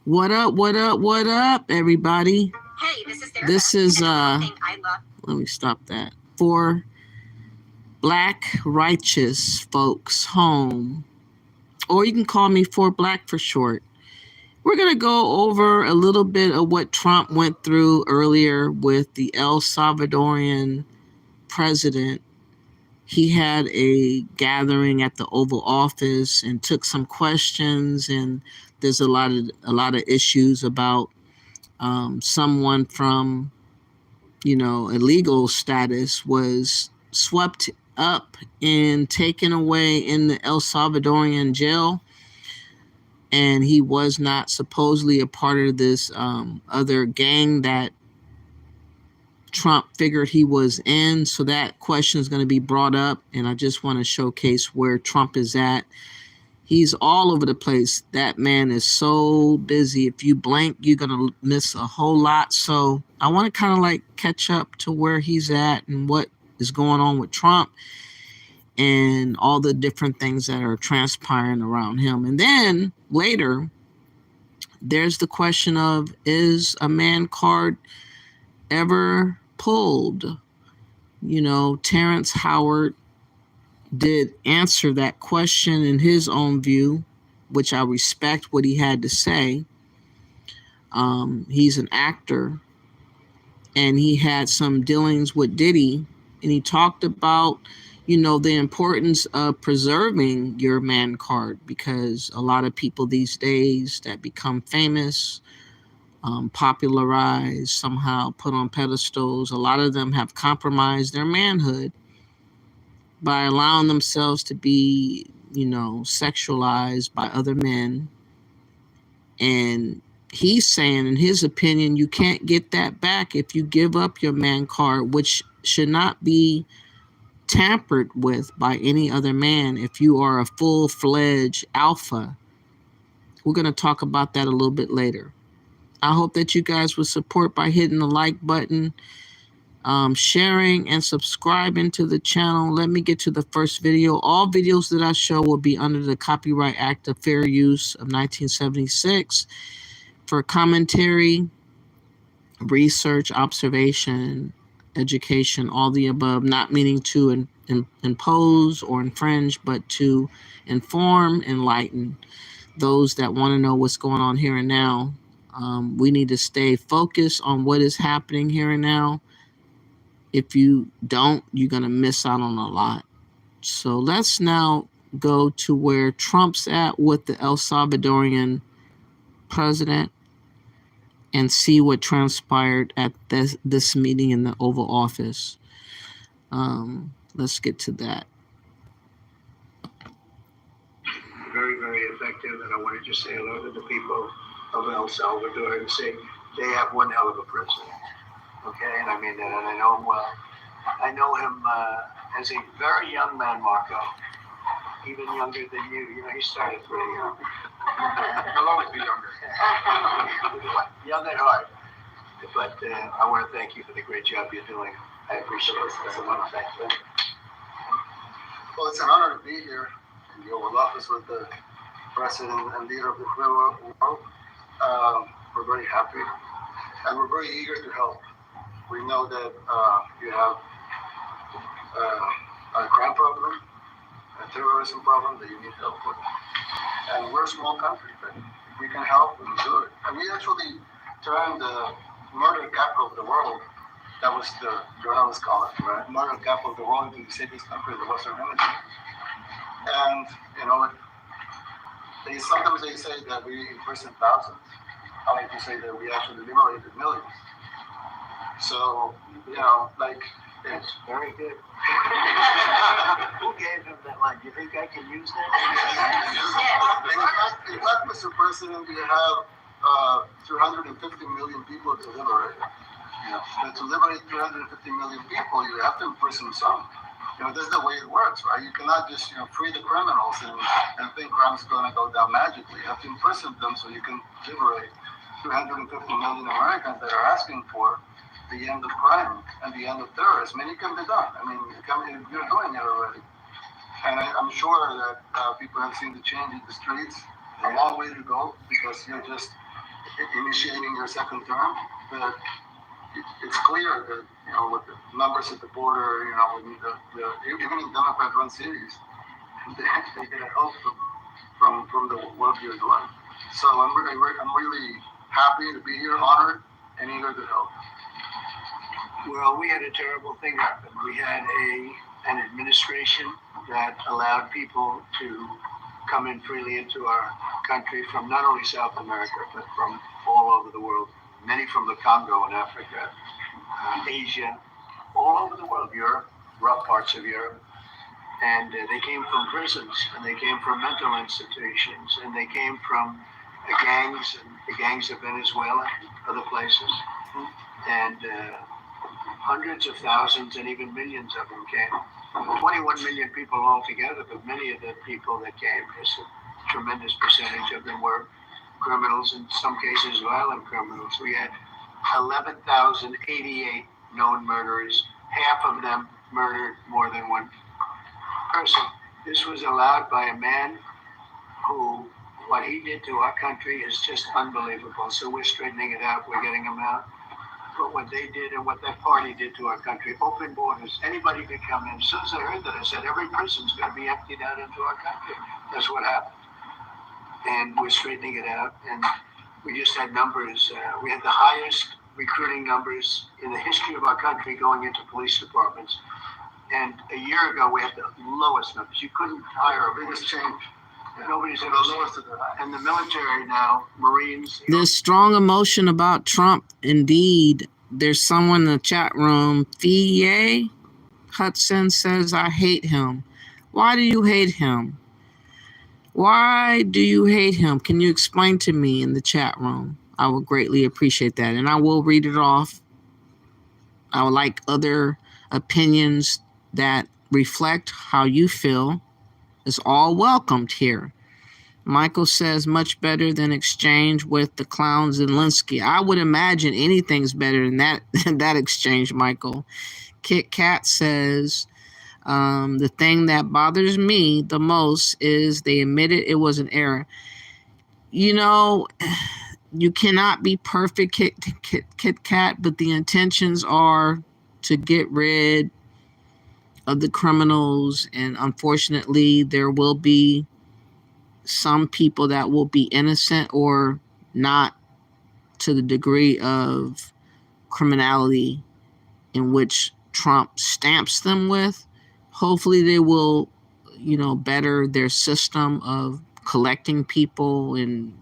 What up, what up, what up, everybody? Hey, this is Sarah. This is, Thing I love. let me stop that. For Black righteous folks home, or you can call me For Black for short. We're going to go over a little bit of what Trump went through earlier with the El Salvadorian president. He had a gathering at the Oval Office and took some questions, and there's a lot of issues about someone from illegal status was swept up and taken away in the El Salvadorian jail, and he was not supposedly a part of this other gang that Trump figured he was in. So that question is going to be brought up, and I just want to showcase where Trump is at. He's all over the place. That man is so busy. If you blink, you're going to miss a whole lot. So I want to kind of like catch up to where he's at and what is going on with Trump and all the different things that are transpiring around him. And then later, there's the question of, is a man card ever pulled? Terrence Howard did answer that question in his own view, which I respect what he had to say. He's an actor, and he had some dealings with Diddy, and he talked about, the importance of preserving your man card, because a lot of people these days that become famous, popularized, somehow put on pedestals, a lot of them have compromised their manhood by allowing themselves to be, sexualized by other men. And he's saying, in his opinion, you can't get that back if you give up your man card, which should not be tampered with by any other man if you are a full-fledged alpha. We're going to talk about that a little bit later. I hope that you guys will support by hitting the like button, sharing, and subscribing to the channel. Let me get to the first video. All videos that I show will be under the Copyright Act of Fair Use of 1976 for commentary, research, observation, education, all the above, not meaning to impose or infringe, but to inform, enlighten those that want to know what's going on here and now. We need to stay focused on what is happening here and now. If you don't, you're going to miss out on a lot. So let's now go to where Trump's at with the El Salvadorian president and see what transpired at this meeting in the Oval Office. Let's get to that. Very, very effective, and I want to just say hello to the people of El Salvador and say they have one hell of a president. Okay, and I mean that, and I know him well. I know him as a very young man, Marco, even younger than you. He started pretty young. He'll always be younger. Young at heart. But I want to thank you for the great job you're doing. I appreciate it. That's a lot of thanks. Well, it's an honor to be here in the Oval Office with the president and leader of the free world. We're very happy, and we're very eager to help. We know that you have a crime problem, a terrorism problem that you need help with. And we're a small country, but if we can help, we can do it. And we actually turned the murder capital of the world, that was the journalists call it, right? Murder capital of the world, into the safest country in the Western Hemisphere. And, sometimes they say that we imprisoned thousands. I like to say that we actually liberated millions. So, That's very good. Who gave him that line? Do you think I can use that? In fact, Mr. President, we have 350 million people to liberate. But to liberate 350 million people, you have to imprison some. That's the way it works, right? You cannot just, free the criminals and think crime's going to go down magically. You have to imprison them so you can liberate 350 million Americans that are asking for the end of crime and the end of terrorism. And it can be done. I mean, you're doing it already. And I'm sure that people have seen the change in the streets. A long way to go, because you're just initiating your second term, but it's clear that, with the numbers at the border, even in Democrat-run cities, they get a help from the work you're doing. So I'm really happy to be here, honored, and eager to help. Well, we had a terrible thing happen. We had an administration that allowed people to come in freely into our country from not only South America, but from all over the world. Many from the Congo in Africa, Asia, all over the world, Europe, rough parts of Europe. And they came from prisons, and they came from mental institutions, and they came from the gangs of Venezuela, other places. And hundreds of thousands and even millions of them came. 21 million people altogether, but many of the people that came, just a tremendous percentage of them were criminals, in some cases violent criminals. We had 11,088 known murderers, half of them murdered more than one person. This was allowed by a man who, what he did to our country is just unbelievable. So we're straightening it out, we're getting him out. But what they did and what that party did to our country, open borders, anybody could come in. As soon as I heard that, I said, every prison's going to be emptied out into our country. That's what happened. And we're straightening it out. And we just had numbers. We had the highest recruiting numbers in the history of our country going into police departments. And a year ago, we had the lowest numbers. You couldn't hire a biggest change. Nobody's ever lowest of that. And the military now, Marines. There's strong emotion about Trump. Indeed, there's someone in the chat room. Fiye Hudson says, I hate him. Why do you hate him? Why do you hate him? Can you explain to me in the chat room? I would greatly appreciate that. And I will read it off. I would like other opinions that reflect how you feel. It's all welcomed here. Michael says, much better than exchange with the clown Zelensky. I would imagine anything's better than that exchange, Michael. Kit Kat says, the thing that bothers me the most is they admitted it was an error. You cannot be perfect, Kit Kat, but the intentions are to get rid of the criminals, and unfortunately there will be some people that will be innocent or not to the degree of criminality in which Trump stamps them with. Hopefully they will, better their system of collecting people and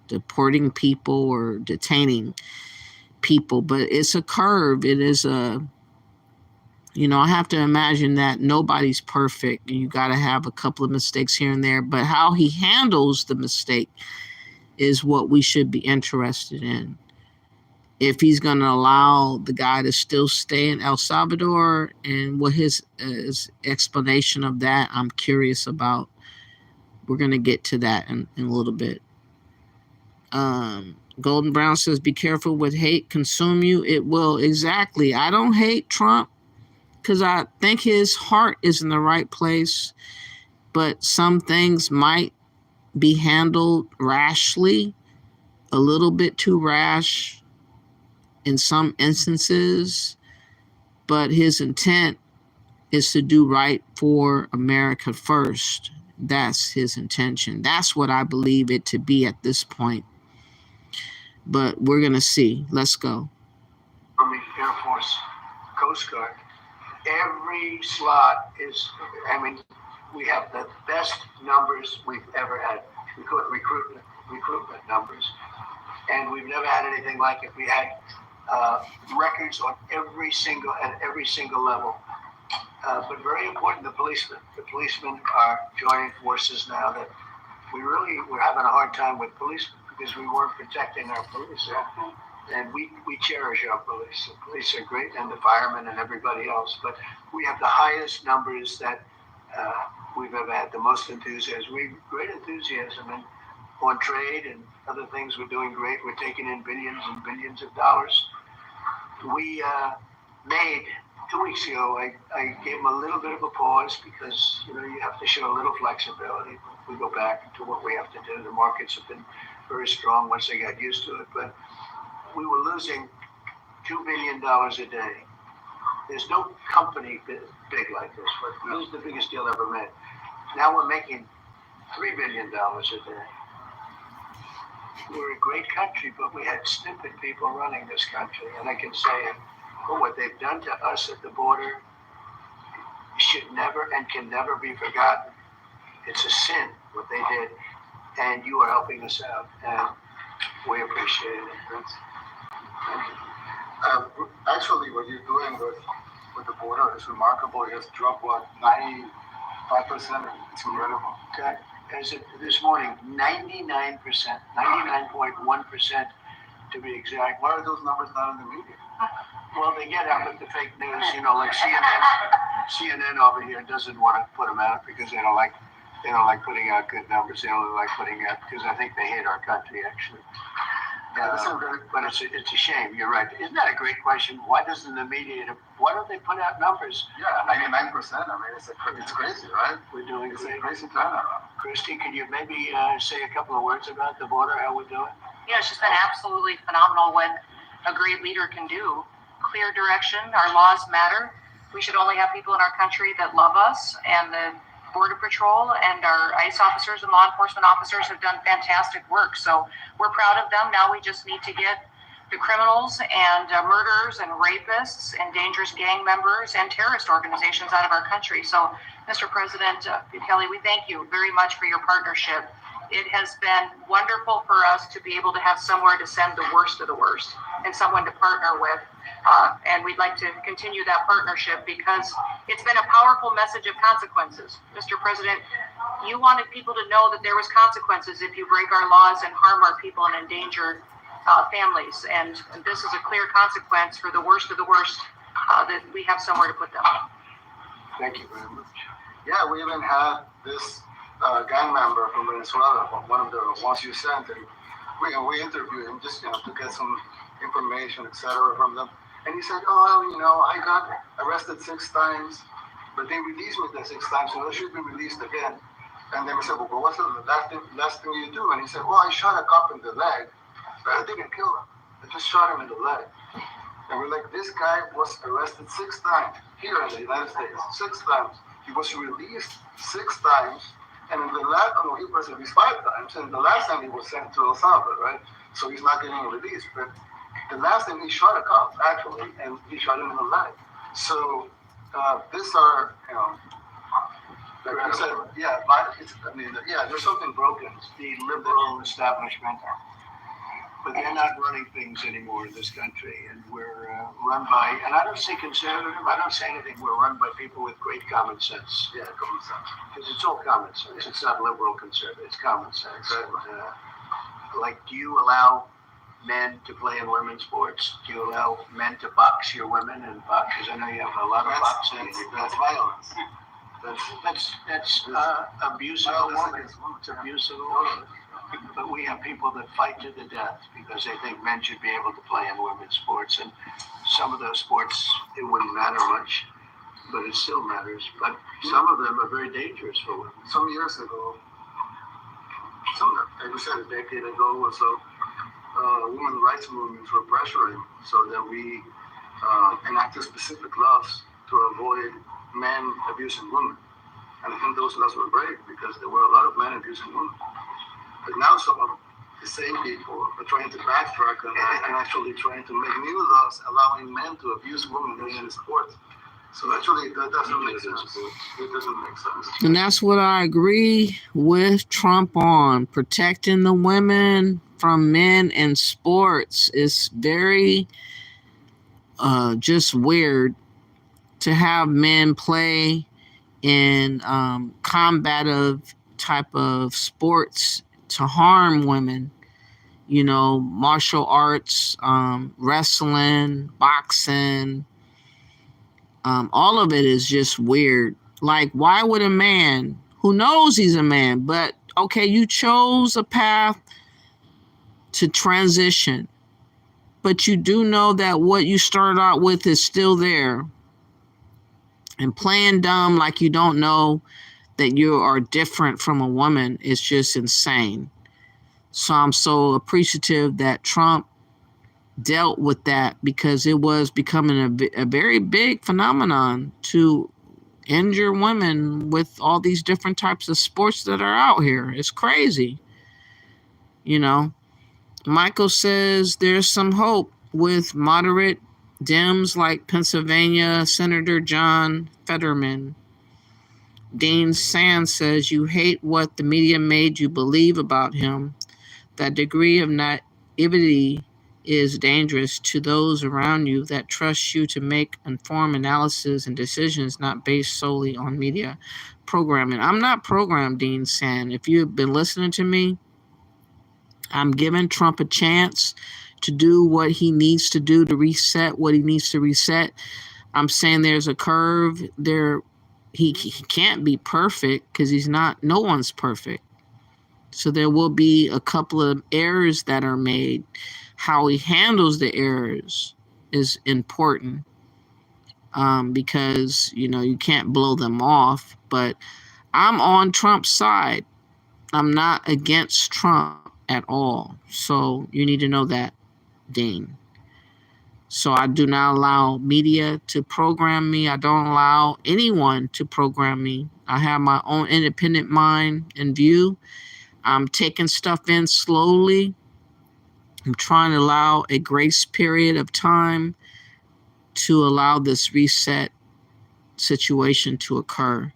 deporting people or detaining people, but it's a curve. It is I have to imagine that nobody's perfect. You got to have a couple of mistakes here and there, but how he handles the mistake is what we should be interested in. If he's going to allow the guy to still stay in El Salvador and what his explanation of that, I'm curious about. We're going to get to that in a little bit. Golden Brown says, be careful with hate consume you. It will. Exactly. I don't hate Trump, because I think his heart is in the right place, but some things might be handled rashly, a little bit too rash in some instances, but his intent is to do right for America first. That's his intention. That's what I believe it to be at this point. But we're going to see. Let's go. Army, Air Force, Coast Guard. Every slot is, we have the best numbers we've ever had. Recruitment numbers. And we've never had anything like it. We had records on at every single level. But very important, the policemen. The policemen are joining forces now that we're having a hard time with policemen because we weren't protecting our police. And we cherish our police. The police are great, and the firemen and everybody else. But we have the highest numbers that we've ever had, the most enthusiasm. Great enthusiasm on trade and other things. We're doing great. We're taking in billions and billions of dollars. We made 2 weeks ago, I gave them a little bit of a pause because, you have to show a little flexibility. We go back to what we have to do. The markets have been very strong once they got used to it. But we were losing $2 billion a day. There's no company big like this, but it was the biggest deal ever made. Now we're making $3 billion a day. We're a great country, but we had stupid people running this country. And I can say, what they've done to us at the border should never and can never be forgotten. It's a sin, what they did. And you are helping us out. And we appreciate it. Thank you. Actually, what you're doing with the border is remarkable. It has dropped, 95%? It's incredible. Okay. As of this morning, 99%, 99.1% to be exact. Why are those numbers not in the media? Well, they get out with the fake news, like CNN over here doesn't want to put them out because they don't like putting out good numbers. They only like putting out because I think they hate our country actually. But it's a shame. You're right. Isn't that a great question? Why don't they put out numbers? Yeah, 99%. I mean, it's crazy, right? We're doing It's great. a crazy turnaround. Christy, can you maybe say a couple of words about the border, how we're doing? Yeah, it's just been absolutely phenomenal what a great leader can do. Clear direction. Our laws matter. We should only have people in our country that love us, and the Border Patrol and our ICE officers and law enforcement officers have done fantastic work. So we're proud of them. Now we just need to get the criminals and murderers and rapists and dangerous gang members and terrorist organizations out of our country. So, Mr. President Kelly, we thank you very much for your partnership. It has been wonderful for us to be able to have somewhere to send the worst of the worst and someone to partner with. And we'd like to continue that partnership because it's been a powerful message of consequences. Mr. President, you wanted people to know that there was consequences if you break our laws and harm our people and endanger families. And this is a clear consequence for the worst of the worst that we have somewhere to put them. Thank you very much. Yeah, we even had this gang member from Venezuela, one of the ones you sent, and we interviewed him just to get some information, etc. from them. And he said, I got arrested 6 times, but they released me the 6 times, so I should be released again. And then we said, well, what's the last thing you do? And he said, well, I shot a cop in the leg, but I didn't kill him. I just shot him in the leg. And we're like, this guy was arrested 6 times here in the United States, 6 times. He was released 6 times, and in the last, he was released 5 times, and the last time he was sent to El Salvador, right? So he's not getting released, but the last time he shot a cop, actually, and he shot him in the leg. So these are, like I said, there's something broken. The liberal establishment, but they're not running things anymore in this country, and we're run by, and I don't say conservative, I don't say anything, we're run by people with great common sense. Yeah, common sense. Because it's all common sense. It's not liberal conservative, it's common sense. Exactly. And, do you allow men to play in women's sports? Do you allow men to box your women and box? Because I know you have a lot of boxing. That's violence. That's abuse of a woman. It's abuse of a woman. But we have people that fight to the death because they think men should be able to play in women's sports. And some of those sports, it wouldn't matter much, but it still matters. But some of them are very dangerous for women. Some years ago, like we said, a decade ago or so, women's rights movements were pressuring so that we enacted specific laws to avoid men abusing women. And I think those laws were brave because there were a lot of men abusing women. But now some of the same people are trying to backtrack on that and actually trying to make new laws allowing men to abuse women in sport. So actually, that doesn't make sense. It doesn't make sense. And that's what I agree with Trump on. Protecting the women from men in sports is very just weird to have men play in combative type of sports to harm women. Martial arts, wrestling, boxing, all of it is just weird. Like, why would a man who knows he's a man, but okay, you chose a path to transition, but you do know that what you started out with is still there, and playing dumb like you don't know that you are different from a woman is just insane. So I'm so appreciative that Trump dealt with that, because it was becoming a very big phenomenon to injure women with all these different types of sports that are out here. It's crazy. You know, Michael says there's some hope with moderate Dems like Pennsylvania Senator John Fetterman. Dean Sand says you hate what the media made you believe about him. That degree of naivety is dangerous to those around you that trust you to make informed analysis and decisions not based solely on media programming. I'm not programmed, Dean Sand. If you've been listening to me, I'm giving Trump a chance to do what he needs to do to reset what he needs to reset. I'm saying there's a curve there. He can't be perfect because he's not. No one's perfect. So there will be a couple of errors that are made. How he handles the errors is important, because, you know, you can't blow them off. But I'm on Trump's side. I'm not against Trump at all. So you need to know that, Dean. So I do not allow media to program me. I don't allow anyone to program me. I have my own independent mind and view. I'm taking stuff in slowly. I'm trying to allow a grace period of time to allow this reset situation to occur,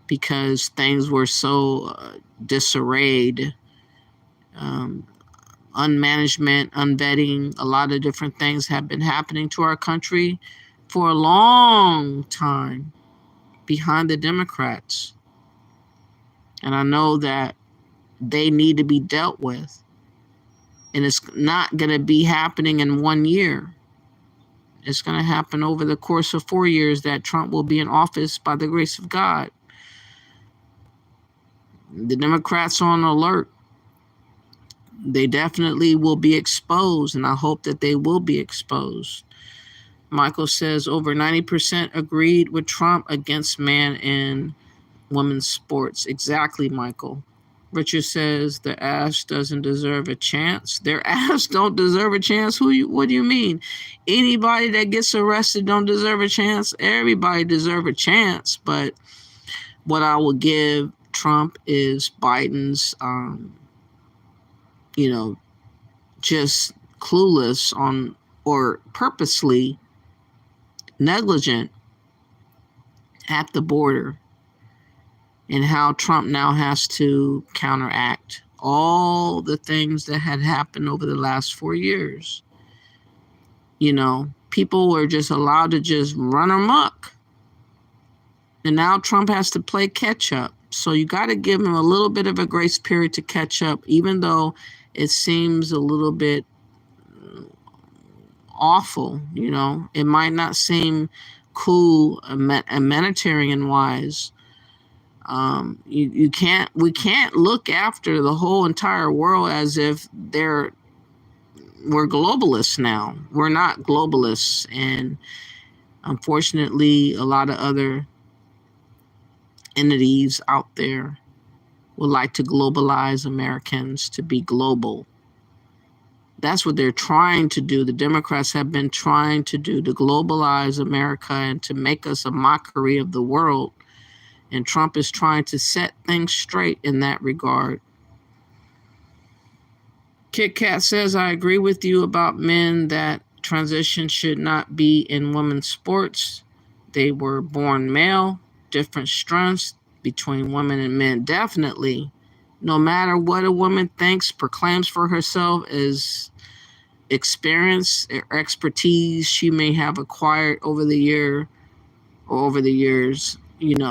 because things were so disarrayed. Unmanagement, unvetting, a lot of different things have been happening to our country for a long time behind the Democrats. And I know that they need to be dealt with. And it's not going to be happening in 1 year. It's going to happen over the course of 4 years that Trump will be in office by the grace of God. The Democrats are on alert. They definitely will be exposed, and I hope that they will be exposed. Michael says over 90% agreed with Trump against man and women's sports. Exactly, Michael. Richard says the ass doesn't deserve a chance. Their ass don't deserve a chance? What do you mean? Anybody that gets arrested don't deserve a chance? Everybody deserve a chance. But what I will give Trump is Biden's, just clueless on, or purposely negligent at the border, and how Trump now has to counteract all the things that had happened over the last 4 years. People were just allowed to just run amok. And now Trump has to play catch up. So you got to give him a little bit of a grace period to catch up, even though it seems a little bit awful. It might not seem cool, humanitarian wise. We can't look after the whole entire world as if we're globalists now. We're not globalists. And unfortunately, a lot of other entities out there would like to globalize Americans to be global. That's what they're trying to do. The Democrats have been trying to do, to globalize America and to make us a mockery of the world. And Trump is trying to set things straight in that regard. Kit Kat says, I agree with you about men that transition should not be in women's sports. They were born male, different strengths between women and men. Definitely. No matter what a woman thinks, proclaims for herself as experience or expertise she may have acquired over the years,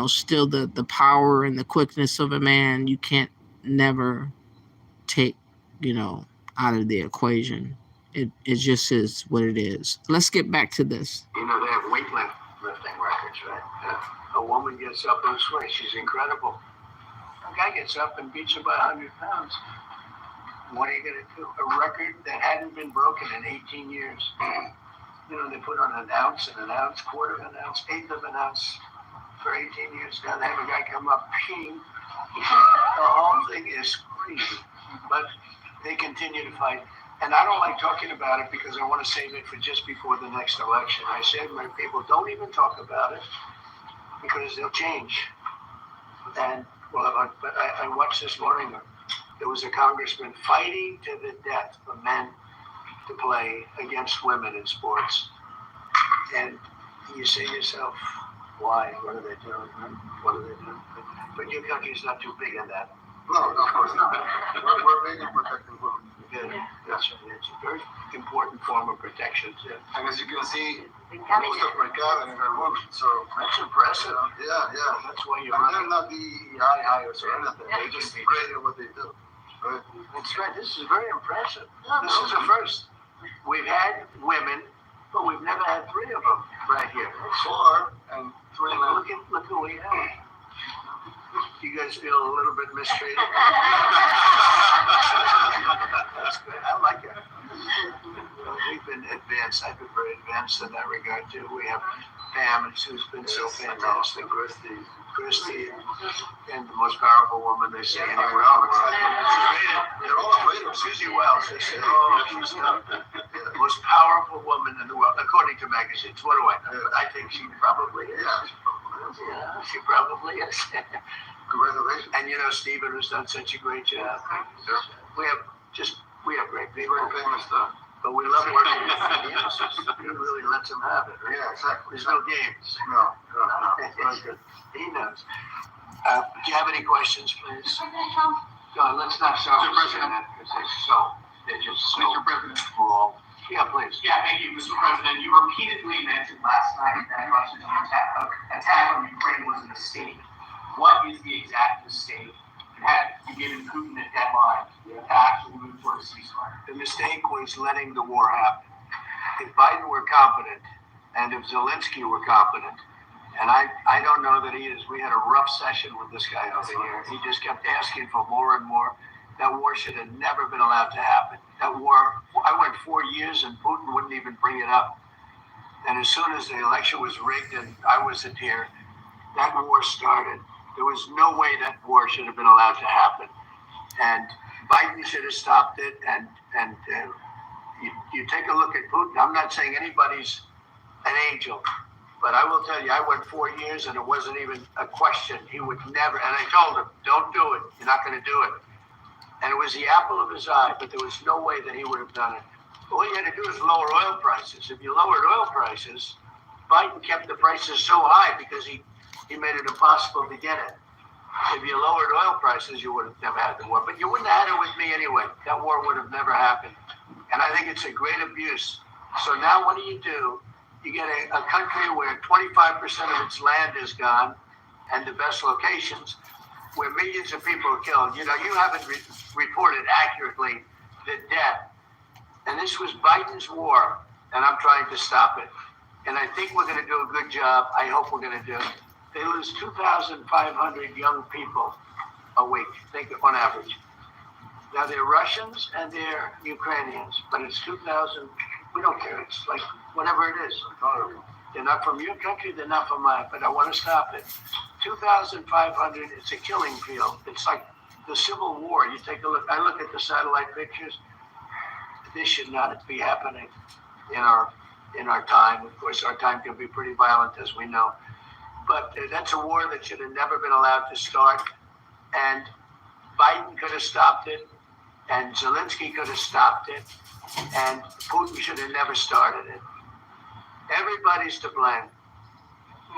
still the power and the quickness of a man, you can't never take, out of the equation. It just is what it is. Let's get back to this. They have weightlifting records, right? A woman gets up and swings. She's incredible. A guy gets up and beats her by 100 pounds. What are you going to do? A record that hadn't been broken in 18 years. They put on an ounce, quarter of an ounce, eighth of an ounce for 18 years. Now they have a guy come up, ping. The whole thing is crazy. But they continue to fight. And I don't like talking about it because I want to save it for just before the next election. I said to my people, don't even talk about it because they'll change. And but I watched this morning. There was a congressman fighting to the death for men to play against women in sports. And you say to yourself, why? What are they doing? What are they doing? But your country's not too big in that. No, of course not. We're big in protecting women. Good. That's it's a very important form of protection too. And as you can see, most of our cabinet are women. So That's impressive. yeah. That's why you're And they're running. not DEI hires or anything. They're just great at what they do. Right? That's right. This is very impressive. This is a first. We've had women, but we've never had 3 of them right here. 4 and 3 men. Look who we have. You guys feel a little bit mistreated? That's good. I like it. We've been advanced. I've been very advanced in that regard too. We have Pam, who's been so fantastic. Christy, and the most powerful woman they see anywhere else. They're all great. Susie Wells. They say, she's the most powerful woman in the world, according to magazines. What do I know? But I think she probably is. Yeah, she probably is. Congratulations. And you know, Stephen has done such a great job. We have great people. Very famous stuff. But we love working with him. He really lets them have it. Right? Yeah, exactly. There's no games. No. Very good. He knows. Do you have any questions, please? No, let's not start with Senate because they're just so Mr. President. raw. Yeah, please. Yeah, thank you, Mr. President. You repeatedly mentioned last night that Russia's attack on Ukraine was a mistake. What is the exact mistake? And have you given Putin a deadline to actually move toward a ceasefire? The mistake was letting the war happen. If Biden were competent, and if Zelensky were competent, and I don't know that he is. We had a rough session with this guy over here. He just kept asking for more and more. That war should have never been allowed to happen. That war, I went 4 years and Putin wouldn't even bring it up. And as soon as the election was rigged and I wasn't here, that war started. There was no way that war should have been allowed to happen. And Biden should have stopped it. And you take a look at Putin. I'm not saying anybody's an angel, but I will tell you, I went 4 years and it wasn't even a question. He would never, and I told him, don't do it. You're not going to do it. And it was the apple of his eye, but there was no way that he would have done it. All you had to do is lower oil prices. If you lowered oil prices, Biden kept the prices so high because he made it impossible to get it. If you lowered oil prices, you would have never had the war. But you wouldn't have had it with me anyway. That war would have never happened. And I think it's a great abuse. So now what do? You get a country where 25% of its land is gone and the best locations, where millions of people are killed. You know, you haven't reported accurately the death. And this was Biden's war, and I'm trying to stop it. And I think we're going to do a good job. I hope we're going to do it. They lose 2,500 young people a week, think on average. Now they're Russians and they're Ukrainians, but it's 2,000. We don't care. It's like whatever it is. They're not from your country. They're not from mine. But I want to stop it. 2,500. It's a killing field. It's like the Civil War. You take a look. I look at the satellite pictures. This should not be happening in our time. Of course, our time can be pretty violent, as we know. But that's a war that should have never been allowed to start. And Biden could have stopped it, and Zelensky could have stopped it, and Putin should have never started it. Everybody's to blame.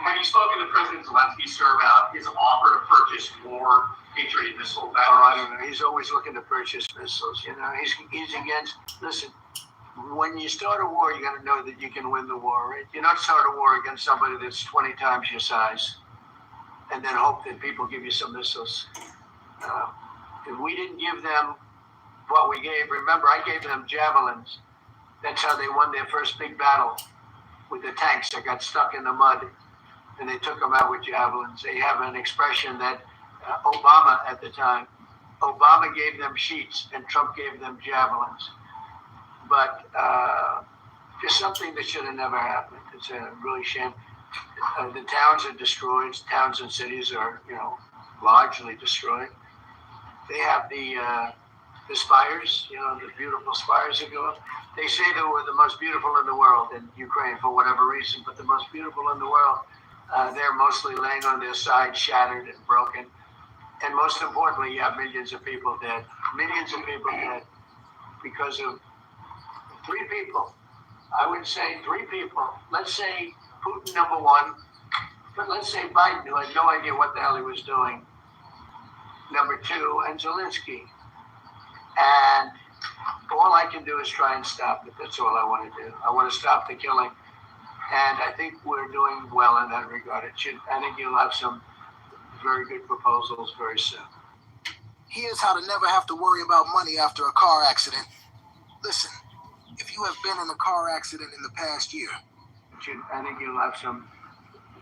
Have you spoken to President Zelensky, sir, about his offer to purchase more Patriot missiles? I don't know. He's always looking to purchase missiles. You know, he's against. Listen, when you start a war, you got to know that you can win the war. Right? You don't start a war against somebody that's 20 times your size, and then hope that people give you some missiles. If we didn't give them what we gave, remember, I gave them javelins. That's how they won their first big battle with the tanks that got stuck in the mud, and they took them out with javelins. They have an expression that Obama at the time, Obama gave them sheets and Trump gave them javelins. But just something that should have never happened. It's a really shame. The towns are destroyed. Towns and cities are, largely destroyed. They have the spires, the beautiful spires that go up. They say they were the most beautiful in the world in Ukraine for whatever reason, but the most beautiful in the world. They're mostly laying on their side, shattered and broken. And most importantly, you have millions of people dead. Millions of people dead because of 3 people. I would say 3 people. Let's say Putin, number 1. But let's say Biden, who had no idea what the hell he was doing. Number 2, and Zelensky. And all I can do is try and stop it. That's all I want to do. I want to stop the killing. And I think we're doing well in that regard. I think you'll have some very good proposals very soon. Here's how to never have to worry about money after a car accident. Listen, if you have been in a car accident in the past year, I think you'll have some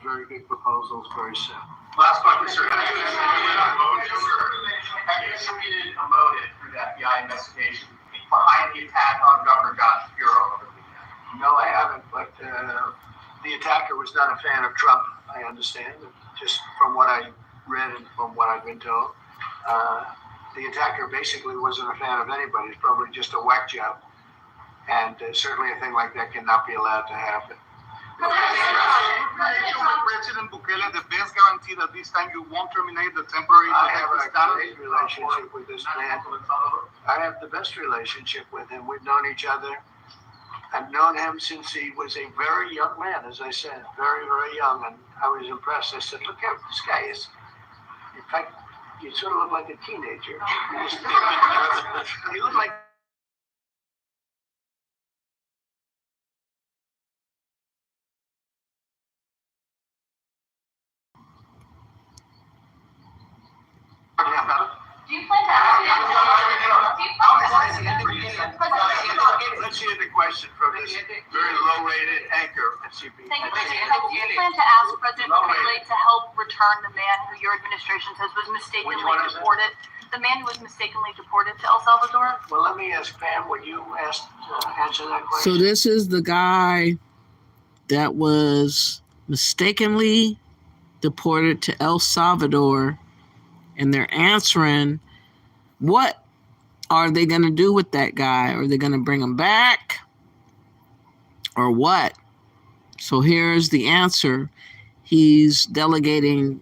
very good proposals very soon. Last question, sir. Have you attributed a motive through the FBI investigation behind the attack on Governor Josh Bureau over the weekend? No, I haven't, but the attacker was not a fan of Trump, I understand, just from what I read and from what I've been told. The attacker basically wasn't a fan of anybody. It's probably just a whack job. And certainly a thing like that cannot be allowed to happen. President Bukele, the best guarantee that this time you won't terminate the temporary I have a status? great relationship with this man. I have the best relationship with him. We've known each other. I've known him since he was a very young man, as I said, very, very young. And I was impressed. I said, look at this guy. In fact, you sort of look like a teenager. You look like Do you plan to Let's hear the question from this very low-rated anchor at CP. Thank you, President. Do you plan to ask President Bukele to help return the man who your administration says was mistakenly deported? The man who was mistakenly deported to El Salvador? Well, let me ask Pam, would you answer that question? So this is the guy that was mistakenly deported to El Salvador, and they're answering, what are they going to do with that guy? Are they going to bring him back or what? So here's the answer. He's delegating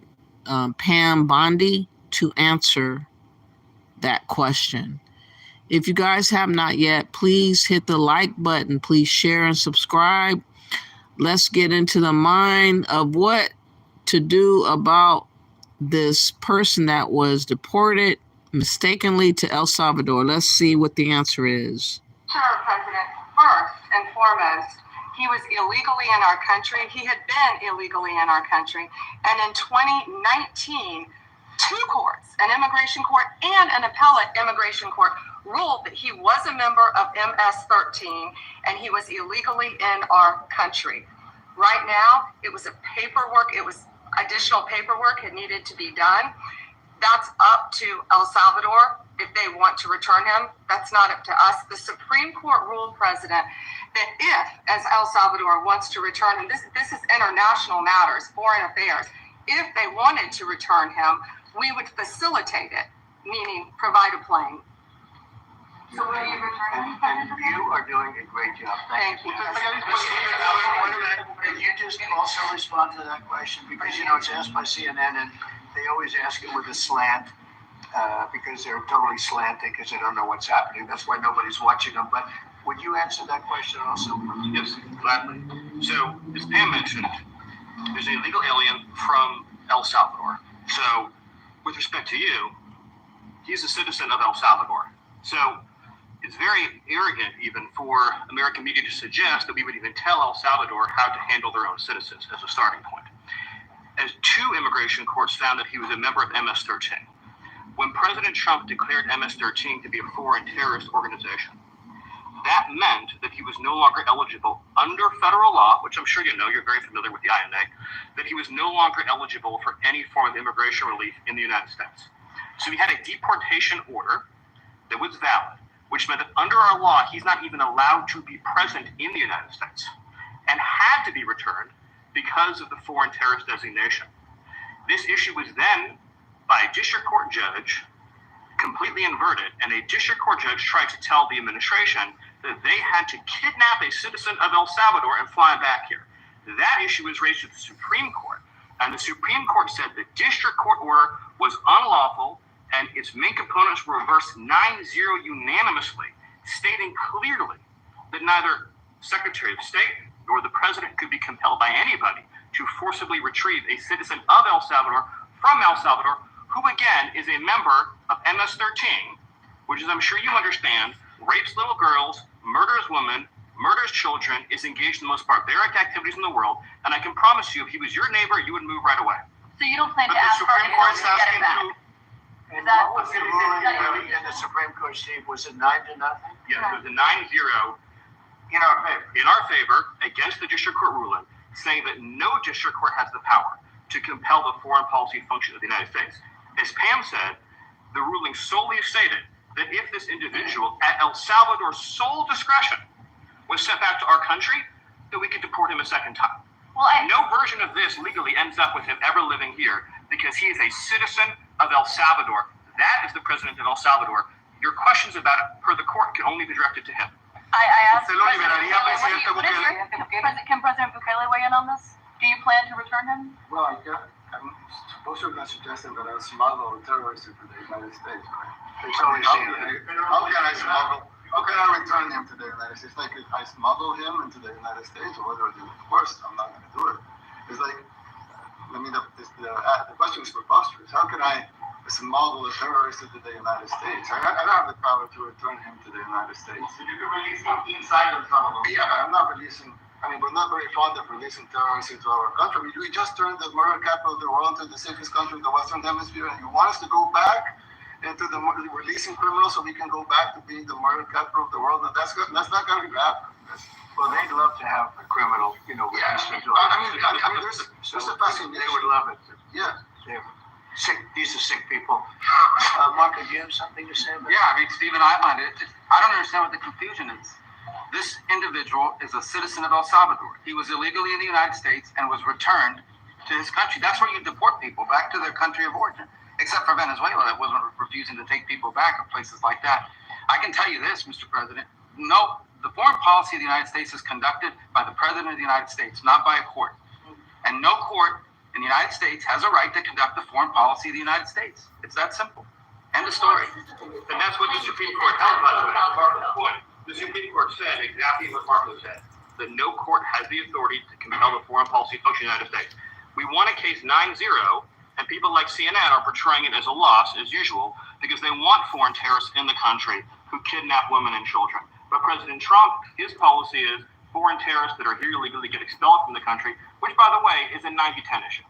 Pam Bondi to answer that question. If you guys have not yet, please hit the like button. Please share and subscribe. Let's get into the mind of what to do about this person that was deported mistakenly to El Salvador. Let's see what the answer is. Sure, President. First and foremost, he was illegally in our country. He had been illegally in our country. And in 2019, 2 courts, an immigration court and an appellate immigration court, ruled that he was a member of MS-13 and he was illegally in our country. Right now, it was additional paperwork that needed to be done. That's up to El Salvador if they want to return him. That's not up to us. The Supreme Court ruled, President, that if, as El Salvador wants to return him, this is international matters, foreign affairs, if they wanted to return him, we would facilitate it, meaning provide a plane. So will you return him? And you are doing a great job. Thank you. Can you just also respond to that question? Because, it's asked by CNN, and they always ask it with a slant, because they're totally slanted, because they don't know what's happening. That's why nobody's watching them. But would you answer that question also? Yes, gladly. So, as Pam mentioned, there's an illegal alien from El Salvador. So, with respect to you, he's a citizen of El Salvador. So, it's very arrogant even for American media to suggest that we would even tell El Salvador how to handle their own citizens as a starting point. As 2 immigration courts found that he was a member of MS-13. When President Trump declared MS-13 to be a foreign terrorist organization, that meant that he was no longer eligible under federal law, which I'm sure you know, you're very familiar with the INA, that he was no longer eligible for any form of immigration relief in the United States. So he had a deportation order that was valid, which meant that under our law, he's not even allowed to be present in the United States and had to be returned because of the foreign terrorist designation. This issue was then, by a district court judge, completely inverted, and a district court judge tried to tell the administration that they had to kidnap a citizen of El Salvador and fly him back here. That issue was raised to the Supreme Court, and the Supreme Court said the district court order was unlawful, and its main components were reversed 9-0 unanimously, stating clearly that neither Secretary of State nor the President could be compelled by anybody to forcibly retrieve a citizen of El Salvador from El Salvador, who again is a member of MS-13, which, as I'm sure you understand, rapes little girls, murders women, murders children, is engaged in the most barbaric activities in the world, and I can promise you, if he was your neighbor, you would move right away. So you don't plan But to the ask for Supreme anyone Court's to get asking him back? to, And That what was the was- ruling in the Supreme Court, Steve? Was it 9-0? yes, it was a 9-0 in our favor against the district court ruling, saying that no district court has the power to compel the foreign policy function of the United States. As Pam said, the ruling solely stated that if this individual, at El Salvador's sole discretion, was sent back to our country, that we could deport him a second time. Well, No version of this legally ends up with him ever living here because he is a citizen of El Salvador. That is the president of El Salvador. Your questions about it, per the court, can only be directed to him. I asked Se lo President liberaría, Bukele, Presidente what is your- can President Bukele weigh in on this? Do you plan to return him? Well, I'm supposed to be suggesting that I smuggle terrorists into the United States, right? It's always How seen. can I return him to the United States? Like, if I smuggle him into the United States, or whether I do it first, I'm not going to do it. It's like, I mean, the question is preposterous. How can I smuggle a terrorist into the United States? I don't have the power to return him to the United States. So you can release him inside El Salvador. Yeah, but I'm not releasing. I mean, we're not very fond of releasing terrorists into our country. We just turned the murder capital of the world into the safest country in the Western Hemisphere, and you want us to go back into the releasing criminals so we can go back to being the murder capital of the world? And that's not going to happen. Well, they'd love to have a criminal, Yeah, I mean, there's a fascination. They would love it. Yeah. They're sick. These are sick people. Marco, do you have something to say about that? Yeah, I mean, Stephen outlined it. I don't understand what the confusion is. This individual is a citizen of El Salvador. He was illegally in the United States and was returned to his country. That's where you deport people, back to their country of origin, except for Venezuela that wasn't refusing to take people back, or places like that. I can tell you this, Mr. President, no, the foreign policy of the United States is conducted by the President of the United States, not by a court. And no court in the United States has a right to conduct the foreign policy of the United States. It's that simple. End of story. And that's what the Supreme Court held, by the way. Marco's point. The Supreme Court said exactly what Marco said, that no court has the authority to compel the foreign policy function of the United States. We won a case 9-0, and people like CNN are portraying it as a loss, as usual, because they want foreign terrorists in the country who kidnap women and children. But President Trump, his policy is foreign terrorists that are here illegally get expelled from the country, which, by the way, is a 90-10 issue.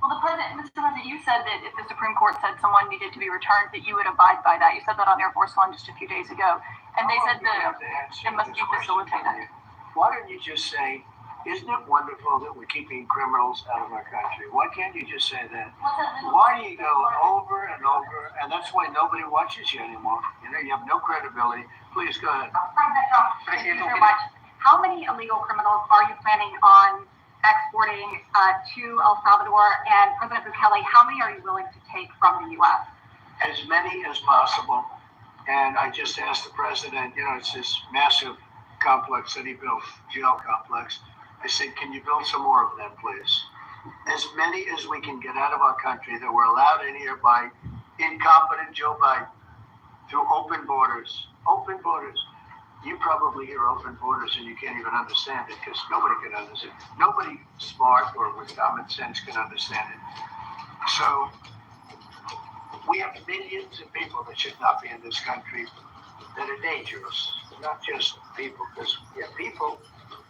Well, Mr. President, you said that if the Supreme Court said someone needed to be returned, that you would abide by that. You said that on Air Force One just a few days ago. And they said that it must be facilitated. Why don't you just say, isn't it wonderful that we're keeping criminals out of our country? Why can't you just say that? Why do you go over and over? And that's why nobody watches you anymore. You know, you have no credibility. Please go ahead. President Trump, thank you very much. How many illegal criminals are you planning on exporting to El Salvador? And President Bukele, how many are you willing to take from the U.S.? As many as possible. And I just asked the president, you know, it's this massive complex that he built, jail complex. I said, can you build some more of them, please? As many as we can get out of our country that were allowed in here by incompetent Joe Biden through open borders. Open borders. You probably hear open borders and you can't even understand it because nobody can understand it. Nobody smart or with common sense can understand it. So we have millions of people that should not be in this country that are dangerous. Not just people, because we have people,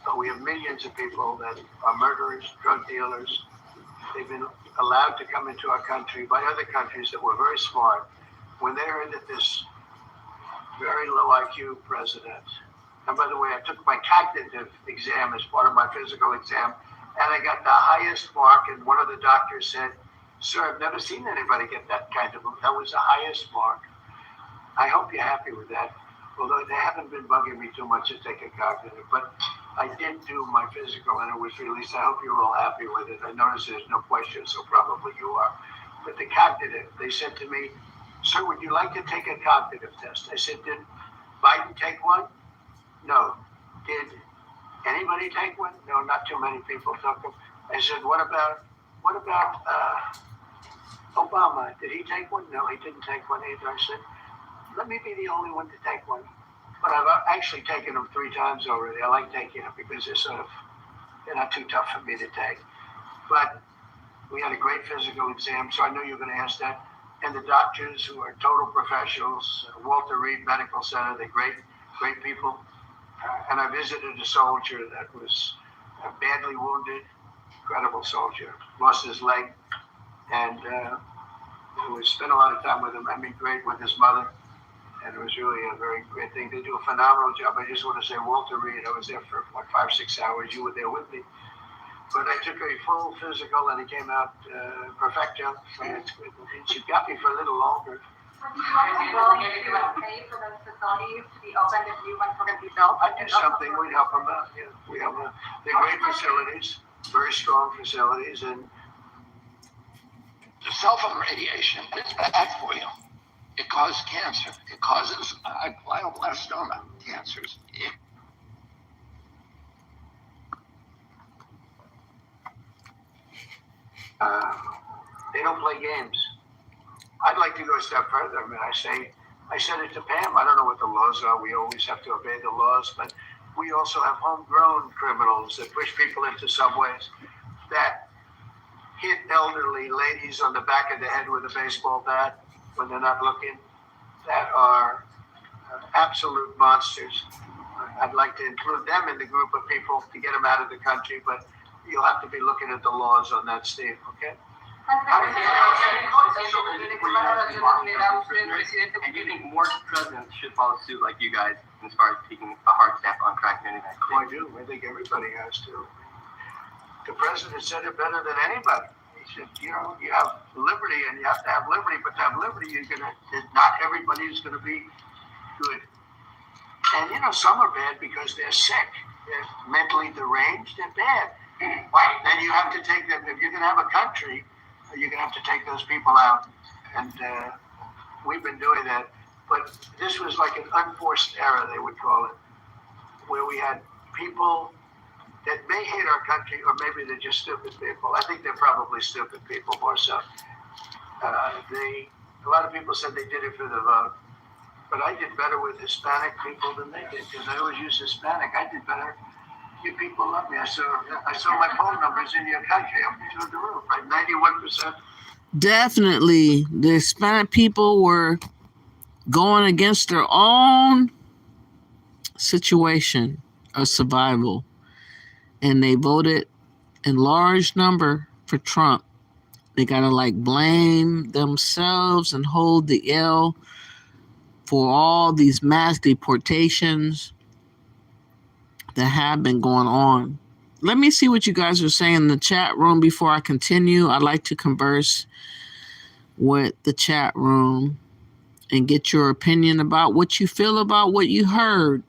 but we have millions of people that are murderers, drug dealers. They've been allowed to come into our country by other countries that were very smart when they heard that this very low IQ president. And by the way, I took my cognitive exam as part of my physical exam, and I got the highest mark. And one of the doctors said, "Sir, I've never seen anybody get that kind of, that was the highest mark." I hope you're happy with that. Although they haven't been bugging me too much to take a cognitive, but I did do my physical and it was released. I hope you're all happy with it. I noticed there's no question, so probably you are. But the cognitive, they said to me, "Sir, would you like to take a cognitive test?" I said, "Did Biden take one?" "No." "Did anybody take one?" "No, not too many people took them." I said, what about Obama? Did he take one?" "No, he didn't take one either." I said, "Let me be the only one to take one." But I've actually taken them 3 times already. I like taking them because they're not too tough for me to take. But we had a great physical exam, so I knew you were going to ask that. And the doctors, who are total professionals, Walter Reed Medical Center, they're great people. And I visited a soldier that was badly wounded, incredible soldier, lost his leg, and we spent a lot of time with him. I mean, great with his mother, and it was really a very great thing. They do a phenomenal job. I just want to say, Walter Reed, I was there for like 5-6 hours. You were there with me. But I took a full physical, and it came out perfecto. And she got me for a little longer. Would you be willing to pay for those facilities to be opened if new ones were going to be built? I'd do something. We'd help them out. Yeah, we have they're great facilities, very strong facilities, and the cell phone radiation is bad for you. It causes cancer. It causes glioblastoma cancers. They don't play games. I'd like to go a step further. I mean, I said it to Pam. I don't know what the laws are. We always have to obey the laws, but we also have homegrown criminals that push people into subways, that hit elderly ladies on the back of the head with a baseball bat when they're not looking, that are absolute monsters. I'd like to include them in the group of people to get them out of the country, but you'll have to be looking at the laws on that, Steve, okay? And you think more presidents should follow suit like you guys as far as taking a hard step on cracking into that? I do. I think everybody has to. The president said it better than anybody. He said, you have liberty and you have to have liberty, but to have liberty, not everybody is going to be good. And, some are bad because they're sick. They're mentally deranged. They're bad. Right? Then you have to take them. If you're going to have a country, you're going to have to take those people out. And we've been doing that. But this was like an unforced error, they would call it, where we had people that may hate our country, or maybe they're just stupid people. I think they're probably stupid people more so. A lot of people said they did it for the vote. But I did better with Hispanic people than they did, because I always use Hispanic. I did better. You people love me. I saw my phone numbers in your country up through the roof, right? 91%. Definitely, the Hispanic people were going against their own situation of survival, and they voted in large number for Trump. They gotta blame themselves and hold the L for all these mass deportations that have been going on. Let me see what you guys are saying in the chat room before I continue. I'd like to converse with the chat room and get your opinion about what you feel about what you heard.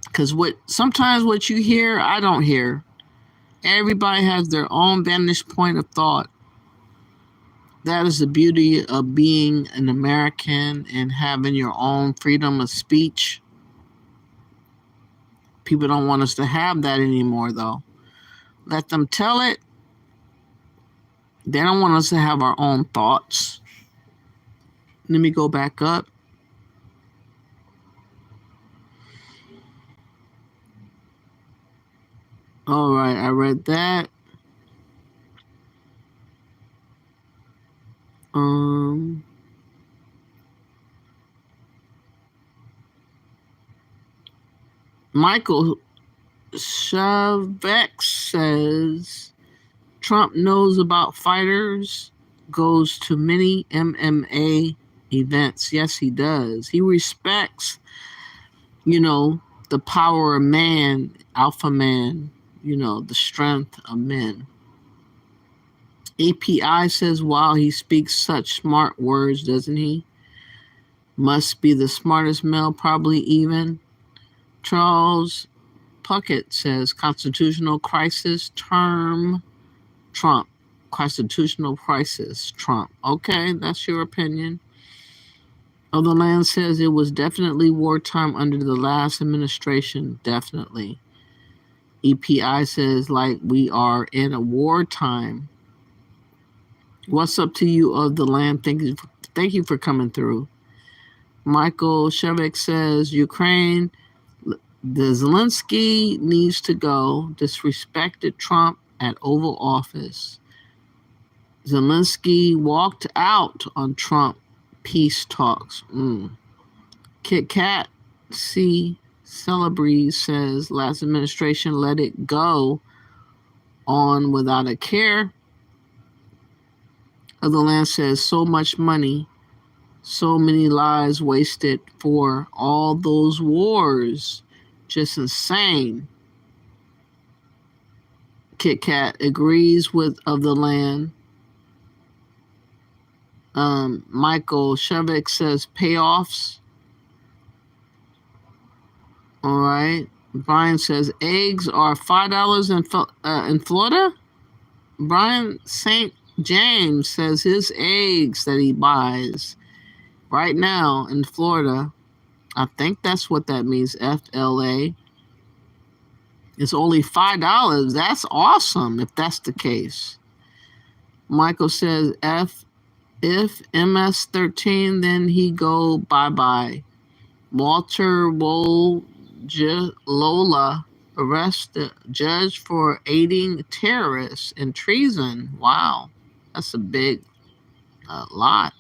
Because sometimes what you hear, I don't hear. Everybody has their own vantage point of thought. That is the beauty of being an American and having your own freedom of speech. People don't want us to have that anymore, though. Let them tell it. They don't want us to have our own thoughts. Let me go back up. All right, I read that. Michael Shavek says Trump knows about fighters, goes to many MMA events. Yes, he does. He respects, the power of man, alpha man, the strength of men. API says, wow, he speaks such smart words, doesn't he? Must be the smartest male, probably even. Charles Puckett says, constitutional crisis term Trump. constitutional crisis, Trump. Okay, that's your opinion. Of the Land says it was definitely wartime under the last administration. Definitely. EPI says like we are in a wartime. What's up to you, Of the Land? Thank you for coming through. Michael Shevik says Ukraine, the Zelensky needs to go. Disrespected Trump at Oval Office. Zelensky walked out on Trump peace talks. Kit Kat C. Celebree says last administration let it go on without a care. Of the Land says so much money, so many lives wasted for all those wars. Just insane. Kit Kat agrees with Of the Land. Michael Shevik says payoffs. All right. Brian says eggs are $5 in Florida. Brian St. James says his eggs that he buys right now in Florida, I think that's what that means, FLA, it's only $5. That's awesome if that's the case. Michael says if MS-13, then he go bye-bye. Walter Lola arrested, judge for aiding terrorists and treason. Wow, that's a big lot.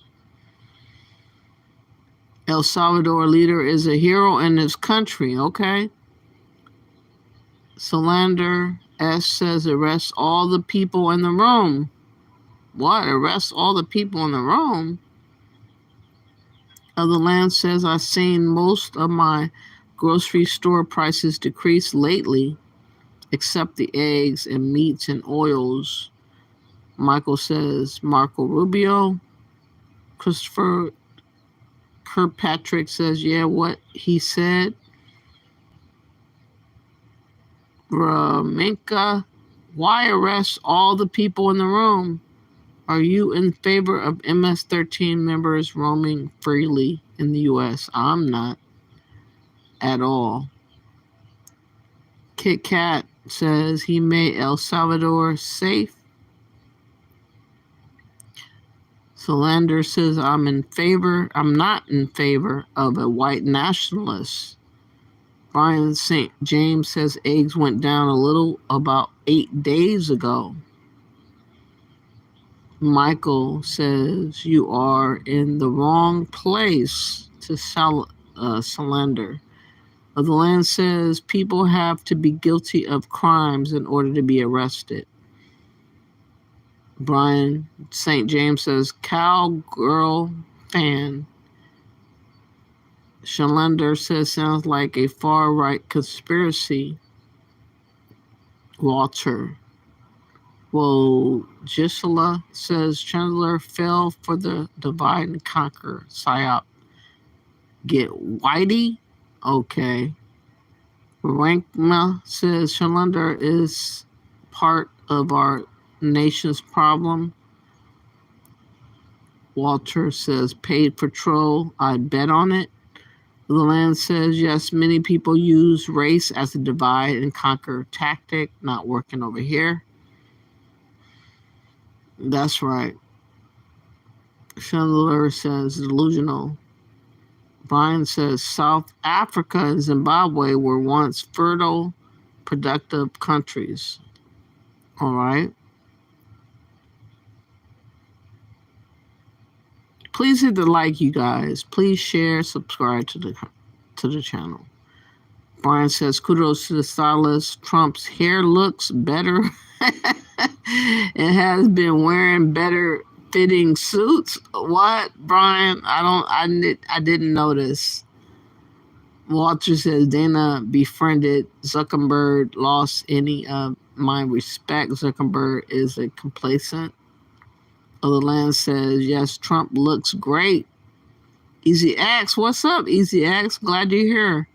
El Salvador leader is a hero in his country. Okay. Solander S says arrest all the people in the room. What? Arrest all the people in the room? Of the Land says I've seen most of my grocery store prices decrease lately, except the eggs and meats and oils. Michael says Marco Rubio. Christopher Kirkpatrick says, yeah, what he said. Raminka, why arrest all the people in the room? Are you in favor of MS-13 members roaming freely in the U.S.? I'm not at all. Kit Kat says he made El Salvador safe. Solander says I'm not in favor of a white nationalist. Brian St. James says eggs went down a little about 8 days ago. Michael says you are in the wrong place to Solander. Of the Land says people have to be guilty of crimes in order to be arrested. Brian St. James says cowgirl fan. Shalender says sounds like a far-right conspiracy. Walter. Well, Gisela says Chandler fell for the divide and conquer psyop. Get Whitey? Okay. Rankma says Shalender is part of our nation's problem. Walter says paid patrol. I bet on it. The Land says yes, many people use race as a divide and conquer tactic. Not working over here. That's right. Chandler says delusional. Brian says South Africa and Zimbabwe were once fertile, productive countries. All right. Please hit the like, you guys. Please share, subscribe to the channel. Brian says kudos to the stylist. Trump's hair looks better. It has been wearing better fitting suits. What, Brian? I didn't notice. Walter says Dana befriended Zuckerberg, lost any of my respect. Zuckerberg is a complacent. Of the Land says yes, Trump looks great. Easy X, what's up, Easy X? Glad you're here.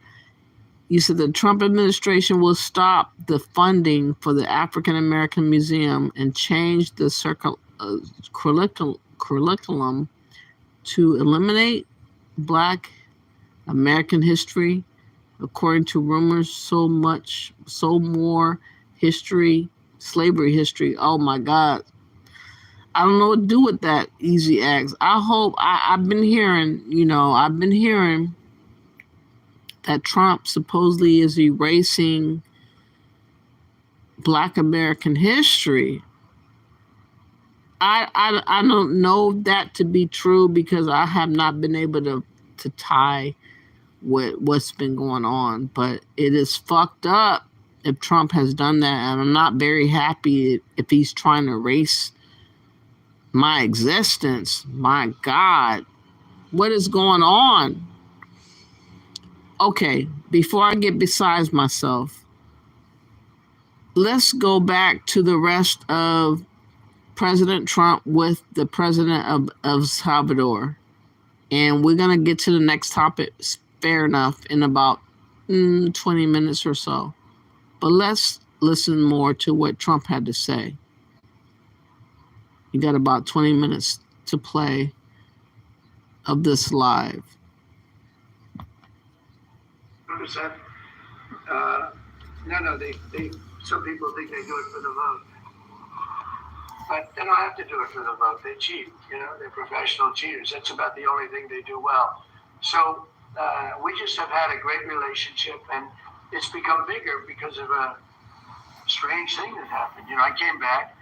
You said the Trump administration will stop the funding for the African American Museum and change the curriculum to eliminate Black American history. According to rumors, so more slavery history. Oh my God. I don't know what to do with that, Easy X. I've been hearing that Trump supposedly is erasing Black American history. I don't know that to be true because I have not been able to tie what's been going on, but it is fucked up if Trump has done that, and I'm not very happy if he's trying to erase my existence. My God, what is going on? Okay, before I get besides myself, let's go back to the rest of President Trump with the president of Salvador. And we're going to get to the next topic, fair enough, in about 20 minutes or so. But let's listen more to what Trump had to say. You got about 20 minutes to play of this live. No, they some people think they do it for the vote. But they don't have to do it for the vote. They cheat. They're professional cheaters. That's about the only thing they do well. So we just have had a great relationship, and it's become bigger because of a strange thing that happened. I came back.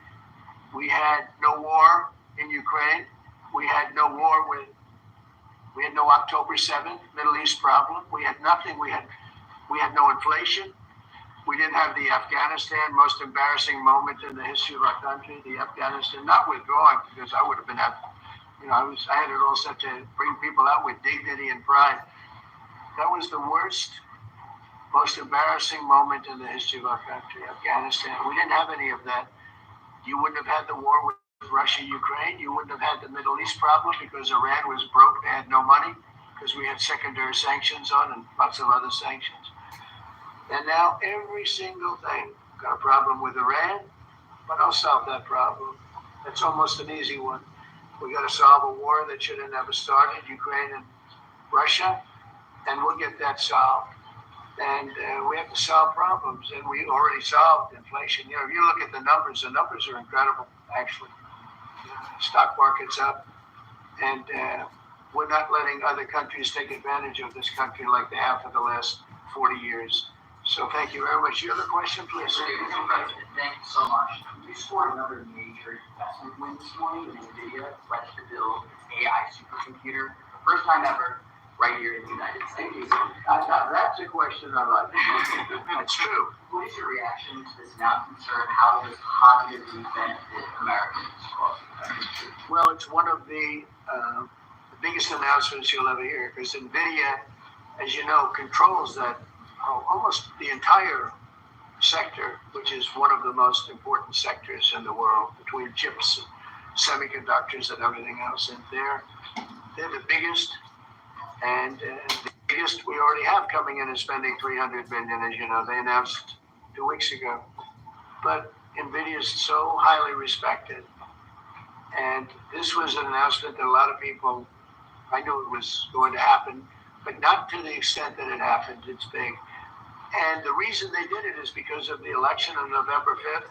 We had no war in Ukraine. We had no October 7th Middle East problem. We had nothing. We had no inflation. We didn't have the Afghanistan, most embarrassing moment in the history of our country, the Afghanistan, not withdrawing, because I would have been happy. I had it all set to bring people out with dignity and pride. That was the worst, most embarrassing moment in the history of our country, Afghanistan. We didn't have any of that. You wouldn't have had the war with Russia, Ukraine. You wouldn't have had the Middle East problem because Iran was broke. They had no money because we had secondary sanctions on and lots of other sanctions. And now every single thing, got a problem with Iran, but I'll solve that problem. It's almost an easy one. We got to solve a war that should have never started, Ukraine and Russia, and we'll get that solved. And we have to solve problems, and we already solved inflation. If you look at the numbers are incredible, actually. Stock market's up, and we're not letting other countries take advantage of this country like they have for the last 40 years. So thank you very much. Your other question, please. Thank you so much. You scored another major investment win this morning in NVIDIA, pledged to build its AI supercomputer, the first time ever, right here in the United States. That's a question I like. That's true. What is your reaction to this announcement, sir, and how does it positively benefit Americans? Well, it's one of the biggest announcements you'll ever hear, because NVIDIA, as you know, controls that almost the entire sector, which is one of the most important sectors in the world, between chips and semiconductors and everything else. And they're the biggest, and the biggest we already have coming in and spending $300 billion, as you know. They announced 2 weeks ago. But NVIDIA is so highly respected, and this was an announcement that a lot of people, I knew it was going to happen, but not to the extent that it happened. It's big. And the reason they did it is because of the election on November 5th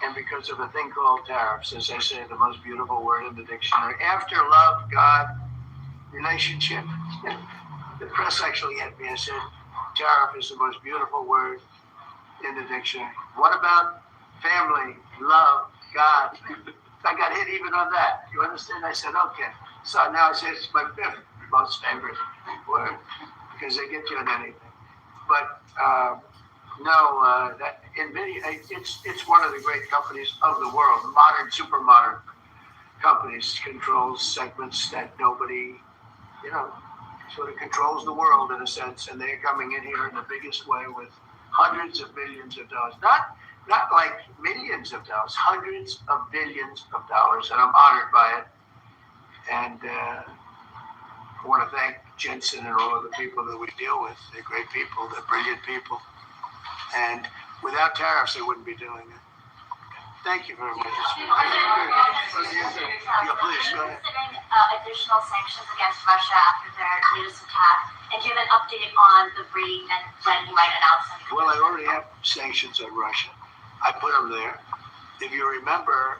and because of a thing called tariffs, as I say, the most beautiful word in the dictionary. After love, God, relationship, the press actually hit me and said, tariff is the most beautiful word in the dictionary. What about family, love, God? I got hit even on that. You understand? I said, okay. So now I say it's my 5th most favorite word because they get you on anything. But that NVIDIA, it's one of the great companies of the world. Modern, super modern companies, controls segments that nobody, sort of controls the world in a sense. And they're coming in here in the biggest way with hundreds of billions of dollars. Not like millions of dollars, hundreds of billions of dollars. And I'm honored by it. And I want to thank Jensen and all of the people that we deal with. They're great people. They're brilliant people. And without tariffs, they wouldn't be doing it. Thank you very much. Yeah, please, go ahead. Considering additional sanctions against Russia after their latest attack, and give an update on the rate and when you might announce them? Well, I already have sanctions on Russia. I put them there. If you remember,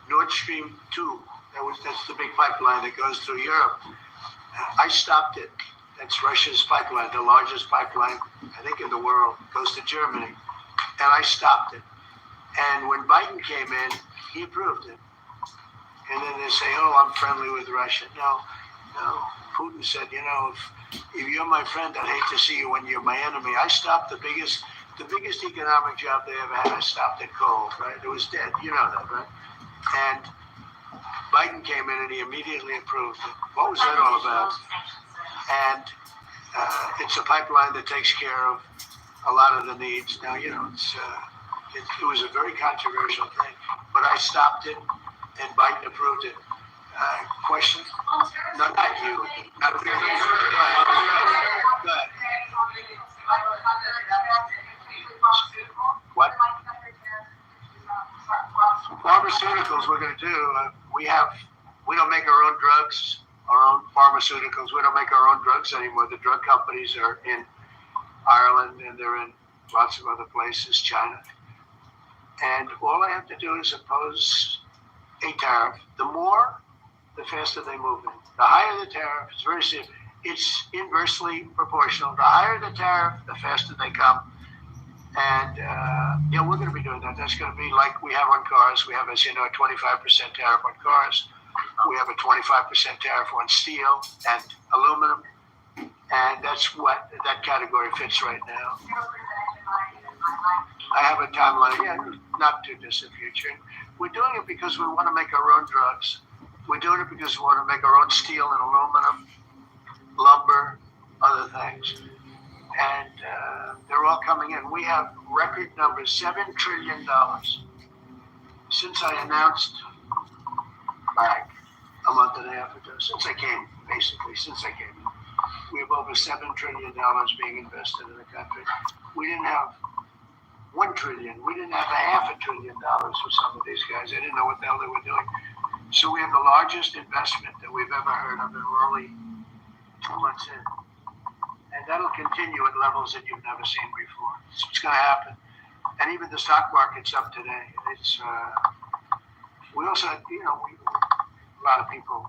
Nord Stream 2, that's the big pipeline that goes through Europe. I stopped it. That's Russia's pipeline, the largest pipeline, I think, in the world. It goes to Germany. And I stopped it. And when Biden came in, he approved it. And then they say, oh, I'm friendly with Russia. No. Putin said, if you're my friend, I'd hate to see you when you're my enemy. I stopped the biggest economic job they ever had. I stopped it cold, right? It was dead. You know that, right? And Biden came in and he immediately approved it. What was that all about? And it's a pipeline that takes care of a lot of the needs. Now, it was a very controversial thing, but I stopped it and Biden approved it. Question? No, not you. Not you. Go ahead. What? Pharmaceuticals we're going to do. We don't make our own drugs, our own pharmaceuticals. We don't make our own drugs anymore. The drug companies are in Ireland and they're in lots of other places, China. And all I have to do is impose a tariff. The more, the faster they move in. The higher the tariff, it's very simple. It's inversely proportional. The higher the tariff, the faster they come. And we're going to be doing that. That's going to be like we have on cars. We have, as you know, a 25% tariff on cars. We have a 25% tariff on steel and aluminum. And that's what that category fits right now. I have a timeline, not too distant future. We're doing it because we want to make our own drugs. We're doing it because we want to make our own steel and aluminum, lumber, other things. And they're all coming in. We have record numbers, $7 trillion. Since I announced back a month and a half ago, since I came in, we have over $7 trillion being invested in the country. We didn't have $1 trillion. We didn't have $500 billion for some of these guys. I didn't know what the hell they were doing. So we have the largest investment that we've ever heard of, and we're only 2 months in. And that'll continue at levels that you've never seen before. So it's going to happen. And even the stock market's up today. It's we also had, a lot of people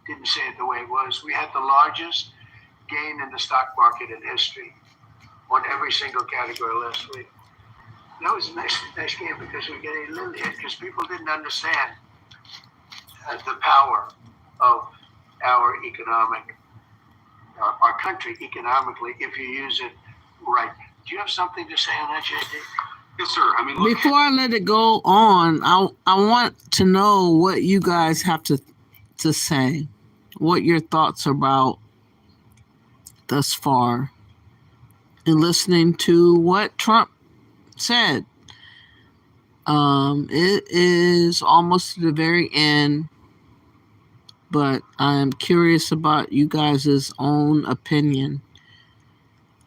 didn't say it the way it was. We had the largest gain in the stock market in history on every single category last week. That was a nice game because we get a little hit because people didn't understand the power of our country economically if you use it right. Do you have something to say on that, JD? Yes, sir. I mean, look, Before I let it go on, I want to know what you guys have to say, what your thoughts are about thus far in listening to what Trump said. It is almost to the very end, but I'm curious about you guys' own opinion.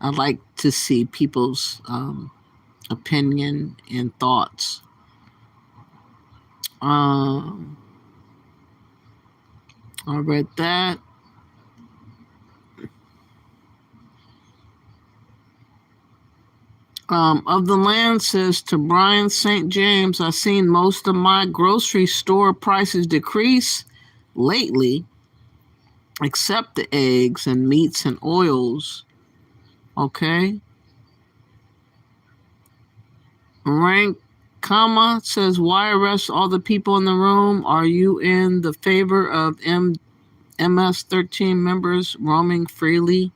I'd like to see people's opinion and thoughts. I read that. Of the land says to Brian St. James, I've seen most of my grocery store prices decrease lately, except the eggs and meats and oils. Okay. Rank, comma, says, why arrest all the people in the room? Are you in the favor of MS-13 members roaming freely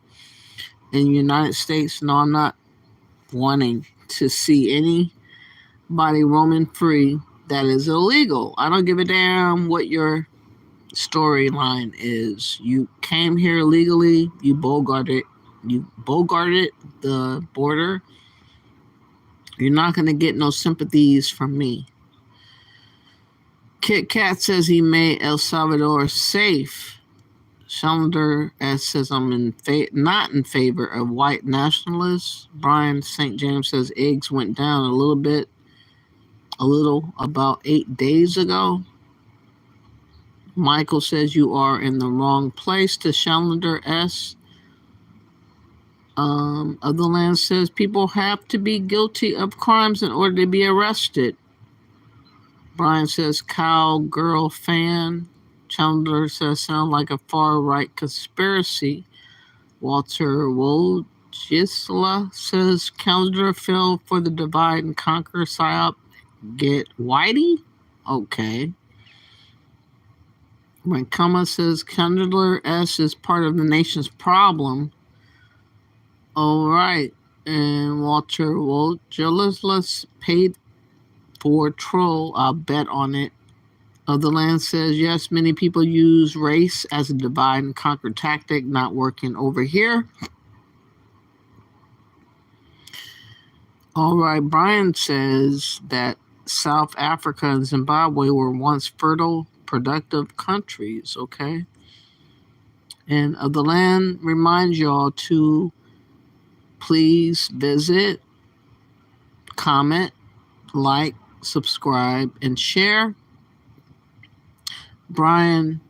in the United States? No, I'm not wanting to see anybody roaming free. That is illegal. I don't give a damn what your storyline is. You came here illegally. You bogarted the border. You're not going to get no sympathies from me. Kit Kat says he made El Salvador safe. Shalender S says, I'm not in favor of white nationalists. Brian St. James says, eggs went down a little about 8 days ago. Michael says, you are in the wrong place to Shalender S. Otherland says, people have to be guilty of crimes in order to be arrested. Brian says, cowgirl fan. Chandler says, sound like a far-right conspiracy. Walter Wojcicla says, calendar fell for the divide and conquer psyop. Get whitey? Okay. Rankama says, Chandler S is part of the nation's problem. All right. And Walter Wojcicla paid for troll. I'll bet on it. Otherland says, yes, many people use race as a divide and conquer tactic, not working over here. All right, Brian says that South Africa and Zimbabwe were once fertile, productive countries, okay? And Otherland reminds y'all to please visit, comment, like, subscribe, and share. Brian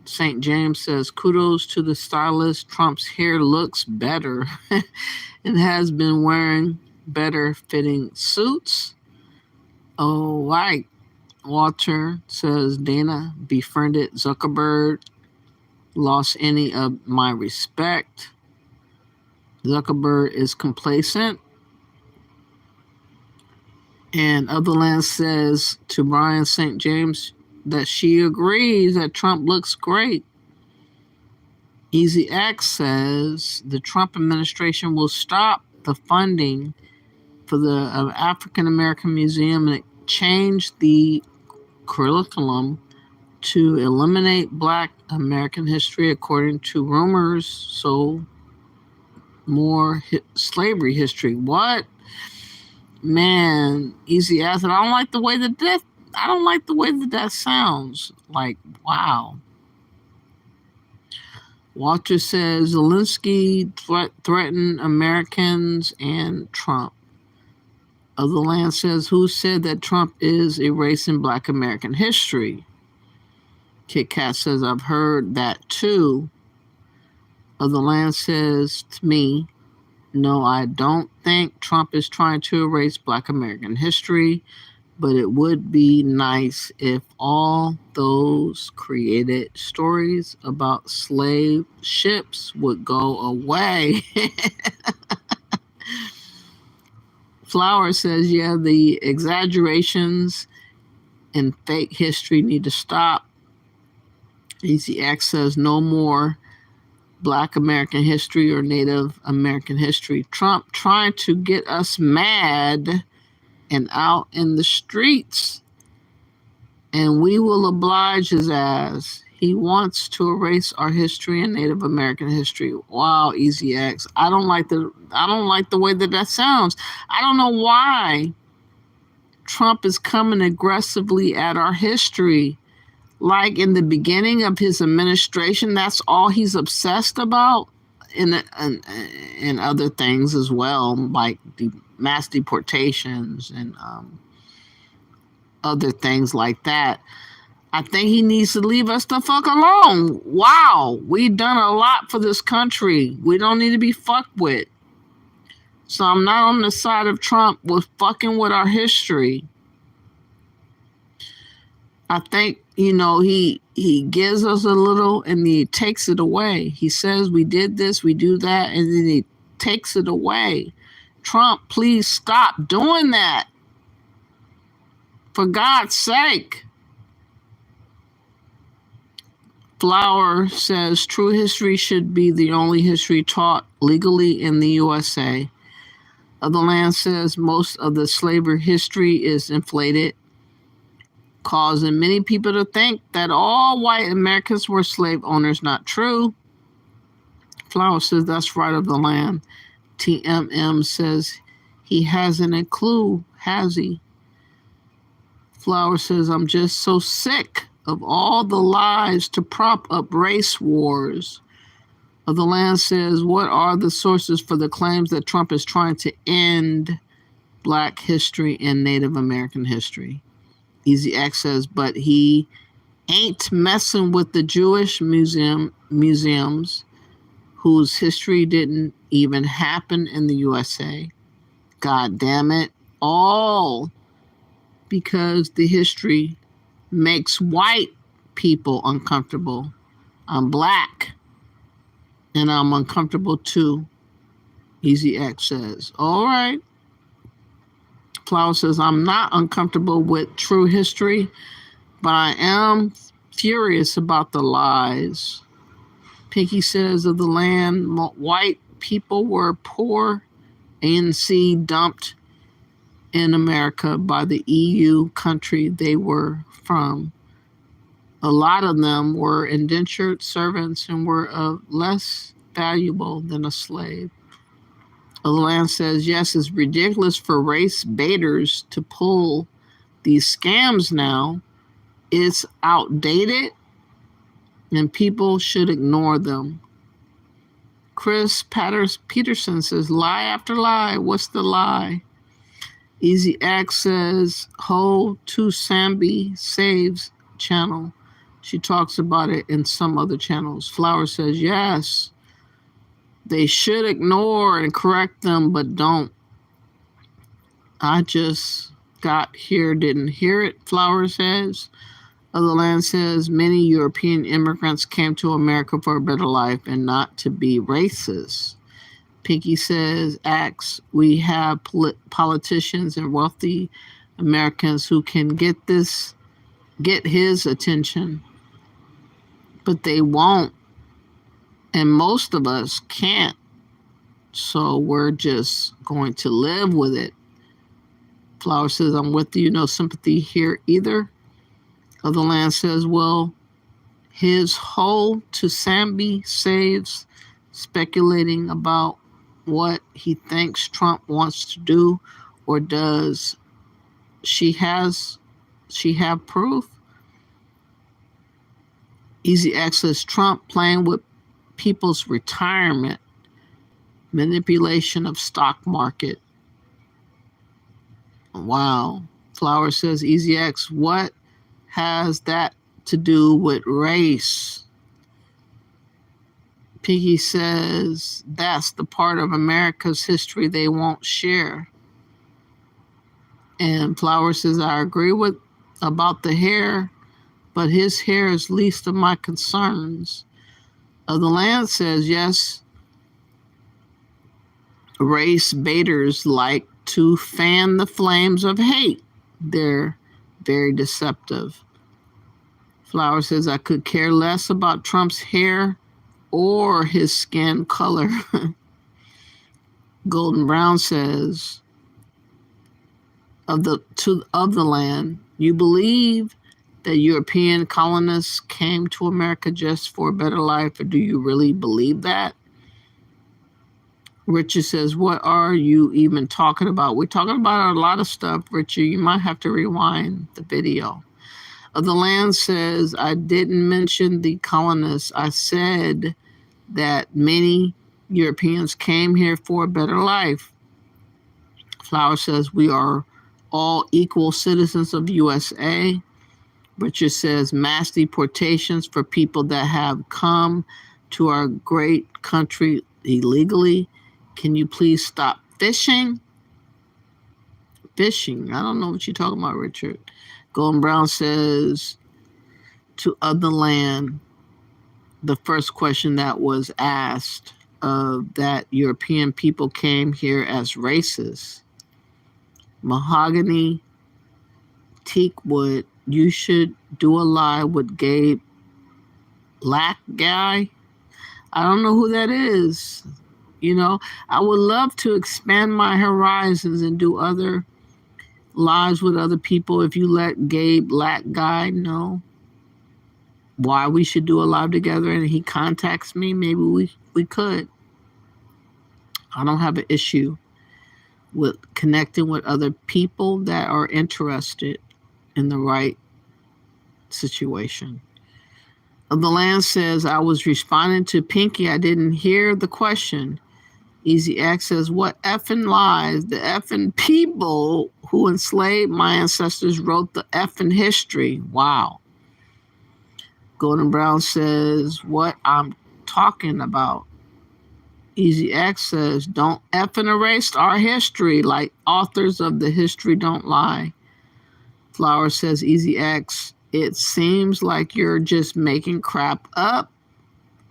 St. James says, kudos to the stylist. Trump's hair looks better and has been wearing better fitting suits. Oh, right. Walter says, Dana befriended Zuckerberg. Lost any of my respect. Zuckerberg is complacent. And Otherland says to Brian St. James, that she agrees that Trump looks great. Easy X says the Trump administration will stop the funding for the African American Museum and change the curriculum to eliminate Black American history, according to rumors. So more slavery history. What? Man, Easy X, I don't like the way that sounds. Like, wow. Walter says Zelensky threatened Americans and Trump. Otherland says, who said that Trump is erasing Black American history? Kit Kat says, I've heard that too. Otherland says to me, no, I don't think Trump is trying to erase Black American history. But it would be nice if all those created stories about slave ships would go away. Flower says, yeah, the exaggerations and fake history need to stop. Easy X says, no more Black American history or Native American history. Trump trying to get us mad and out in the streets, and we will oblige his ass. He wants to erase our history and Native American history. Wow, Easy X. I don't like the way that sounds. I don't know why Trump is coming aggressively at our history. Like in the beginning of his administration, that's all he's obsessed about, and other things as well, like the mass deportations and other things like that. I think he needs to leave us the fuck alone. Wow, we've done a lot for this country. We don't need to be fucked with. So I'm not on the side of Trump with fucking with our history. I think, he gives us a little and he takes it away. He says we did this, we do that, and then he takes it away. Trump, please stop doing that. For God's sake. Flower says true history should be the only history taught legally in the USA. Otherland says most of the slavery history is inflated, causing many people to think that all white Americans were slave owners. Not true. Flower says that's right of the land. TMM says he hasn't a clue, has he? Flower says, I'm just so sick of all the lies to prop up race wars. Of the Land says, what are the sources for the claims that Trump is trying to end Black history and Native American history? Easy X says, but he ain't messing with the Jewish museums whose history didn't even happen in the USA. God damn it. All because the history makes white people uncomfortable. I'm Black and I'm uncomfortable too. Easy X says, all right. Flower says, I'm not uncomfortable with true history, but I am furious about the lies. Pinky says, of the Land, white people were poor ANC dumped in America by the EU country they were from. A lot of them were indentured servants and were less valuable than a slave. The Land says, yes, it's ridiculous for race baiters to pull these scams now. It's outdated and people should ignore them. Chris Peterson says, lie after lie. What's the lie? Easy X says, Ho to Sambi Saves channel. She talks about it in some other channels. Flower says, yes, they should ignore and correct them, but don't. I just got here, didn't hear it, Flower says. Of the Land says, many European immigrants came to America for a better life and not to be racist. Pinky says, Acts, we have politicians and wealthy Americans who can get his attention, but they won't. And most of us can't. So we're just going to live with it. Flower says, I'm with you. No sympathy here either. Of the Land says, well, his Ho to Sambi Saves speculating about what he thinks Trump wants to do, or does she have proof? Easy Access, Trump playing with people's retirement, manipulation of stock market. Wow. Flower says, Easy X, what has that to do with race? Piggy says, that's the part of America's history they won't share. And Flower says, I agree with about the hair, but his hair is least of my concerns. Of the Land says, yes, race baiters like to fan the flames of hate. They're very deceptive. Flower says, I could care less about Trump's hair or his skin color. Golden Brown says, of the Land, you believe that European colonists came to America just for a better life, or do you really believe that? Richard says, what are you even talking about? We're talking about a lot of stuff, Richard. You might have to rewind the video. Of the Land says, I didn't mention the colonists. I said that many Europeans came here for a better life. Flower says, we are all equal citizens of USA. Richard says, mass deportations for people that have come to our great country illegally. Can you please stop fishing? Fishing. I don't know what you're talking about, Richard. Golden Brown says, to other land, the first question that was asked that European people came here as racists. Mahogany Teakwood, you should do a live with Gabe Black guy. I don't know who that is. You know, I would love to expand my horizons and do other lives with other people. If you let Gabe Black guy know why we should do a live together and he contacts me, maybe we could. I don't have an issue with connecting with other people that are interested in the right situation. Of the Land says, I was responding to Pinky. I didn't hear the question. Easy X says, what effing lies? The effing people who enslaved my ancestors wrote the effing history. Wow. Golden Brown says, what I'm talking about. Easy X says, don't effing erase our history like authors of the history don't lie. Flower says, Easy X, it seems like you're just making crap up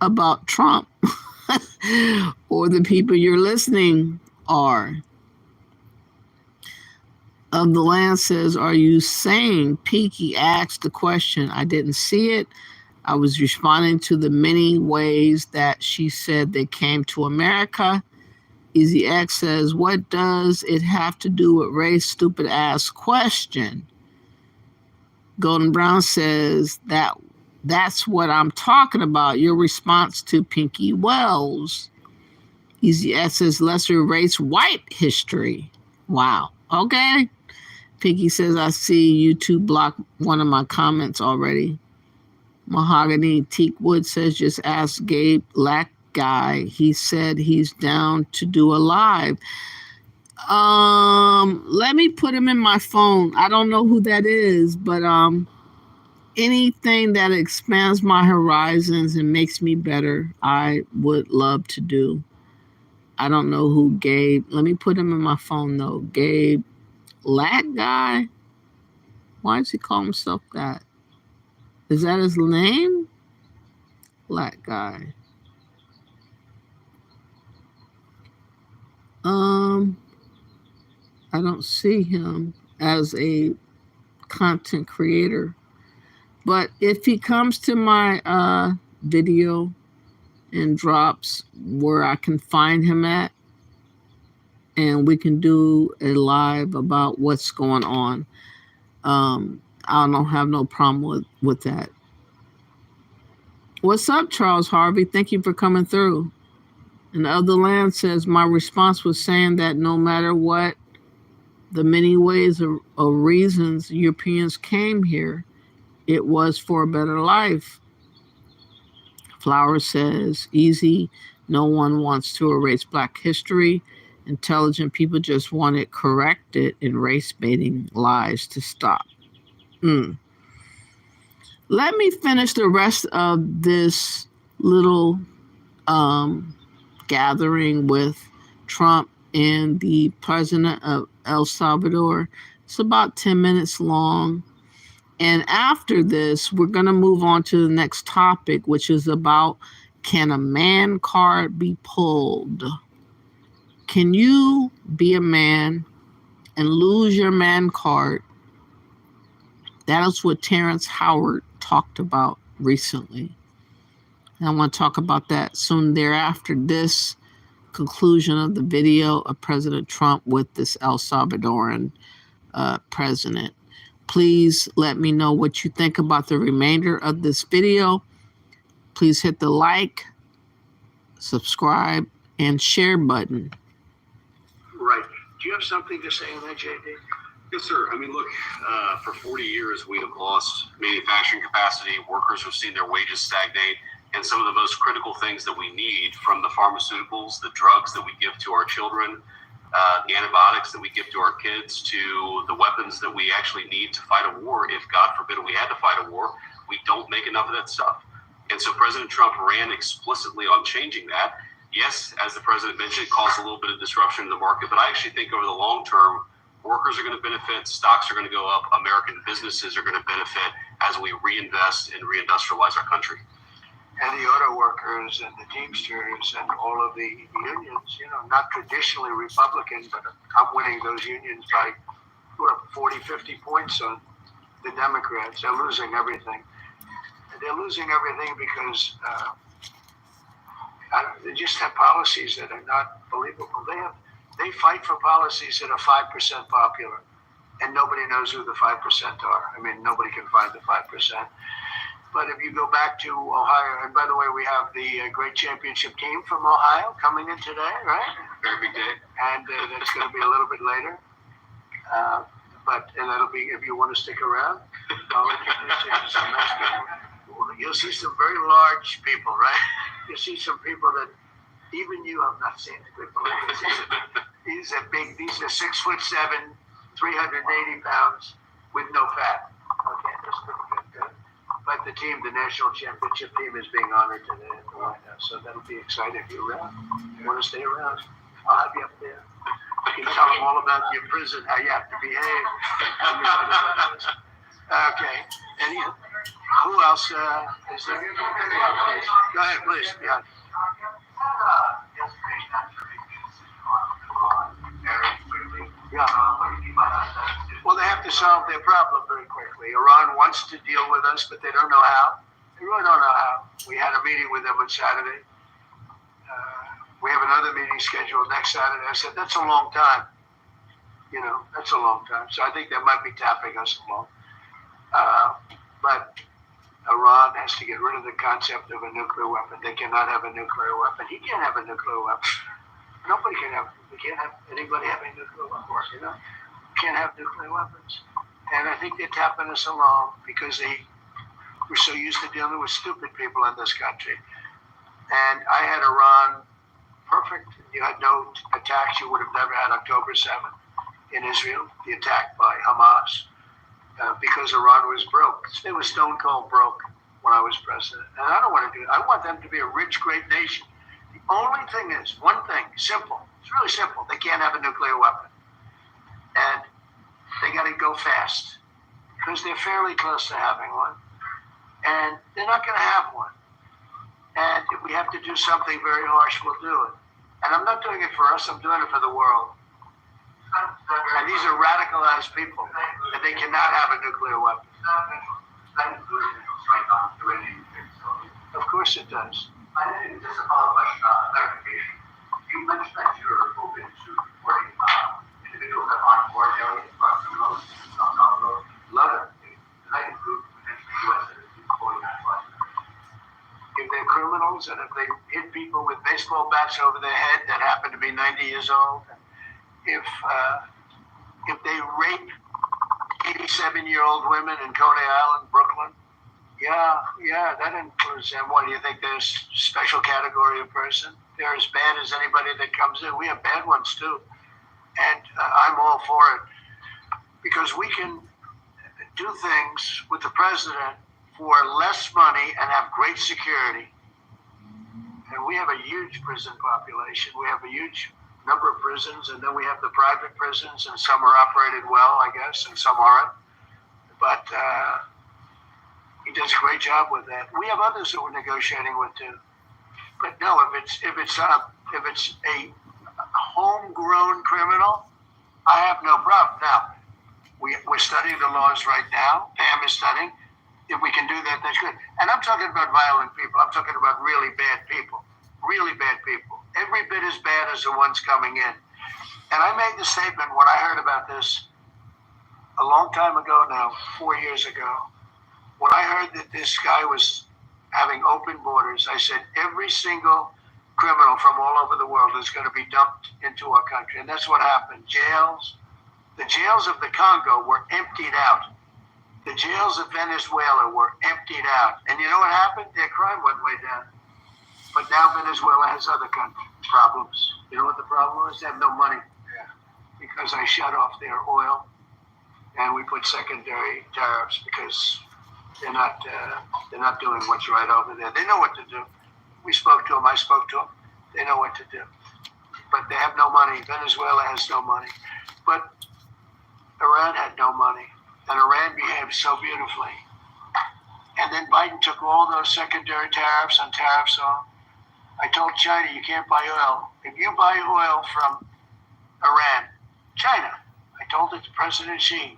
about Trump or the people you're listening are. Of the Land says, are you saying Pinky asked the question? I didn't see it. I was responding to the many ways that she said they came to America. Easy X says, what does it have to do with race? Stupid ass question. Golden Brown says, that's what I'm talking about. Your response to Pinky Wells. Easy X says, let's erase white history. Wow. Okay. Pinky says, I see you two blocked one of my comments already. Mahogany Teakwood says, just ask Gabe Lack Guy. He said he's down to do a live. Let me put him in my phone. I don't know who that is, but anything that expands my horizons and makes me better, I would love to do. I don't know who Gabe. Let me put him in my phone though. Gabe Lack Guy. Why does he call himself that? Is that his name? Black Guy. I don't see him as a content creator. But if he comes to my video and drops where I can find him at, and we can do a live about what's going on, I don't have no problem with that. What's up, Charles Harvey? Thank you for coming through. And the Other Land says, my response was saying that no matter what the many ways of reasons Europeans came here, it was for a better life. Flower says, easy, no one wants to erase Black history. Intelligent people just want it corrected and race-baiting lies to stop. Let me finish the rest of this little gathering with Trump and the president of El Salvador. It's about 10 minutes long. And after this, we're going to move on to the next topic, which is about, can a man card be pulled? Can you be a man and lose your man card? That is what Terrence Howard talked about recently. And I want to talk about that soon thereafter. This conclusion of the video of President Trump with this El Salvadoran president. Please let me know what you think about the remainder of this video. Please hit the like, subscribe, and share button. Right. Do you have something to say on that, JD? Yes, sir. I mean, look, for 40 years, we have lost manufacturing capacity. Workers have seen their wages stagnate. And some of the most critical things that we need, from the pharmaceuticals, the drugs that we give to our children, the antibiotics that we give to our kids, to the weapons that we actually need to fight a war. If, God forbid, we had to fight a war, we don't make enough of that stuff. And so President Trump ran explicitly on changing that. Yes, as the president mentioned, it caused a little bit of disruption in the market, but I actually think over the long term, workers are going to benefit, stocks are going to go up, American businesses are going to benefit as we reinvest and reindustrialize our country. And the auto workers and the Teamsters and all of the unions, not traditionally Republican, but I'm winning those unions by 40, 50 points on the Democrats. They're losing everything. They're losing everything because they just have policies that are not believable. They fight for policies that are 5% popular, and nobody knows who the 5% are. I mean, nobody can find the 5%. But if you go back to Ohio, and by the way, we have the great championship team from Ohio coming in today, right? Very big day. And that's going to be a little bit later. And that'll be, if you want to stick around, I'll introduce you to some nice people. You'll see some very large people, right? You'll see some people that even you have not seen. These are 6'7", 380 pounds with no fat. Okay, that's pretty good. But the national championship team is being honored today at the White House, so that'll be exciting if you're around. You want to stay around? I'll have you up there. You can tell them all about your prison, how you have to behave. Okay. Who else is there? Go ahead, please. Yeah. Yeah. Well, they have to solve their problem very quickly. Iran wants to deal with us, but they don't know how. They really don't know how. We had a meeting with them on Saturday. We have another meeting scheduled next Saturday. I said, that's a long time. That's a long time. So I think they might be tapping us along. But Iran has to get rid of the concept of a nuclear weapon. They cannot have a nuclear weapon. He can't have a nuclear weapon. Nobody can have. We can't have anybody having nuclear weapons. Can't have nuclear weapons. And I think they're tapping us along because we're so used to dealing with stupid people in this country. And I had Iran perfect. You had no attacks. You would have never had October 7th in Israel, the attack by Hamas, because Iran was broke. They were stone cold broke when I was president. And I don't want to do it. I want them to be a rich, great nation. The only thing is, one thing, simple. It's really simple. They can't have a nuclear weapon. And they got to go fast because they're fairly close to having one. And they're not going to have one. And if we have to do something very harsh, we'll do it. And I'm not doing it for us. I'm doing it for the world. And these are radicalized people, and they cannot have a nuclear weapon. Of course it does. Just a follow-up question on clarification. You mentioned that you're open to reporting individuals that aren't foreign aliens, but criminals in El Salvador. Does that include potentially U.S. citizens fully naturalized? If they're criminals and if they hit people with baseball bats over their head that happen to be 90 years old, and if they rape 87-year-old women in Coney Island, Brooklyn, yeah, that includes them. What do you think? There's a special category of person? They're as bad as anybody that comes in. We have bad ones too, and I'm all for it because we can do things with the president for less money and have great security. And we have a huge prison population. We have a huge number of prisons, and then we have the private prisons, and some are operated well, I guess, and some aren't. But he does a great job with that. We have others that we're negotiating with too. But no, if it's a homegrown criminal, I have no problem. Now, we're studying the laws right now. Pam is studying. If we can do that, that's good. And I'm talking about violent people. I'm talking about really bad people. Really bad people. Every bit as bad as the ones coming in. And I made the statement when I heard about this a long time ago now, 4 years ago. When I heard that this guy was having open borders, I said every single criminal from all over the world is going to be dumped into our country. And that's what happened. The jails of the Congo were emptied out. The jails of Venezuela were emptied out. And you know what happened? Their crime went way down. But now Venezuela has other problems. You know what the problem is? They have no money. Because I shut off their oil. And we put secondary tariffs because they're not doing what's right over there. They know what to do. We spoke to them. I spoke to them. They know what to do. But they have no money. Venezuela has no money. But Iran had no money. And Iran behaved so beautifully. And then Biden took all those secondary tariffs and tariffs on. I told China, you can't buy oil. If you buy oil from Iran, China, I told it to President Xi,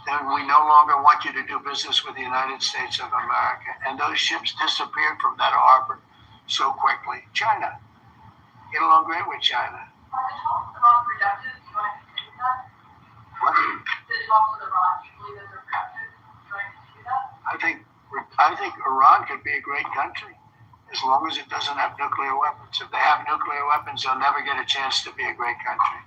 then we no longer want you to do business with the United States of America. And those ships disappeared from that harbor so quickly. China. Get along great with China. Are the talks about productive? Do you want to continue that? What? The talks with Iran, do you believe those are productive? Do you want to continue that? I think Iran could be a great country as long as it doesn't have nuclear weapons. If they have nuclear weapons, they'll never get a chance to be a great country.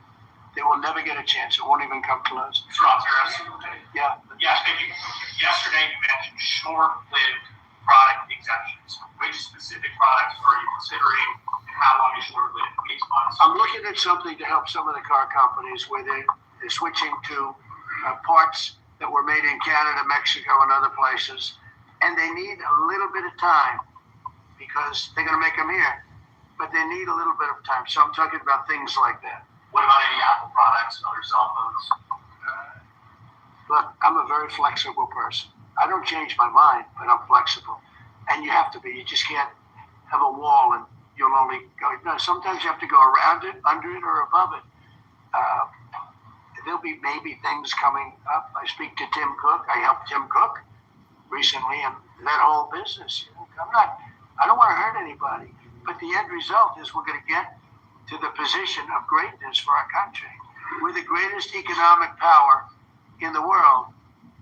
They will never get a chance. It won't even come close. Strong tariffs. Yeah. Yes, thank you. Yesterday you mentioned short-lived product exemptions. Which specific products are you considering, and how long is short-lived? Weeks, months? I'm looking at something to help some of the car companies where they're switching to parts that were made in Canada, Mexico, and other places, and they need a little bit of time because they're going to make them here, but they need a little bit of time. So I'm talking about things like that. What about any Apple products, other cell phones? Look, I'm a very flexible person. I don't change my mind, but I'm flexible. And you have to be. You just can't have a wall and you'll only go. No, sometimes you have to go around it, under it, or above it. There'll be maybe things coming up. I speak to Tim Cook. I helped Tim Cook recently and that whole business. I don't want to hurt anybody. But the end result is we're going to get to the position of greatness for our country. We're the greatest economic power in the world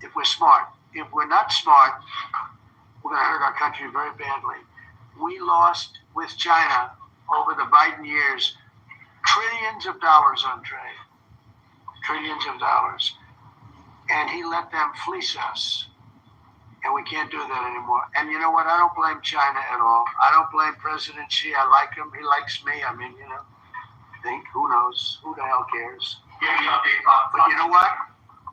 if we're smart. If we're not smart, we're going to hurt our country very badly. We lost with China over the Biden years trillions of dollars on trade. Trillions of dollars. And he let them fleece us. And we can't do that anymore. And you know what? I don't blame China at all. I don't blame President Xi. I like him. He likes me. I mean, who knows? Who the hell cares? But you know what?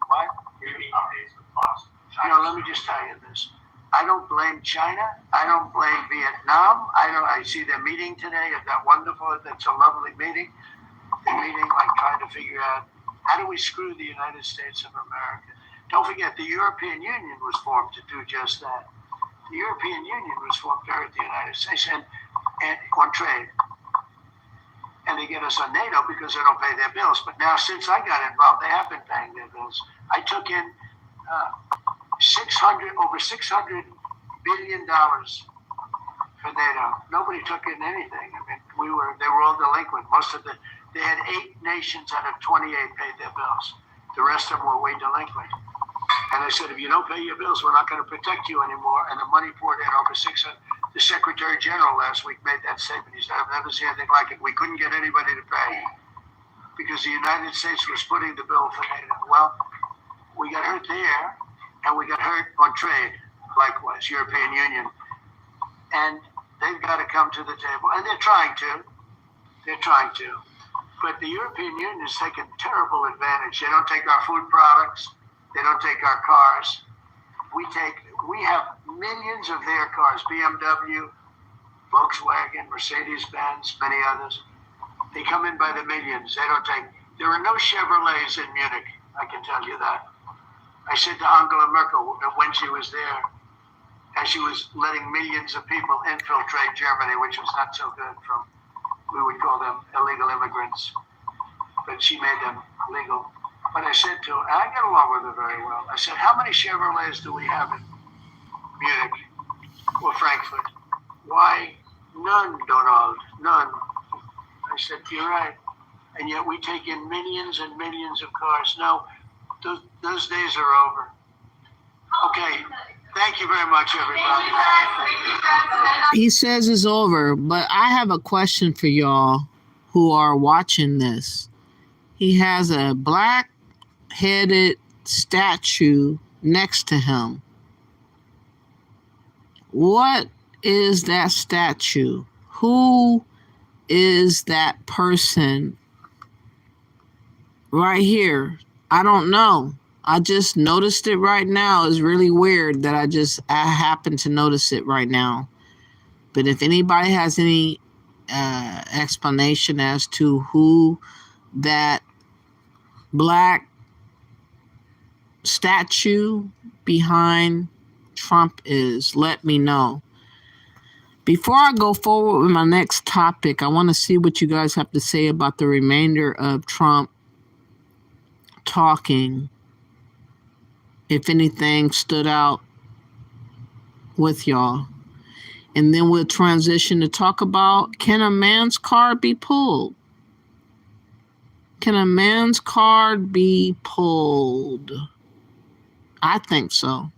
What? Let me just tell you this. I don't blame China. I don't blame Vietnam. I see their meeting today. That's wonderful. That's a lovely meeting. They're meeting, like trying to figure out how do we screw the United States of America. Don't forget, the European Union was formed to do just that. The European Union was formed to hurt the United States and on trade. And they get us on NATO because they don't pay their bills. But now, since I got involved, they have been paying their bills. I took in over $600 billion for NATO. Nobody took in anything. I mean, they were all delinquent. They had 8 nations out of 28 paid their bills. The rest of them were way delinquent. And I said, if you don't pay your bills, we're not going to protect you anymore. And the money poured in over 600. The Secretary General last week made that statement. He said, I've never seen anything like it. We couldn't get anybody to pay because the United States was footing the bill for NATO. Well, we got hurt there, and we got hurt on trade, likewise, European Union. And they've got to come to the table. And they're trying to. But the European Union has taken terrible advantage. They don't take our food products. They don't take our cars. We have millions of their cars, BMW, Volkswagen, Mercedes-Benz, many others. They come in by the millions. There are no Chevrolets in Munich, I can tell you that. I said to Angela Merkel when she was there, as she was letting millions of people infiltrate Germany, which was not so good we would call them illegal immigrants, but she made them legal. But I said to her, and I get along with her very well, I said, how many Chevrolets do we have in Munich or Frankfurt? Why, none, Donald, none. I said, you're right. And yet we take in millions and millions of cars. No, those days are over. Okay, thank you very much, everybody. He says it's over, but I have a question for y'all who are watching this. He has a black-headed statue next to him. What is that statue? Who is that person right here? I don't know. I just noticed it right now. It's really weird that I happen to notice it right now. But if anybody has any explanation as to who that black statue behind Trump is, let me know. Before I go forward with my next topic, I want to see what you guys have to say about the remainder of Trump talking. If anything stood out with y'all. And then we'll transition to talk about, can a man's card be pulled? Can a man's card be pulled? I think so.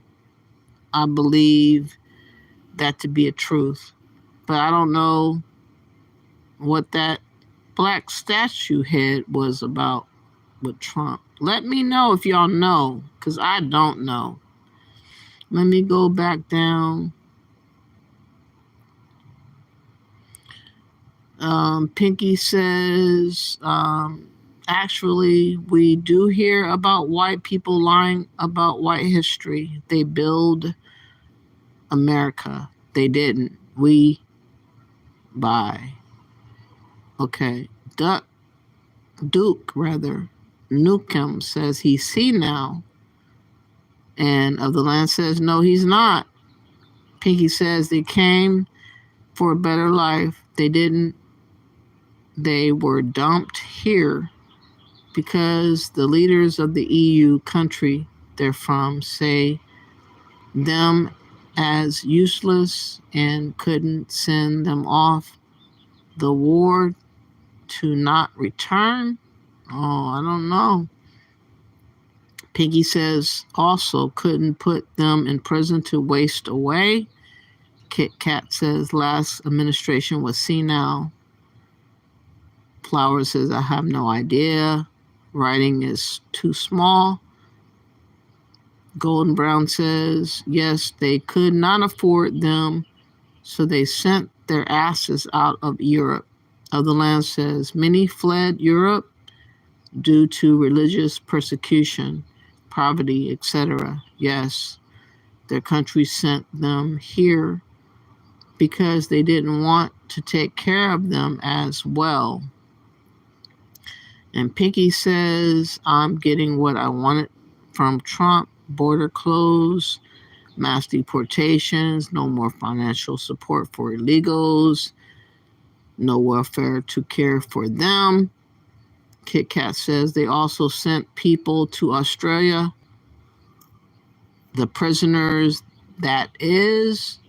I believe that to be a truth. But I don't know what that black statue head was about. with Trump? Let me know if y'all know, because I don't know. Let me go back down. Pinky says, actually, we do hear about white people lying about white history. They build America. They didn't. We buy. Okay. Duke Nukem says he's senile. And Of the Land says, no, he's not. Pinky says they came for a better life. They didn't. They were dumped here because the leaders of the EU country they're from say them as useless and couldn't send them off the war to not return. Oh, I don't know. Piggy says also couldn't put them in prison to waste away. Kit Kat says last administration was senile. Flower says I have no idea. Writing is too small. Golden Brown says yes, they could not afford them, so they sent their asses out of Europe. Of the Land says many fled Europe due to religious persecution, poverty, etc. Yes, their country sent them here because they didn't want to take care of them as well. And Pinky says, I'm getting what I wanted from Trump. Border closed, mass deportations, no more financial support for illegals, no welfare to care for them. Kit Kat says they also sent people to Australia. The prisoners, that is.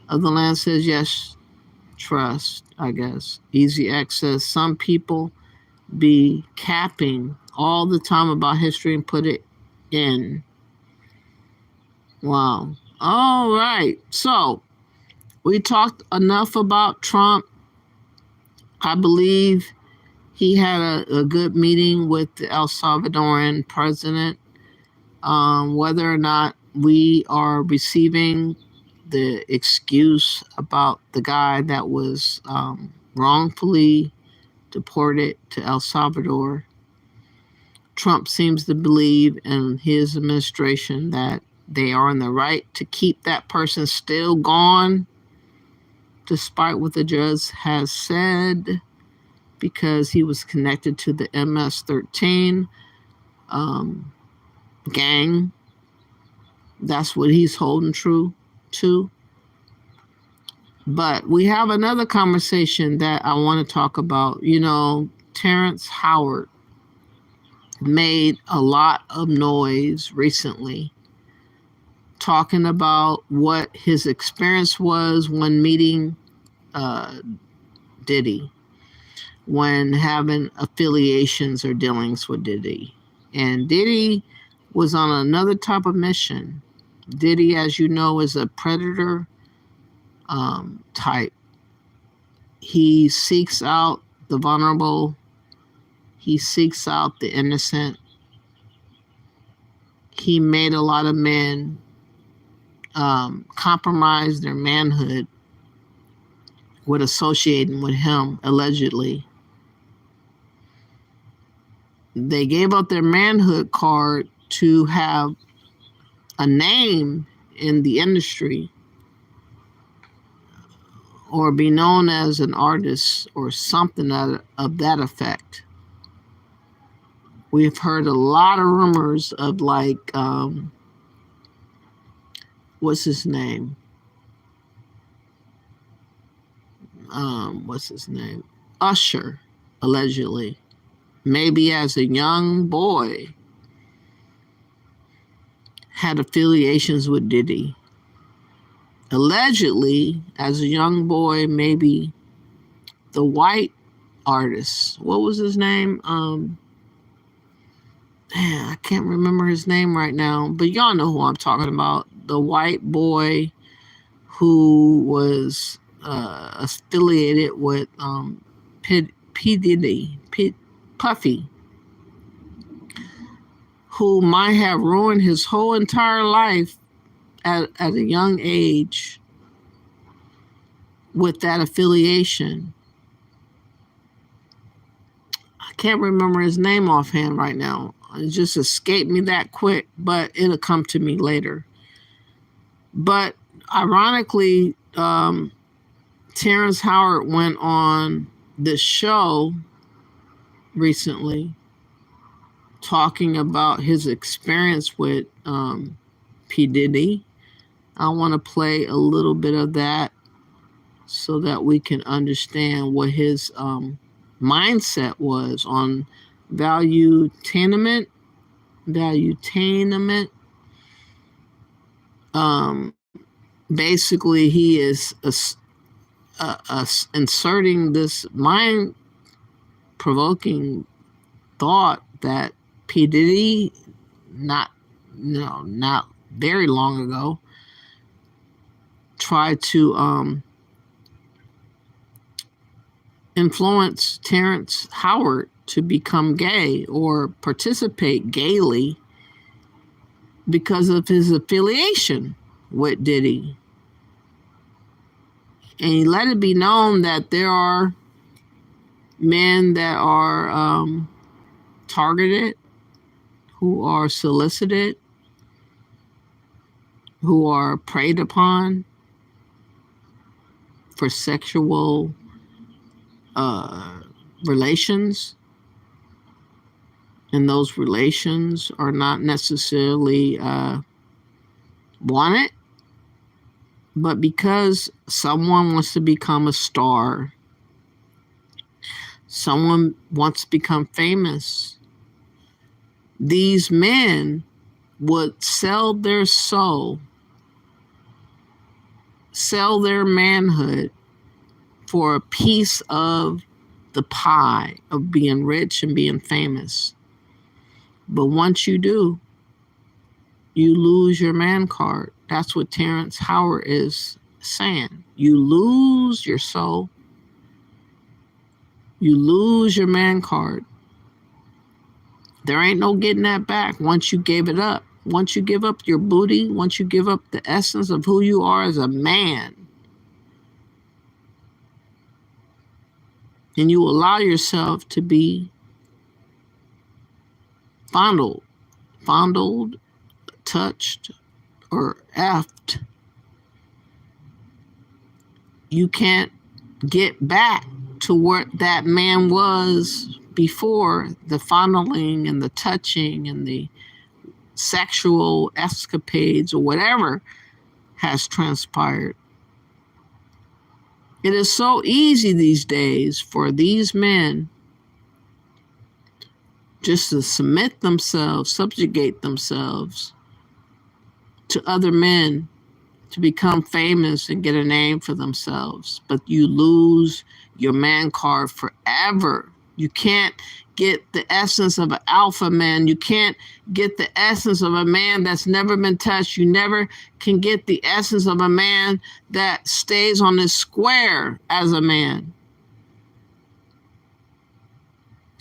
Of the Land says yes, trust, I guess. Easy X says some people be capping all the time about history and put it in. Wow. All right. So we talked enough about Trump. I believe he had a good meeting with the El Salvadoran president. Whether or not we are receiving the excuse about the guy that was wrongfully deported to El Salvador, Trump seems to believe in his administration that they are in the right to keep that person still gone, despite what the judge has said, because he was connected to the MS-13 gang. That's what he's holding true to. But we have another conversation that I want to talk about. You know, Terrence Howard made a lot of noise recently talking about what his experience was when meeting Diddy, when having affiliations or dealings with Diddy. And Diddy was on another type of mission. Diddy, as you know, is a predator type. He seeks out the vulnerable. He seeks out the innocent. He made a lot of men compromise their manhood with associating with him, allegedly. They gave up their manhood card to have a name in the industry or be known as an artist or something of that effect. We've heard a lot of rumors of like, what's his name? Usher, allegedly. Maybe as a young boy, had affiliations with Diddy. Allegedly, as a young boy, maybe the white artist, what was his name? I can't remember his name right now, but y'all know who I'm talking about. The white boy who was affiliated with P. Diddy, Puffy. who might have ruined his whole entire life at a young age with that affiliation. I can't remember his name offhand right now. It just escaped me that quick, but it'll come to me later. But ironically, Terrence Howard went on this show recently talking about his experience with P. Diddy. I want to play a little bit of that so that we can understand what his mindset was on valuetainment. Basically, he is inserting this mind-provoking thought that P. Diddy, not very long ago, tried to influence Terrence Howard to become gay or participate gaily because of his affiliation with Diddy. And he let it be known that there are men that are targeted, who are solicited, who are preyed upon for sexual relations. And those relations are not necessarily wanted, but because someone wants to become a star, someone wants to become famous, these men would sell their soul, sell their manhood for a piece of the pie of being rich and being famous. But once you do, you lose your man card. That's what Terrence Howard is saying. You lose your soul. You lose your man card. There ain't no getting that back once you gave it up. Once you give up your booty, once you give up the essence of who you are as a man, and you allow yourself to be fondled, touched, or effed, you can't get back to what that man was before the fondling and the touching and the sexual escapades or whatever has transpired. It is so easy these days for these men just to submit themselves, subjugate themselves to other men, to become famous and get a name for themselves. But you lose your man card forever. You can't get the essence of an alpha man. You can't get the essence of a man that's never been touched. You never can get the essence of a man that stays on his square as a man.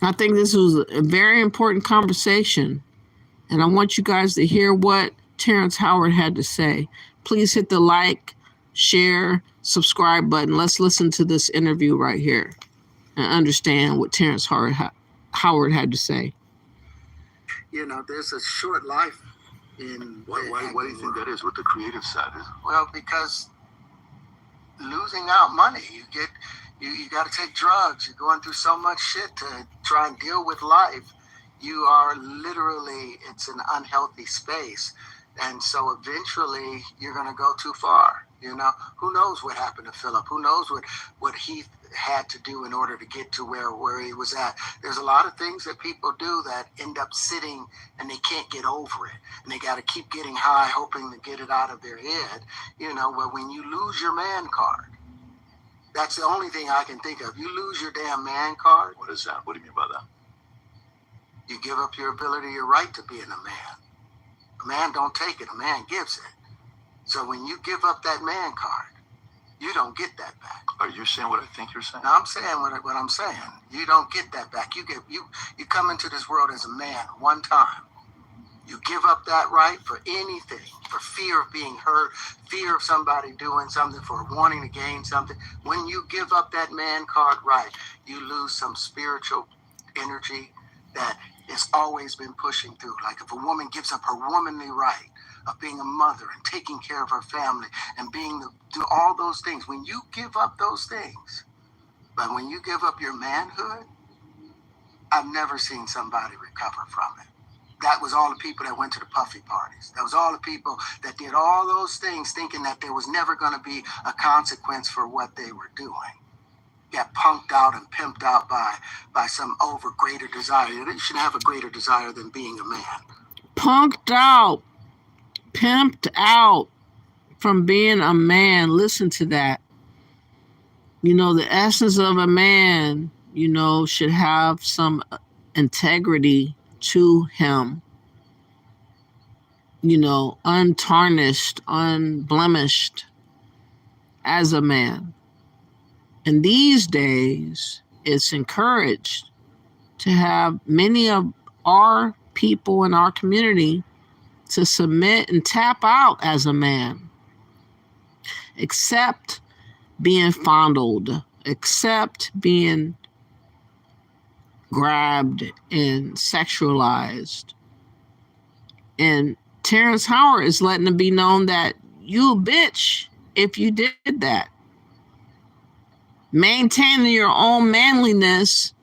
I think this was a very important conversation, and I want you guys to hear what Terrence Howard had to say. Please hit the like, share, subscribe button. Let's listen to this interview right here and understand what Terrence Howard had to say. You know, there's a short life in. Why do you think that is? What the creative side is? Well, because losing out money, you got to take drugs. You're going through so much shit to try and deal with life. You are literally, it's an unhealthy space. And so eventually you're going to go too far. You know, who knows what happened to Philip? Who knows what he had to do in order to get to where he was at? There's a lot of things that people do that end up sitting and they can't get over it. And they got to keep getting high, hoping to get it out of their head. You know, but when you lose your man card, that's the only thing I can think of. You lose your damn man card. What is that? What do you mean by that? You give up your ability, your right to being a man. A man don't take it, a man gives it. So when you give up that man card, you don't get that back. Are you saying what I think you're saying? No, I'm saying what I'm saying. You don't get that back. You come into this world as a man one time. You give up that right for anything, for fear of being hurt, fear of somebody doing something, for wanting to gain something. When you give up that man card right, you lose some spiritual energy that has always been pushing through. Like if a woman gives up her womanly right of being a mother and taking care of her family and do all those things, when you give up those things, but when you give up your manhood, I've never seen somebody recover from it. That was all the people that went to the puffy parties. That was all the people that did all those things thinking that there was never going to be a consequence for what they were doing. Got punked out and pimped out by some over greater desire. You should have a greater desire than being a man. Punked out, pimped out from being a man. Listen to that. You know, the essence of a man, you know, should have some integrity to him. You know, untarnished, unblemished as a man. And these days, it's encouraged to have many of our people in our community to submit and tap out as a man, accept being fondled, accept being grabbed and sexualized. And Terrence Howard is letting it be known that you a bitch if you did that. Maintaining your own manliness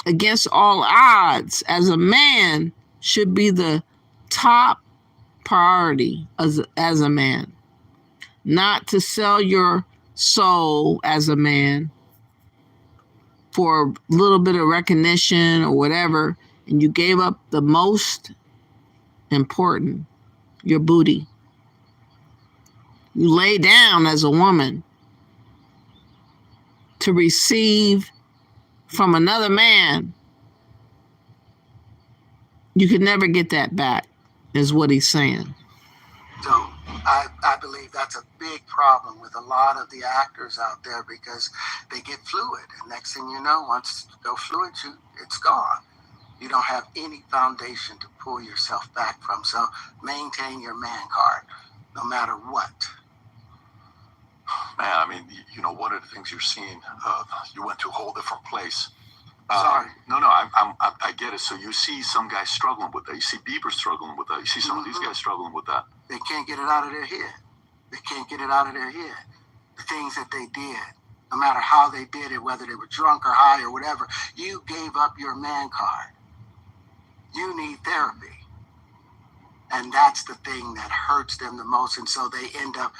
against all odds as a man should be the top priority as a man. Not to sell your soul as a man for a little bit of recognition or whatever, and you gave up the most important, your booty. You lay down as a woman to receive from another man. You could never get that back, is what he's saying. So I believe that's a big problem with a lot of the actors out there because they get fluid. And next thing you know, once you go fluid, it's gone. You don't have any foundation to pull yourself back from. So maintain your man card, no matter what. Man, I mean, you know, one of the things you're seeing, you went to a whole different place. Sorry. No, I get it. So you see some guys struggling with that. You see Bieber struggling with that. You see some of these guys struggling with that. They can't get it out of their head. They can't get it out of their head. The things that they did, no matter how they did it, whether they were drunk or high or whatever, you gave up your man card. You need therapy. And that's the thing that hurts them the most. And so they end up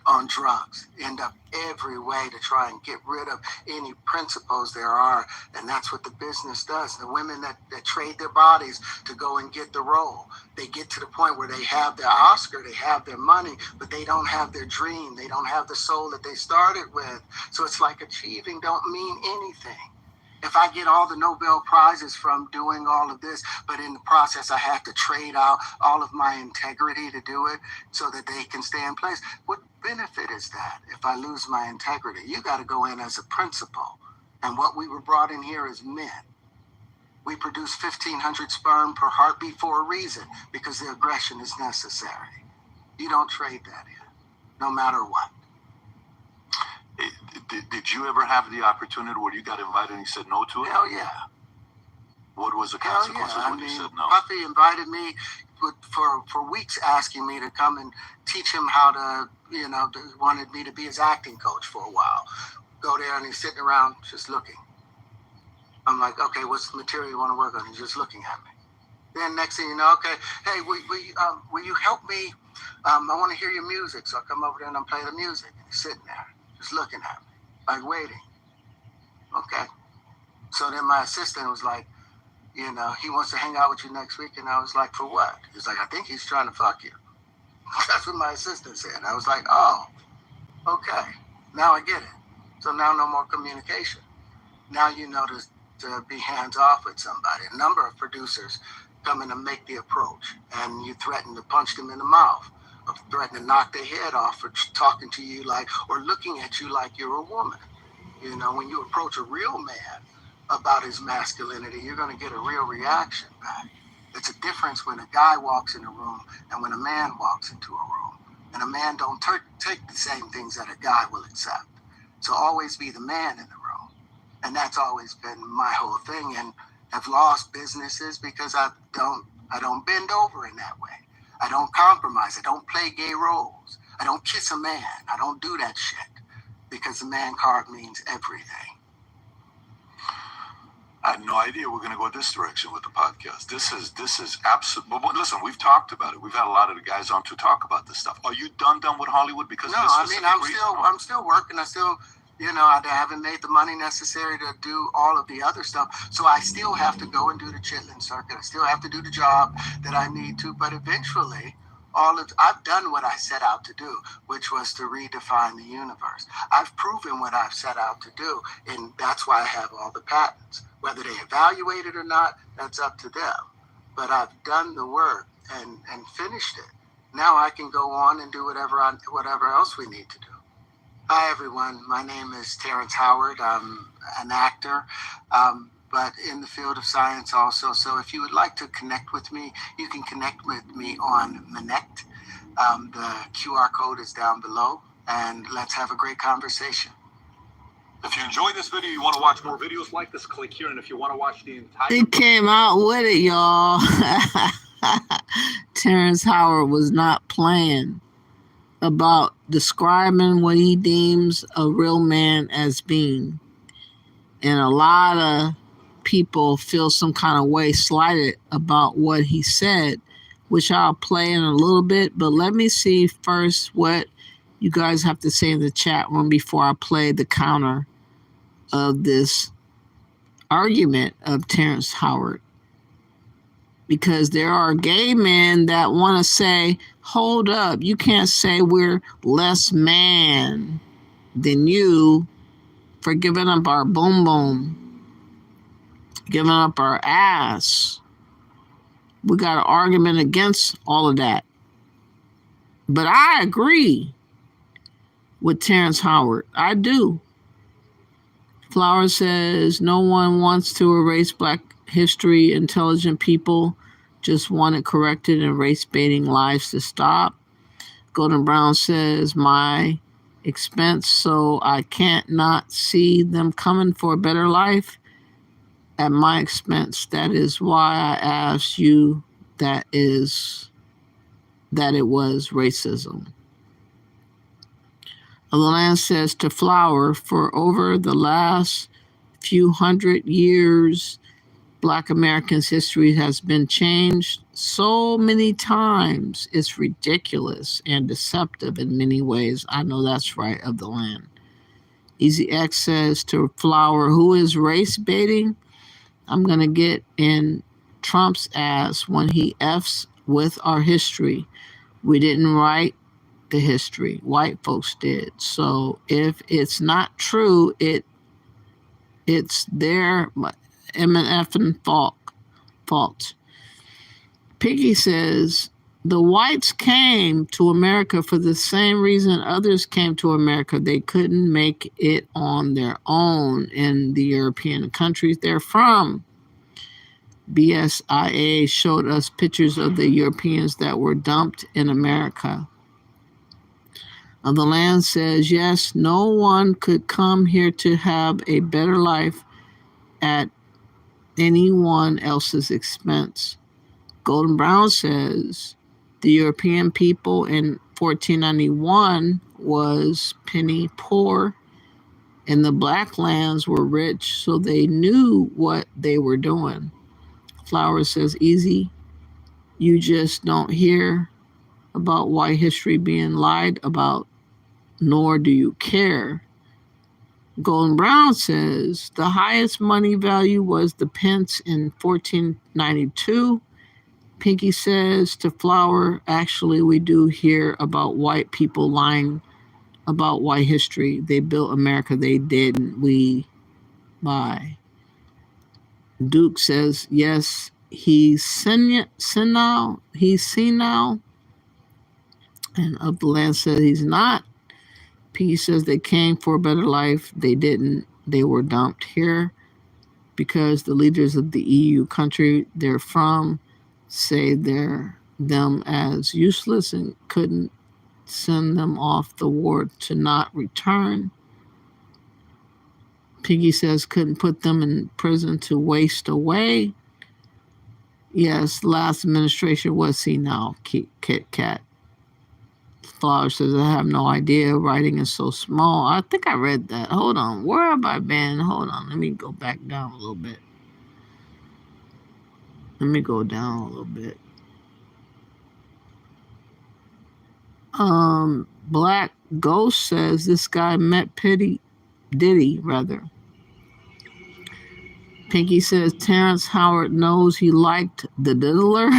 on drugs, end up every way to try and get rid of any principles there are. And that's what the business does. The women that trade their bodies to go and get the role, they get to the point where they have their Oscar, they have their money, but they don't have their dream. They don't have the soul that they started with. So it's like achieving don't mean anything. If I get all the Nobel Prizes from doing all of this, but in the process I have to trade out all of my integrity to do it so that they can stay in place, what benefit is that if I lose my integrity? You got to go in as a principal. And what we were brought in here as men. We produce 1,500 sperm per heartbeat for a reason, because the aggression is necessary. You don't trade that in, no matter what. Did you ever have the opportunity where you got invited and you said no to it? Hell yeah. What was the consequences when you said no? Puffy invited me for weeks, asking me to come and teach him how to, wanted me to be his acting coach for a while. Go there and he's sitting around just looking. I'm like, okay, what's the material you want to work on? He's just looking at me. Then next thing you know, okay, hey, will you help me? I want to hear your music. So I come over there and I play the music. And he's sitting there, just looking at me, like waiting. Okay. So then my assistant was like, he wants to hang out with you next week. And I was like, for what? He's like, I think he's trying to fuck you. That's what my assistant said. I was like, oh, okay. Now I get it. So now no more communication. Now you know to be hands off with somebody. A number of producers come in and make the approach, and you threaten to punch them in the mouth, or threaten to knock their head off for talking to you or looking at you like you're a woman. When you approach a real man about his masculinity, you're going to get a real reaction back. It's a difference when a guy walks in a room and when a man walks into a room. And a man don't take the same things that a guy will accept. So always be the man in the room. And that's always been my whole thing. And I've lost businesses because I don't bend over in that way. I don't compromise. I don't play gay roles. I don't kiss a man. I don't do that shit because the man card means everything. I had no idea we're going to go this direction with the podcast. This is absolute. But listen, we've talked about it. We've had a lot of the guys on to talk about this stuff. Are you done with Hollywood? Because no, I mean, I'm still working. I still, I haven't made the money necessary to do all of the other stuff. So I still have to go and do the chitlin circuit. I still have to do the job that I need to. But eventually, I've done what I set out to do, which was to redefine the universe. I've proven what I've set out to do, and that's why I have all the patents. Whether they evaluate it or not, that's up to them. But I've done the work and finished it. Now I can go on and do whatever else we need to do. Hi, everyone. My name is Terrence Howard. I'm an actor, but in the field of science also. So if you would like to connect with me, you can connect with me on Manect. The QR code is down below, and let's have a great conversation. If you enjoyed this video, you want to watch more videos like this, click here. And if you want to watch the entire... He came out with it, y'all. Terrence Howard was not playing about describing what he deems a real man as being. And a lot of people feel some kind of way slighted about what he said, which I'll play in a little bit. But let me see first what you guys have to say in the chat room before I play the counter of this argument of Terrence Howard. Because there are gay men that want to say, hold up, you can't say we're less man than you for giving up our boom boom, giving up our ass. We got an argument against all of that. But I agree with Terrence Howard. I do. Flower says, no one wants to erase Black history. Intelligent people just want it corrected and race baiting lives to stop. Golden Brown says, my expense, so I can't not see them coming for a better life at my expense. That is why I asked you that it was racism. The Land says to Flower, for over the last few hundred years, Black Americans' history has been changed so many times. It's ridiculous and deceptive in many ways. I know that's right, of the Land. Easy X says to Flower, who is race baiting? I'm going to get in Trump's ass when he F's with our history. We didn't write the history. White folks did. So if it's not true, it's their MFing fault. Piggy says, the whites came to America for the same reason others came to America. They couldn't make it on their own in the European countries they're from. BSIA showed us pictures of the Europeans that were dumped in America. The Land says, yes, no one could come here to have a better life at anyone else's expense. Golden Brown says, the European people in 1491 was penny poor, and the Black lands were rich, so they knew what they were doing. Flower says, easy, you just don't hear about white history being lied about, nor do you care. Golden Brown says, the highest money value was the pence in 1492. Pinky says to Flower, actually, we do hear about white people lying about white history. They built America. They didn't. We lie. Duke says, yes, he's senile. He's senile. And Of the Land says he's not. P says they came for a better life. They didn't. They were dumped here because the leaders of the EU country they're from say them as useless and couldn't send them off the ward to not return. Piggy says couldn't put them in prison to waste away. Yes, last administration was seen now, Kit Kat. Flower says, I have no idea. Writing is so small. I think I read that. Hold on. Where have I been? Hold on. Let me go back down a little bit. Let me go down a little bit. Black Ghost says this guy met Diddy. Pinky says Terrence Howard knows he liked the diddler.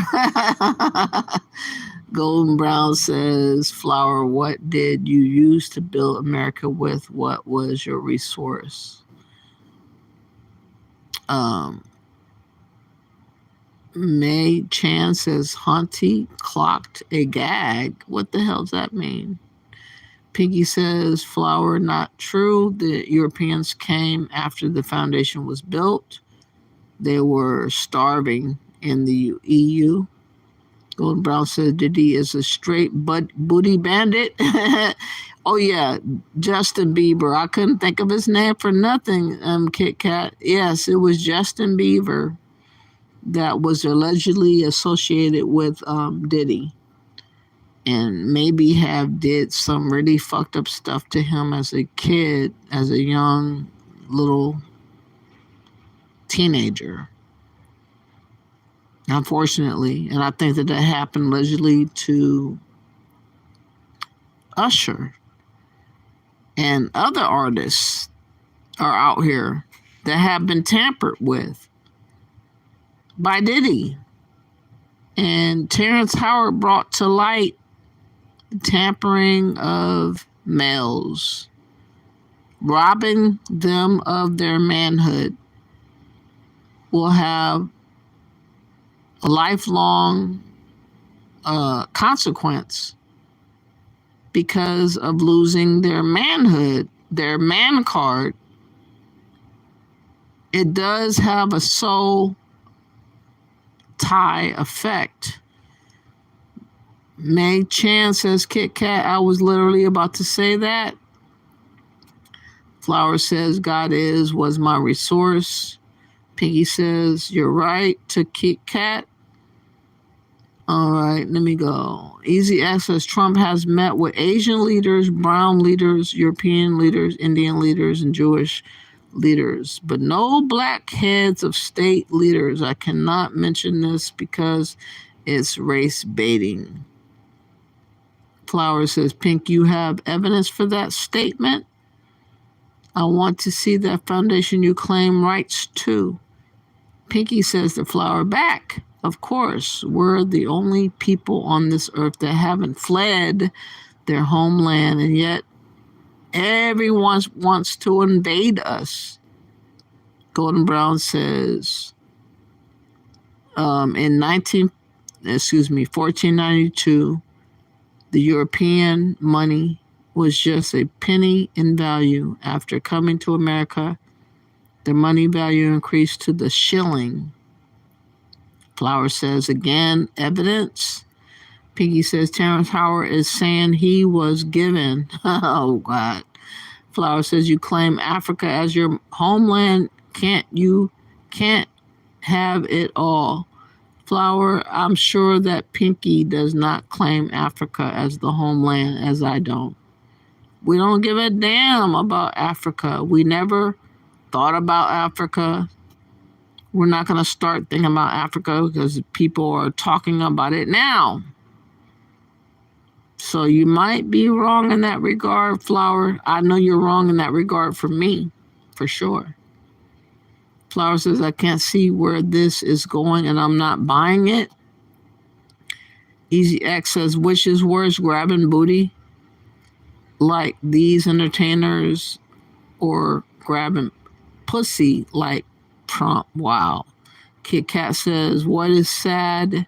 Golden Brown says, Flower, what did you use to build America with? What was your resource? May Chan says, Hunty clocked a gag. What the hell does that mean? Piggy says, Flower, not true. The Europeans came after the foundation was built. They were starving in the EU. Golden Brown says, Diddy is a straight booty bandit. Oh, yeah, Justin Bieber. I couldn't think of his name for nothing, Kit Kat. Yes, it was Justin Bieber that was allegedly associated with Diddy. And maybe have did some really fucked up stuff to him as a kid, as a young little teenager. Unfortunately. And I think that happened allegedly to Usher. And other artists are out here that have been tampered with by Diddy. And Terrence Howard brought to light tampering of males, robbing them of their manhood, will have a lifelong consequence because of losing their manhood, their man card. It does have a soul tie effect. May Chan says, Kit Kat, I was literally about to say that. Flower says, God was my resource. Piggy says, you're right, to Kit Kat. All right, let me go. Easy Access, Trump has met with Asian leaders, brown leaders, European leaders, Indian leaders, and Jewish leaders, but no black heads of state leaders. I cannot mention this because it's race baiting. Flower says, Pink, you have evidence for that statement? I want to see that foundation you claim rights to. Pinky says the Flower back. Of course, we're the only people on this earth that haven't fled their homeland, and yet everyone wants to invade us. Golden Brown says, in 1492, the European money was just a penny in value. After coming to America, the money value increased to the shilling. Flower says, again, evidence. Piggy says, Terrence Howard is saying he was given. Oh, God. Flower says, you claim Africa as your homeland. You can't have it all. Flower, I'm sure that Pinky does not claim Africa as the homeland, as I don't. We don't give a damn about Africa. We never thought about Africa. We're not going to start thinking about Africa because people are talking about it now. So you might be wrong in that regard, Flower. I know you're wrong in that regard for me, for sure. Flower says, I can't see where this is going and I'm not buying it. Easy X says, which is worse, grabbing booty like these entertainers or grabbing pussy like Trump? Wow. Kit Kat says, what is sad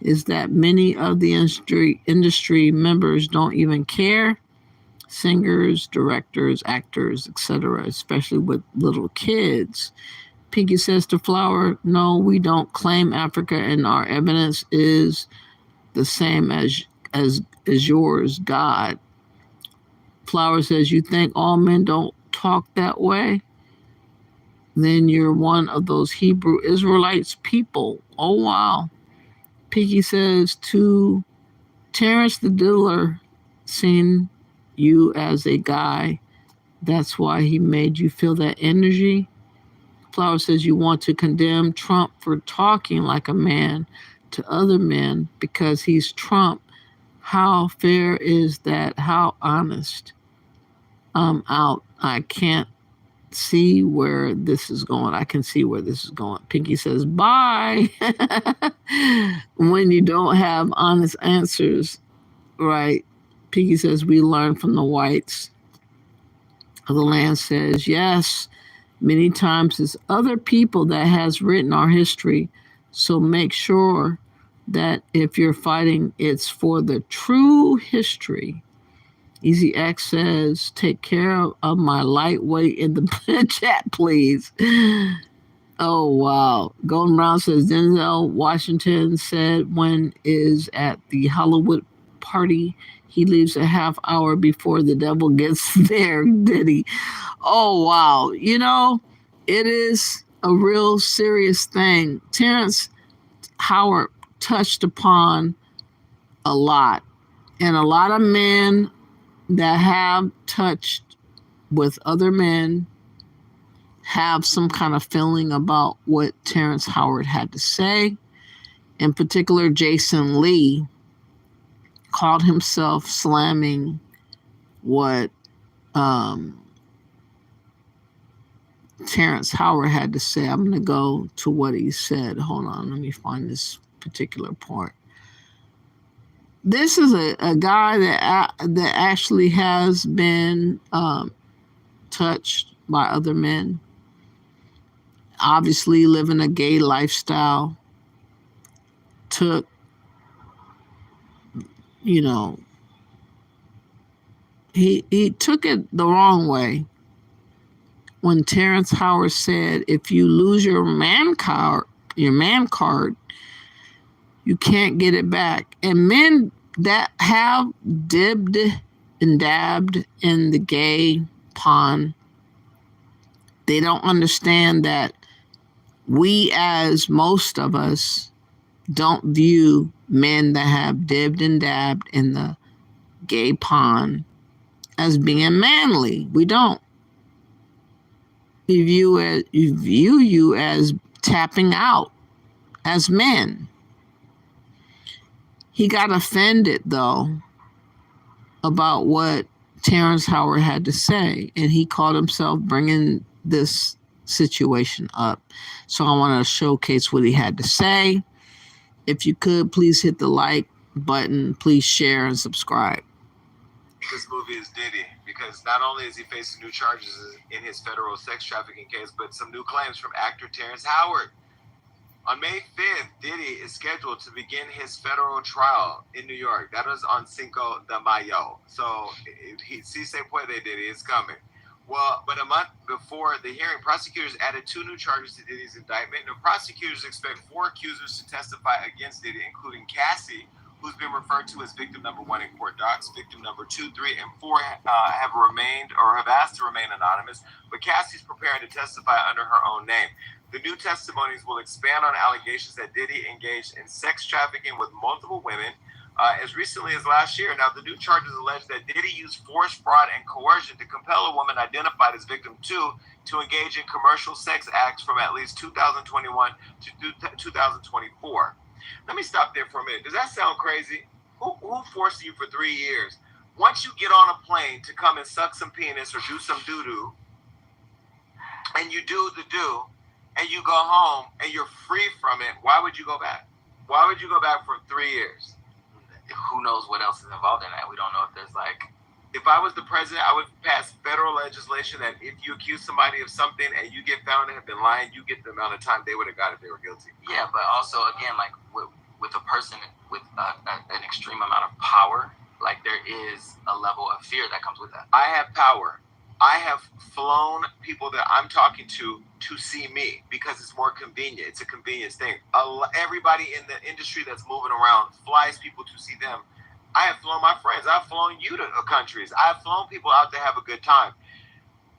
is that many of the industry members don't even care. Singers, directors, actors, etc., especially with little kids. Pinky says to Flower, no, we don't claim Africa, and our evidence is the same as yours, God. Flower says, you think all men don't talk that way? Then you're one of those Hebrew Israelites people. Oh, wow. Pinky says to Terrence the dealer, seen you as a guy. That's why he made you feel that energy. Flower says you want to condemn Trump for talking like a man to other men because he's Trump. How fair is that? How honest? I'm out. I can't see where this is going. I can see where this is going. Pinky says, bye. When you don't have honest answers, right? Pinky says, we learn from the whites. The land says, yes, many times it's other people that has written our history. So make sure that if you're fighting, it's for the true history. Easy X says, take care of my lightweight in the chat, please. Oh, wow. Golden Brown says, Denzel Washington said when is at the Hollywood party, he leaves a half hour before the devil gets there, did he? Oh, wow. You know, it is a real serious thing. Terrence Howard touched upon a lot. And a lot of men that have touched with other men have some kind of feeling about what Terrence Howard had to say. In particular, Jason Lee called himself slamming what Terrence Howard had to say. I'm going to go to what he said. Hold on, let me find this particular part. This is a guy that actually has been touched by other men. Obviously, living a gay lifestyle. Took, you know, he took it the wrong way when Terrence Howard said, if you lose your man card, you can't get it back. And men that have dibbed and dabbed in the gay pond, they don't understand that we, as most of us, don't view men that have dibbed and dabbed in the gay pond as being manly. We don't. We view you as tapping out as men. He got offended, though, about what Terrence Howard had to say, and he called himself bringing this situation up. So I want to showcase what he had to say. If you could, please hit the like button. Please share and subscribe. This movie is Diddy, because not only is he facing new charges in his federal sex trafficking case, but some new claims from actor Terrence Howard. On May 5th, Diddy is scheduled to begin his federal trial in New York. That is on Cinco de Mayo. So, si se puede, Diddy is coming. Well, but a month before the hearing, prosecutors added 2 new charges to Diddy's indictment. And prosecutors expect 4 accusers to testify against Diddy, including Cassie, who's been referred to as victim number 1 in court docs. Victim number 2, 3, and 4 have remained or have asked to remain anonymous, but Cassie's preparing to testify under her own name. The new testimonies will expand on allegations that Diddy engaged in sex trafficking with multiple women as recently as last year. Now, the new charges allege that Diddy used force, fraud, and coercion to compel a woman identified as victim 2 to engage in commercial sex acts from at least 2021 to 2024. Let me stop there for a minute. Does that sound crazy? Who forced you for 3 years? Once you get on a plane to come and suck some penis or do some doo-doo, and you do the do, and you go home and you're free from it, why would you go back? Why would you go back for 3 years? Who knows what else is involved in that? We don't know if there's like... If I was the president, I would pass federal legislation that if you accuse somebody of something and you get found to have been lying, you get the amount of time they would have got if they were guilty. Yeah, but also, again, like with a person with an extreme amount of power, like there is a level of fear that comes with that. I have power. I have flown people that I'm talking to see me because it's more convenient. It's a convenience thing. Everybody in the industry that's moving around flies people to see them. I have flown my friends. I've flown you to countries. I've flown people out to have a good time.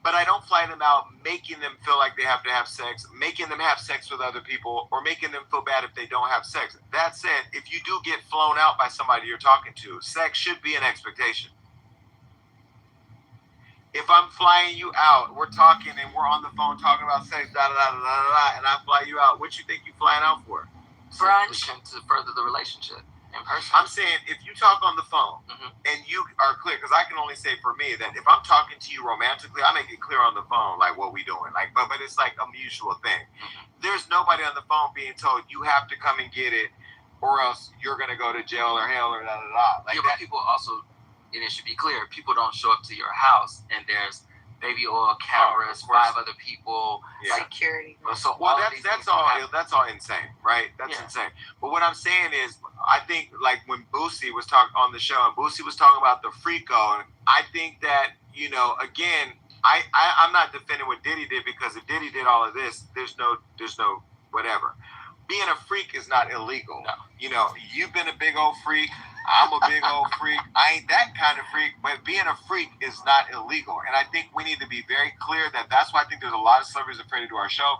But I don't fly them out making them feel like they have to have sex, making them have sex with other people, or making them feel bad if they don't have sex. That said, if you do get flown out by somebody you're talking to, sex should be an expectation. If I'm flying you out, we're talking and we're on the phone talking about sex, and I fly you out, what you think you flying out for? Brunch. To further the relationship in person. I'm saying if you talk on the phone and you are clear, because I can only say for me that if I'm talking to you romantically, I make it clear on the phone, like what we doing, like, but it's like a mutual thing. There's nobody on the phone being told you have to come and get it, or else you're gonna go to jail or hell or Like but people also, and it should be clear, people don't show up to your house and there's baby oil cameras, 5 other people, security. So well, that's all insane, right? That's insane. But what I'm saying is, I think like when Boosie was talking on the show, and Boosie was talking about the freako, and I think that, you know, again, I'm not defending what Diddy did, because if Diddy did all of this, there's no whatever. Being a freak is not illegal. No. You know, you've been a big old freak. I'm a big old freak. I ain't that kind of freak, but being a freak is not illegal. And I think we need to be very clear that that's why I think there's a lot of celebrities afraid to do our show,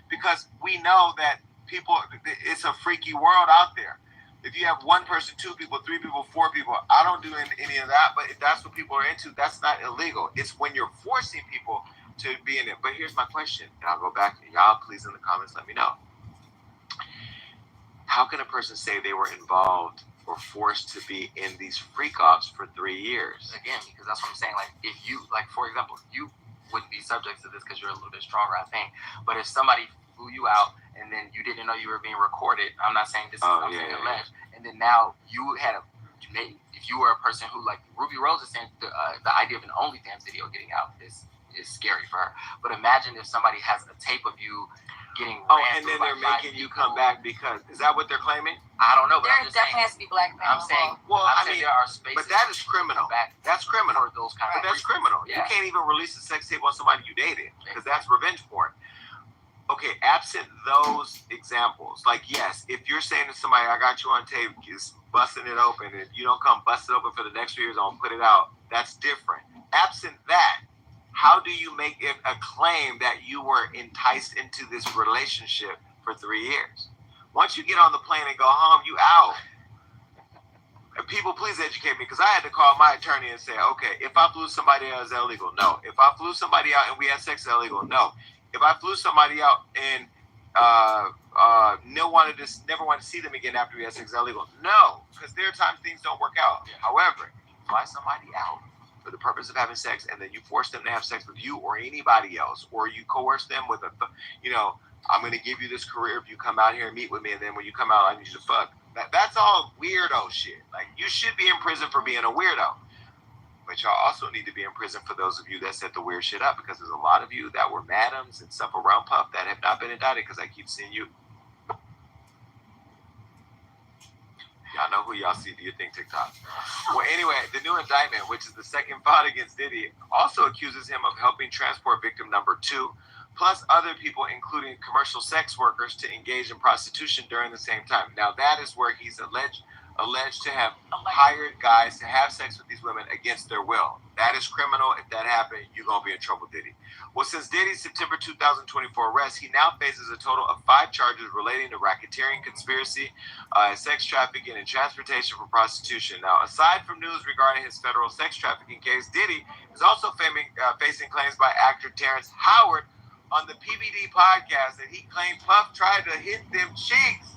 because we know that people, it's a freaky world out there. If you have 1 person, 2 people, 3 people, 4 people, I don't do any of that, but if that's what people are into, that's not illegal. It's when you're forcing people to be in it. But here's my question, and I'll go back to y'all, please, in the comments, let me know. How can a person say they were involved or forced to be in these freak-offs for 3 years? Again, because that's what I'm saying. Like, if you, like, for example, you wouldn't be subject to this because you're a little bit stronger, I think. But if somebody flew you out and then you didn't know you were being recorded, I'm not saying this is something alleged, and then now you had if you were a person who, like Ruby Rose is saying, the idea of an OnlyFans video getting out is scary for her. But imagine if somebody has a tape of you getting and then they're making you come back because, is that what they're claiming? I don't know, but There definitely has to be blackmail. I'm saying, well, I mean, there are spaces, but that is criminal. That's criminal. For those kind But of that's criminal. Yeah. You can't even release a sex tape on somebody you dated, because that's revenge porn. Okay, absent those examples, like, yes, if you're saying to somebody, I got you on tape, just busting it open, and you don't come bust it open for the next 3 years, I'll put it out, that's different. Absent that, how do you make it a claim that you were enticed into this relationship for 3 years? Once you get on the plane and go home, you out. People, please educate me, because I had to call my attorney and say, okay, if I flew somebody out, is that illegal? No. If I flew somebody out and we had sex, is that illegal? No. If I flew somebody out and never wanted to see them again after we had sex, is that illegal? No, because there are times things don't work out. However, fly somebody out for the purpose of having sex, and then you force them to have sex with you or anybody else, or you coerce them with I'm going to give you this career if you come out here and meet with me, and then when you come out, I need you to fuck. That's all weirdo shit. Like, you should be in prison for being a weirdo. But y'all also need to be in prison for those of you that set the weird shit up, because there's a lot of you that were madams and stuff around Puff that have not been indicted, because I keep seeing you. Y'all know who y'all see. Do you think TikTok? Well, anyway, the new indictment, which is the second filed against Diddy, also accuses him of helping transport victim number 2, plus other people, including commercial sex workers, to engage in prostitution during the same time. Now, that is where he's alleged to have hired guys to have sex with these women against their will. That is criminal. If that happened, you're going to be in trouble, Diddy. Well, since Diddy's September 2024 arrest, he now faces a total of 5 charges relating to racketeering, conspiracy, sex trafficking, and transportation for prostitution. Now, aside from news regarding his federal sex trafficking case, Diddy is also facing claims by actor Terrence Howard on the PBD podcast that he claimed Puff tried to hit them cheeks.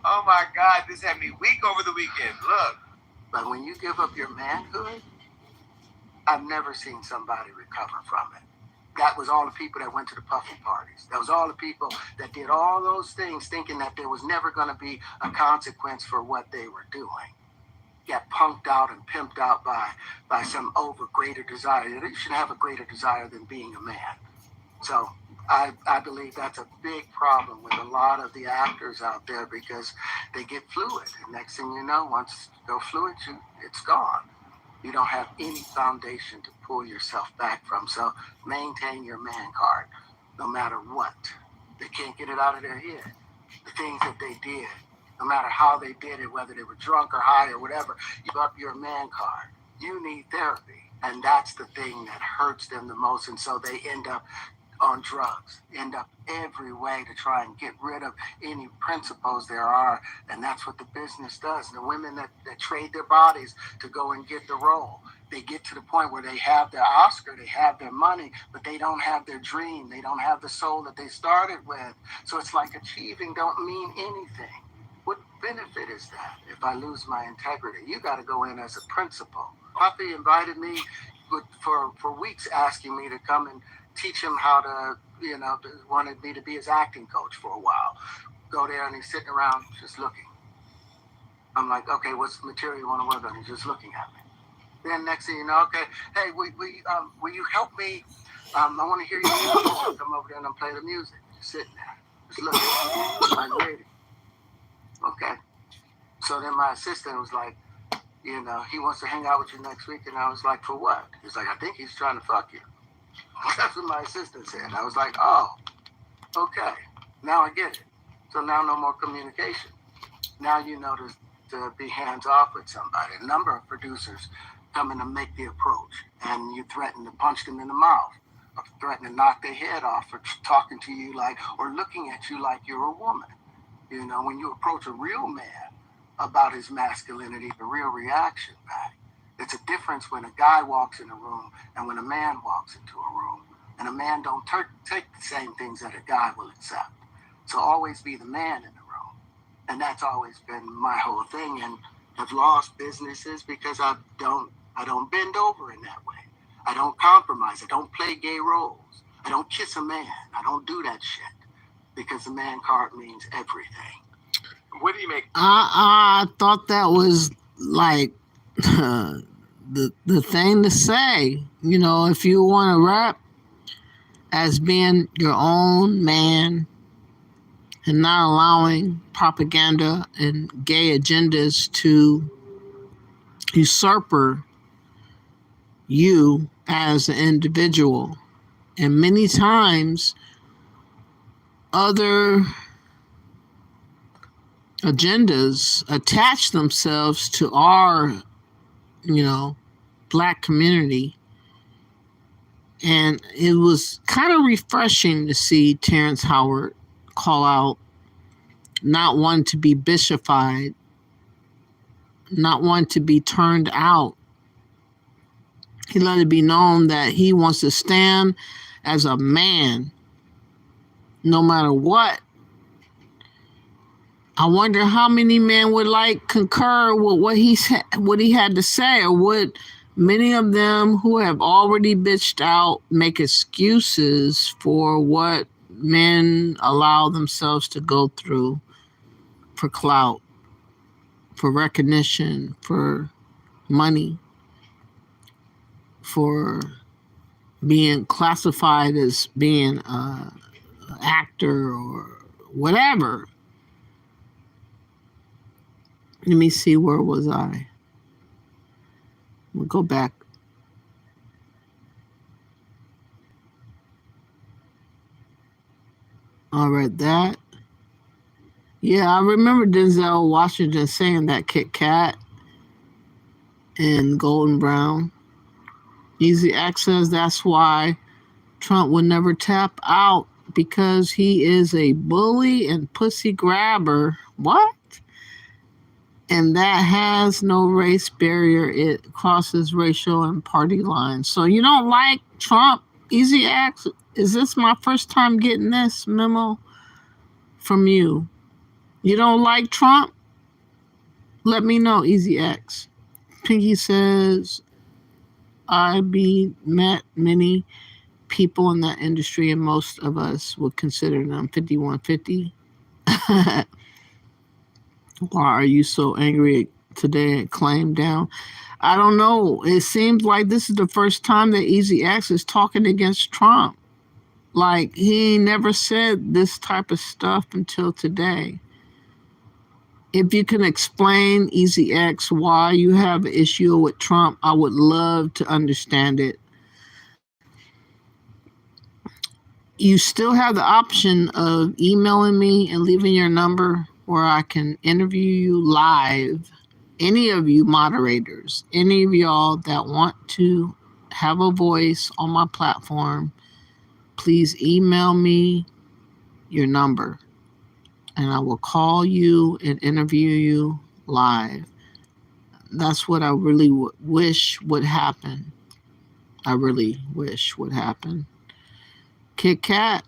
Oh my God, this had me weak over the weekend. Look. But when you give up your manhood, I've never seen somebody recover from it. That was all the people that went to the puffy parties. That was all the people that did all those things thinking that there was never going to be a consequence for what they were doing. Get punked out and pimped out by some greater desire. You should have a greater desire than being a man. So I believe that's a big problem with a lot of the actors out there, because they get fluid. And next thing you know, once they're fluid, it's gone. You don't have any foundation to pull yourself back from. So maintain your man card, no matter what. They can't get it out of their head. The things that they did, no matter how they did it, whether they were drunk or high or whatever, you up your man card. You need therapy. And that's the thing that hurts them the most. And so they end up on drugs, end up every way to try and get rid of any principles there are. And that's what the business does. The women that trade their bodies to go and get the role, they get to the point where they have their Oscar, they have their money, but they don't have their dream. They don't have the soul that they started with. So it's like achieving don't mean anything. What benefit is that if I lose my integrity? You got to go in as a principal. Puffy invited me for weeks, asking me to come and teach him how to, wanted me to be his acting coach for a while. Go there and he's sitting around just looking. I'm like, okay, what's the material you want to work on? He's just looking at me. Then next thing you know, okay, hey, will you help me? I want to hear you come over there and play the music. Just sitting there, just looking, like waiting. Okay. So then my assistant was like, he wants to hang out with you next week. And I was like, for what? He's like, I think he's trying to fuck you. That's what my assistant said. I was like, oh, okay. Now I get it. So now no more communication. Now you know to be hands-off with somebody. A number of producers come in to make the approach, and you threaten to punch them in the mouth, or threaten to knock their head off for talking to you or looking at you like you're a woman. When you approach a real man about his masculinity, the real reaction back. It's a difference when a guy walks in a room and when a man walks into a room. And a man don't take the same things that a guy will accept. So always be the man in the room. And that's always been my whole thing. And I've lost businesses because I don't bend over in that way. I don't compromise. I don't play gay roles. I don't kiss a man. I don't do that shit. Because the man card means everything. What do you make? I thought that was like the thing to say. If you want to rap as being your own man and not allowing propaganda and gay agendas to usurp you as an individual. And many times other agendas attach themselves to our, Black community. And it was kind of refreshing to see Terrence Howard call out not one to be bishopified, not one to be turned out. He let it be known that he wants to stand as a man no matter what. I wonder how many men would concur with what he had to say, or would many of them who have already bitched out make excuses for what men allow themselves to go through for clout, for recognition, for money, for being classified as being an actor or whatever. Let me see, where was I? We'll go back. All right, that. Yeah, I remember Denzel Washington saying that, Kit Kat and Golden Brown. Easy Access, that's why Trump would never tap out, because he is a bully and pussy grabber. What? And that has no race barrier. It crosses racial and party lines. So you don't like Trump? Easy Access. Is this my first time getting this memo from you? You don't like Trump? Let me know, Easy X. Pinky says, I met many people in that industry, and most of us would consider them 5150. Why are you so angry today and claim down? I don't know. It seems like this is the first time that Easy X is talking against Trump. Like, he never said this type of stuff until today. If you can explain, Easy X, why you have an issue with Trump, I would love to understand it. You still have the option of emailing me and leaving your number where I can interview you live. Any of you moderators, any of y'all that want to have a voice on my platform, please email me your number and I will call you and interview you live. That's what I really wish would happen. I really wish would happen. Kit Kat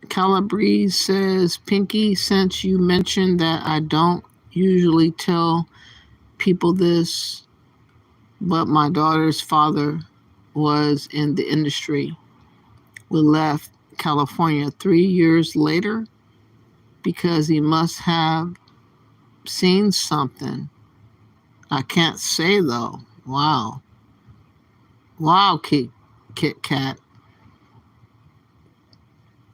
Calabrese says, Pinky, since you mentioned that I don't usually tell people this, but my daughter's father was in the industry. We left California 3 years later because he must have seen something. I can't say though. Wow. Wow, Kit Kat.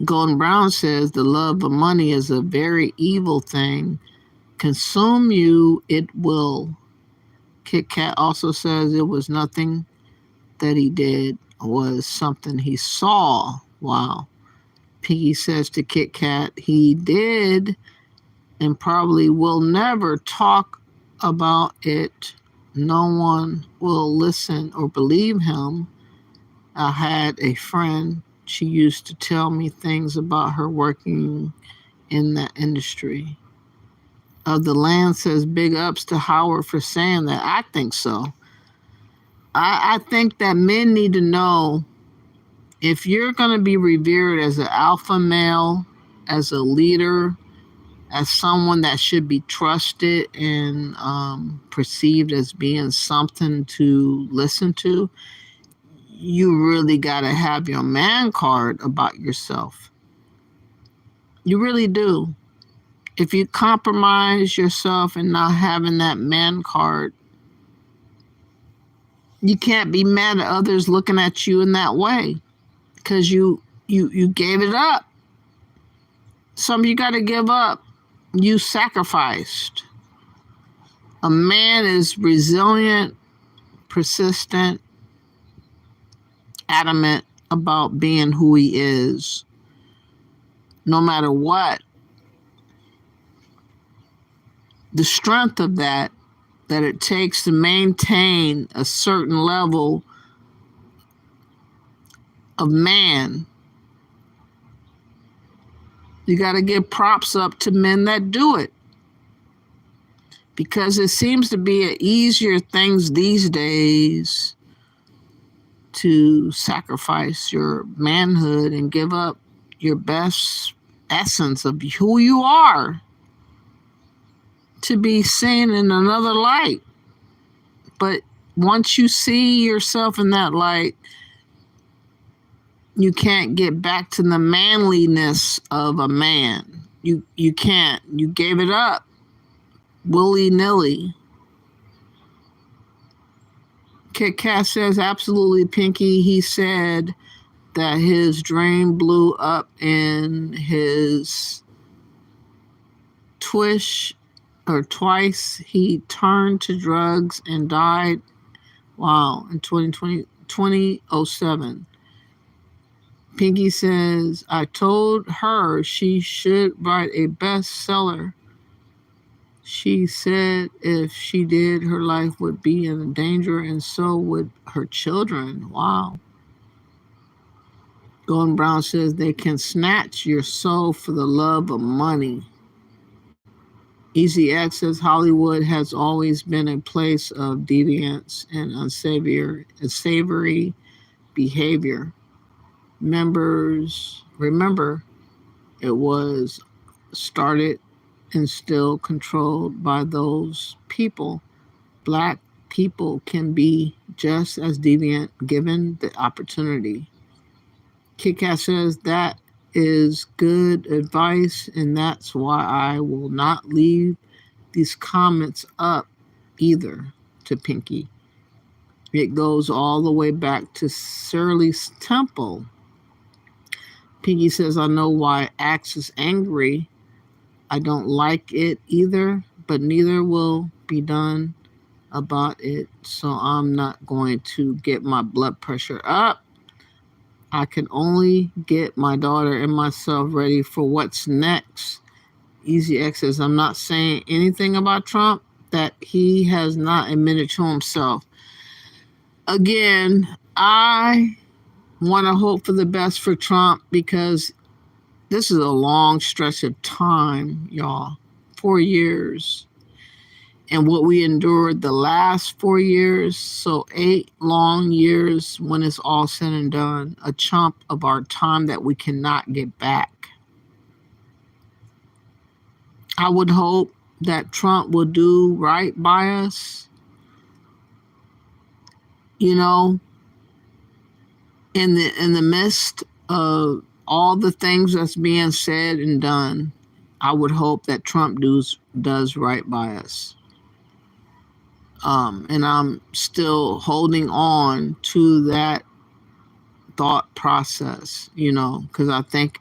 Golden Brown says the love of money is a very evil thing. Consume you, it will. Kit Kat also says it was nothing that he did, was something he saw. Wow. Piggy says to Kit Kat, he did and probably will never talk about it. No one will listen or believe him. I had a friend, she used to tell me things about her working in that industry. Of the Land says big ups to Howard for saying that. I think so. I think that men need to know, if you're going to be revered as an alpha male, as a leader, as someone that should be trusted and perceived as being something to listen to, you really got to have your man card about yourself. You really do. If you compromise yourself and not having that man card, you can't be mad at others looking at you in that way because you gave it up. Some you got to give up. You sacrificed. A man is resilient, persistent, adamant about being who he is, no matter what. The strength of that it takes to maintain a certain level of man. You got to give props up to men that do it, because it seems to be an easier things these days to sacrifice your manhood and give up your best essence of who you are to be seen in another light. But once you see yourself in that light, you can't get back to the manliness of a man. You can't. You gave it up willy-nilly. Kit Kat says, absolutely, Pinky. He said that his dream blew up in his twice he turned to drugs and died. Wow, in 2007. Pinky says, I told her she should write a bestseller. She said if she did, her life would be in danger, and so would her children. Wow. Golden Brown says they can snatch your soul for the love of money. Easy X says Hollywood has always been a place of deviance and unsavory behavior. Remember, it was started and still controlled by those people. Black people can be just as deviant given the opportunity. Kit Kat says that is good advice, and that's why I will not leave these comments up either to Pinky. It goes all the way back to Shirley's Temple. Pinky says, I know why Axe is angry. I don't like it either, but neither will be done about it. So I'm not going to get my blood pressure up. I can only get my daughter and myself ready for what's next. Easy X says, I'm not saying anything about Trump that he has not admitted to himself. Again, I want to hope for the best for Trump because this is a long stretch of time, y'all. 4 years. And what we endured the last 4 years, so 8 long years when it's all said and done, a chunk of our time that we cannot get back. I would hope that Trump will do right by us. You know, in the midst of all the things that's being said and done, I would hope that Trump does right by us. And I'm still holding on to that thought process, you know, because I think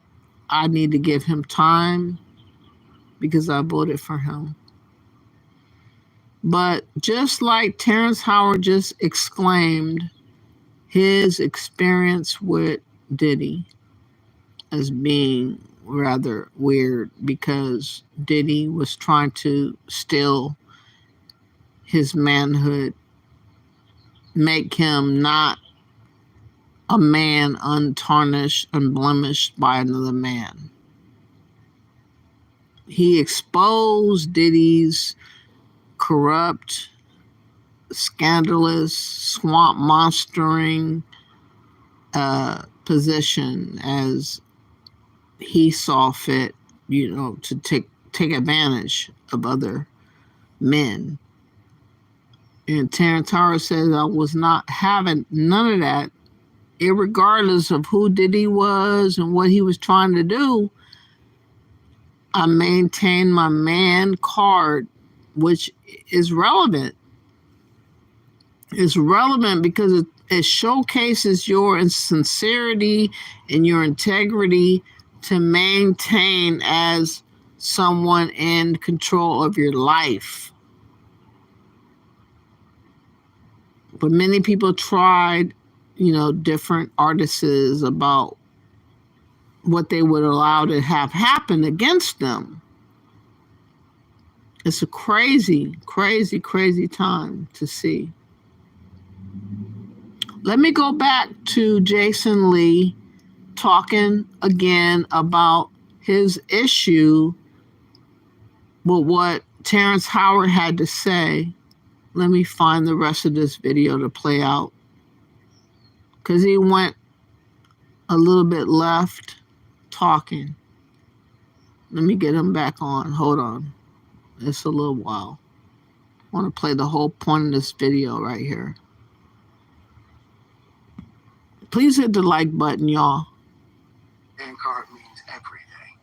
I need to give him time because I voted for him. But just like Terrence Howard just exclaimed his experience with Diddy as being rather weird because Diddy was trying to steal his manhood, make him not a man untarnished, unblemished by another man. He exposed Diddy's corrupt, scandalous, swamp monstering position as he saw fit, you know, to take advantage of other men. And Terrence Howard says, I was not having none of that, irregardless of who Diddy was and what he was trying to do. I maintained my man card, which is relevant. It's relevant because it showcases your sincerity and your integrity to maintain as someone in control of your life. But many people tried, you know, different artists about what they would allow to have happen against them. It's a crazy, crazy, crazy time to see. Let me go back to Jason Lee talking again about his issue with what Terrence Howard had to say. Let me find the rest of this video to play out, because he went a little bit left talking. Let me get him back on. Hold on. It's a little while. I want to play the whole point of this video right here. Please hit the like button, y'all. And card means everything.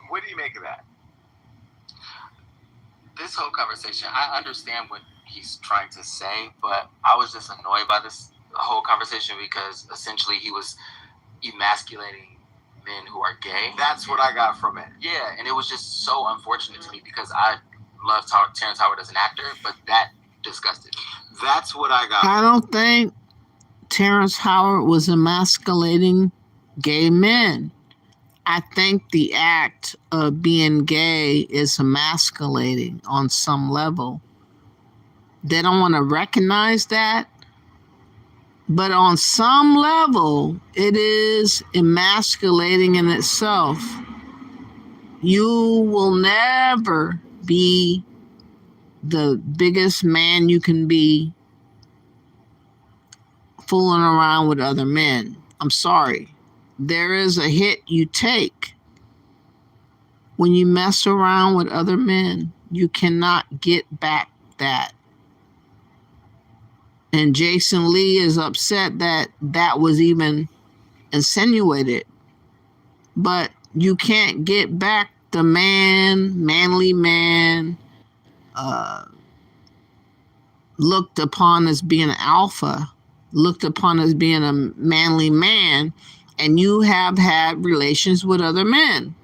What do you make of that? This whole conversation, I understand what he's trying to say, but I was just annoyed by this whole conversation because essentially he was emasculating men who are gay. That's what I got from it. Yeah, and it was just so unfortunate to me because I love Terrence Howard as an actor, but that disgusted me. That's what I got. I don't think Terrence Howard was emasculating gay men. I think the act of being gay is emasculating on some level. They don't want to recognize that, but on some level, it is emasculating in itself. You will never be the biggest man you can be fooling around with other men. I'm sorry. There is a hit you take when you mess around with other men. You cannot get back that. And Jason Lee is upset that that was even insinuated. But you can't get back the manly man, looked upon as being an alpha, looked upon as being a manly man, and you have had relations with other men.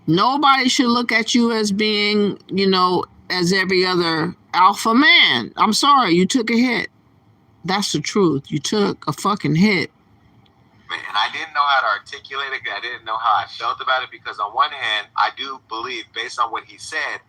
Nobody should look at you as being, as every other alpha man. I'm sorry, you took a hit. That's the truth. You took a fucking hit. And I didn't know how to articulate it. I didn't know how I felt about it because on one hand, I do believe, based on what he said,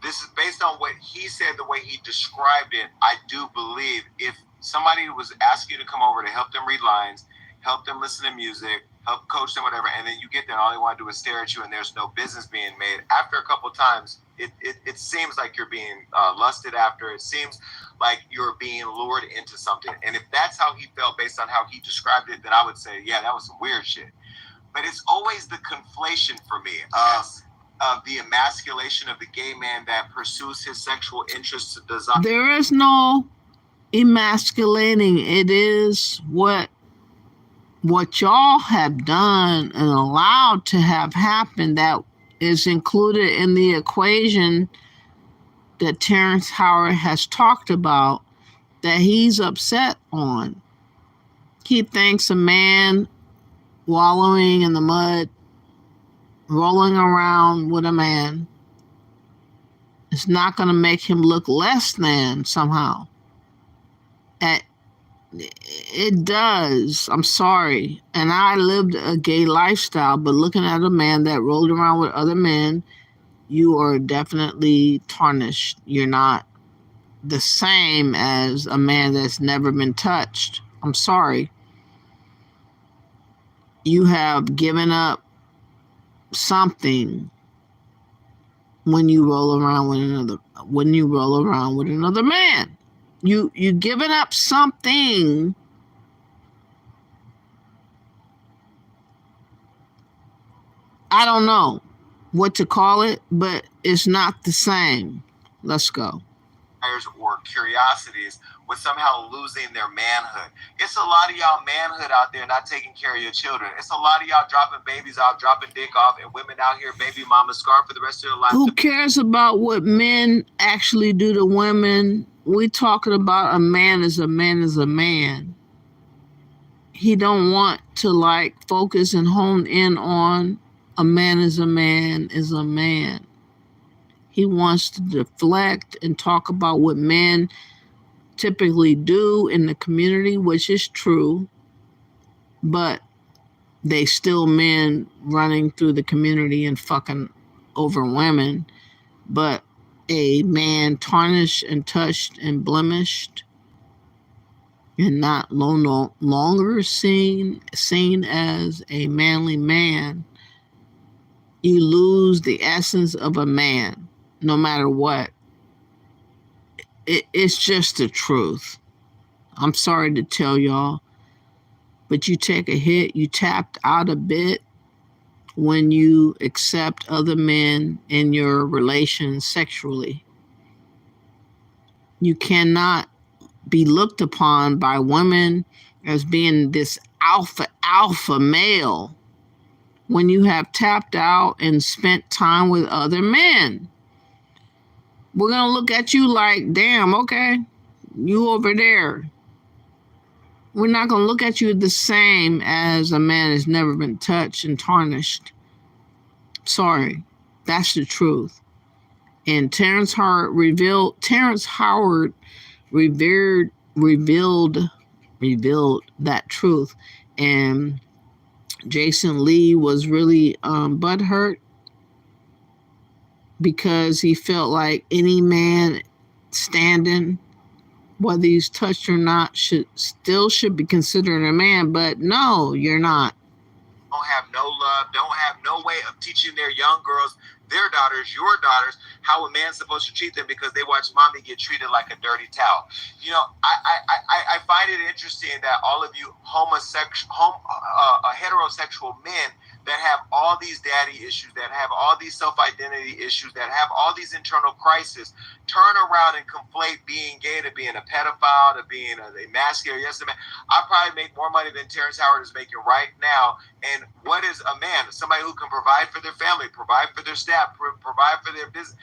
this is based on what he said, the way he described it, I do believe if somebody was asking you to come over to help them read lines, help them listen to music, help coach them, whatever, and then you get there and all they want to do is stare at you and there's no business being made, after a couple of times, it seems like you're being lusted after. It seems like you're being lured into something. And if that's how he felt based on how he described it, then I would say, yeah, that was some weird shit. But it's always the conflation for me of the emasculation of the gay man that pursues his sexual interests to desire. There is no emasculating. It is what y'all have done and allowed to have happen that is included in the equation that Terrence Howard has talked about that he's upset on. He thinks a man wallowing in the mud, rolling around with a man, is not going to make him look less than somehow. It does. I'm sorry. And I lived a gay lifestyle, but looking at a man that rolled around with other men, you are definitely tarnished. You're not the same as a man that's never been touched. I'm sorry. You have given up something when you roll around with another man. You giving up something. I don't know what to call it, but it's not the same. Let's go. Or curiosities with somehow losing their manhood. It's a lot of y'all manhood out there not taking care of your children. It's a lot of y'all dropping babies off, dropping dick off, and women out here baby mama scarred for the rest of their life. Who cares about what men actually do to women? We talking about a man is a man is a man. He don't want to focus and hone in on a man is a man is a man. He wants to deflect and talk about what men typically do in the community, which is true, but they still men running through the community and fucking over women. But a man tarnished and touched and blemished and not no longer seen as a manly man, you lose the essence of a man, no matter what. It's just the truth. I'm sorry to tell y'all, but you take a hit, you tapped out a bit when you accept other men in your relations sexually. You cannot be looked upon by women as being this alpha male when you have tapped out and spent time with other men. We're going to look at you like, damn, okay, you over there. We're not going to look at you the same as a man that's never been touched and tarnished. Sorry, that's the truth. And Terrence Howard revealed that truth. And Jason Lee was really butthurt because he felt like any man standing, whether he's touched or not, should be considered a man. But no, you're not. Don't have no love, don't have no way of teaching their young girls, their daughters, your daughters, how a man's supposed to treat them because they watch mommy get treated like a dirty towel. You know, I find it interesting that all of you heterosexual men that have all these daddy issues, that have all these self-identity issues, that have all these internal crises, turn around and conflate being gay to being a pedophile, to being a masculine. Yes, man. I probably make more money than Terrence Howard is making right now. And what is a man? Somebody who can provide for their family, provide for their staff, provide for their business.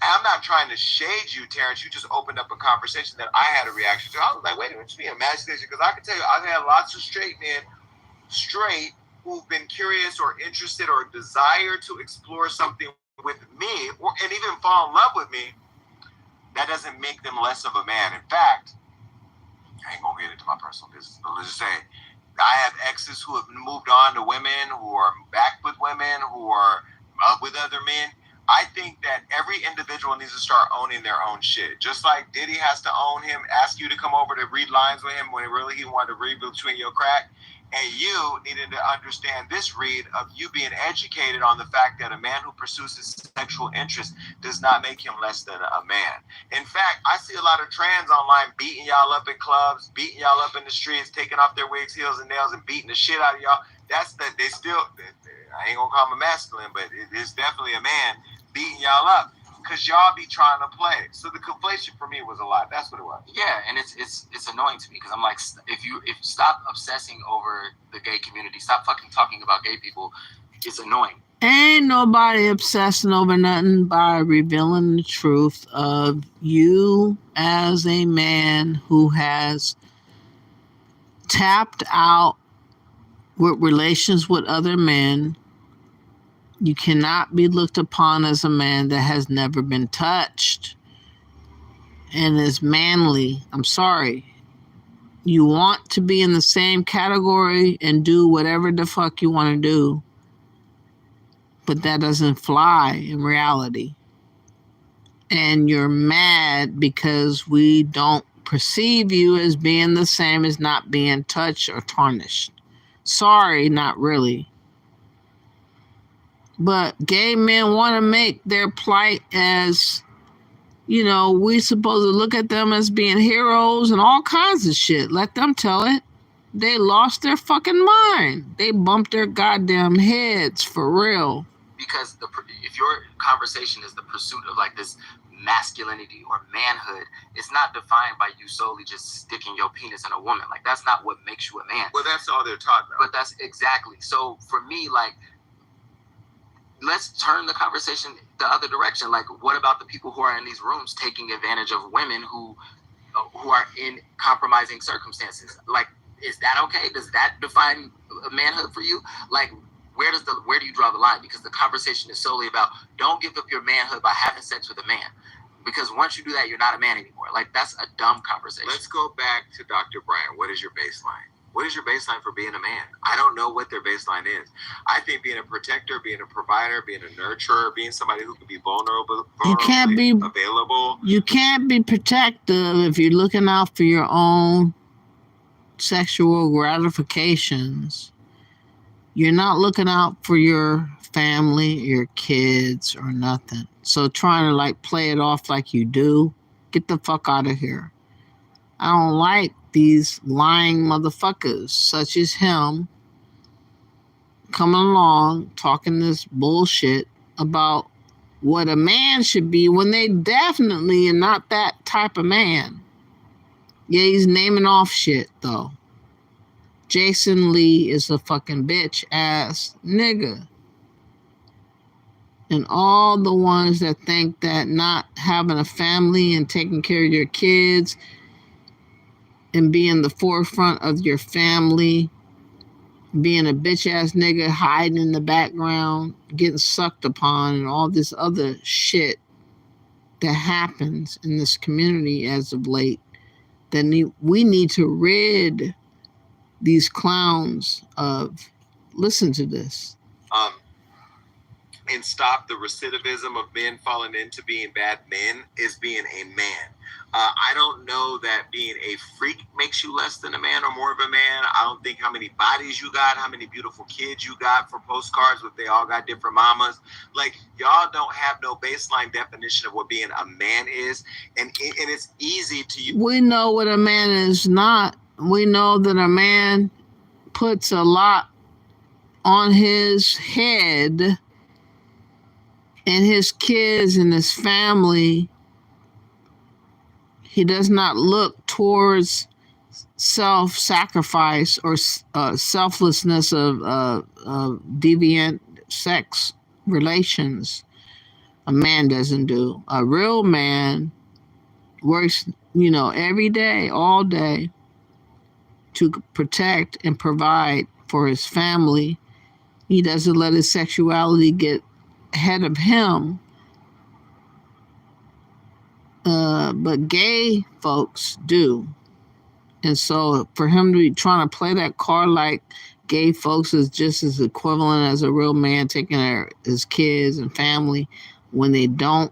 I'm not trying to shade you, Terrence. You just opened up a conversation that I had a reaction to. I was like, wait a minute, it's being emasculation. Because I can tell you, I've had lots of straight men, who've been curious or interested or desire to explore something with me and even fall in love with me, that doesn't make them less of a man. In fact, I ain't gonna get into my personal business, but let's just say I have exes who have moved on to women, who are back with women, who are with other men. I think that every individual needs to start owning their own shit. Just like Diddy has to own him, ask you to come over to read lines with him when really he wanted to read between your crack. And you needed to understand this read of you being educated on the fact that a man who pursues his sexual interest does not make him less than a man. In fact, I see a lot of trans online beating y'all up in clubs, beating y'all up in the streets, taking off their wigs, heels, and nails, and beating the shit out of y'all. That's that they still, I ain't gonna call him a masculine, but it is definitely a man beating y'all up. Because y'all be trying to play. So the conflation for me was a lot. That's what it was. Yeah, and it's annoying to me because I'm like, if stop obsessing over the gay community, stop fucking talking about gay people. It's annoying. Ain't nobody obsessing over nothing by revealing the truth of you as a man who has tapped out with relations with other men. You cannot be looked upon as a man that has never been touched and is manly. I'm sorry. You want to be in the same category and do whatever the fuck you want to do, but that doesn't fly in reality. And you're mad because we don't perceive you as being the same as not being touched or tarnished. Sorry, not really. But gay men want to make their plight as, you know, we supposed to look at them as being heroes and all kinds of shit. Let them tell it. They lost their fucking mind. They bumped their goddamn heads for real. Because if your conversation is the pursuit of like this masculinity or manhood, it's not defined by you solely just sticking your penis in a woman. Like, that's not what makes you a man. Well, that's all they're taught about. But that's exactly. So for me, like, let's turn the conversation the other direction. Like, what about the people who are in these rooms taking advantage of women who are in compromising circumstances? Like, is that okay? Does that define manhood for you? Like, where do you draw the line? Because the conversation is solely about don't give up your manhood by having sex with a man. Because once you do that, you're not a man anymore. Like, that's a dumb conversation. Let's go back to Dr. Brian. What is your baseline? What is your baseline for being a man? I don't know what their baseline is. I think being a protector, being a provider, being a nurturer, being somebody who can be vulnerable, you can't be available. You can't be protective if you're looking out for your own sexual gratifications. You're not looking out for your family, your kids, or nothing. So trying to like play it off like you do, get the fuck out of here. I don't like these lying motherfuckers such as him coming along talking this bullshit about what a man should be when they definitely are not that type of man. Yeah, he's naming off shit though. Jason Lee is a fucking bitch ass nigga. And all the ones that think that not having a family and taking care of your kids and being the forefront of your family, being a bitch ass nigga hiding in the background, getting sucked upon, and all this other shit that happens in this community as of late, then we need to rid these clowns of. Listen to this. And stop the recidivism of men falling into being bad men is being a man. I don't know that being a freak makes you less than a man or more of a man. I don't think how many bodies you got, how many beautiful kids you got for postcards, if they all got different mamas. Like, y'all don't have no baseline definition of what being a man is. And it's easy to use. We know what a man is not. We know that a man puts a lot on his head and his kids and his family. He does not look towards self-sacrifice or selflessness of deviant sex relations. A man doesn't do. A real man works, every day, all day, to protect and provide for his family He doesn't let his sexuality get ahead of him. But gay folks do. And so for him to be trying to play that card like gay folks is just as equivalent as a real man taking care of his kids and family when they don't,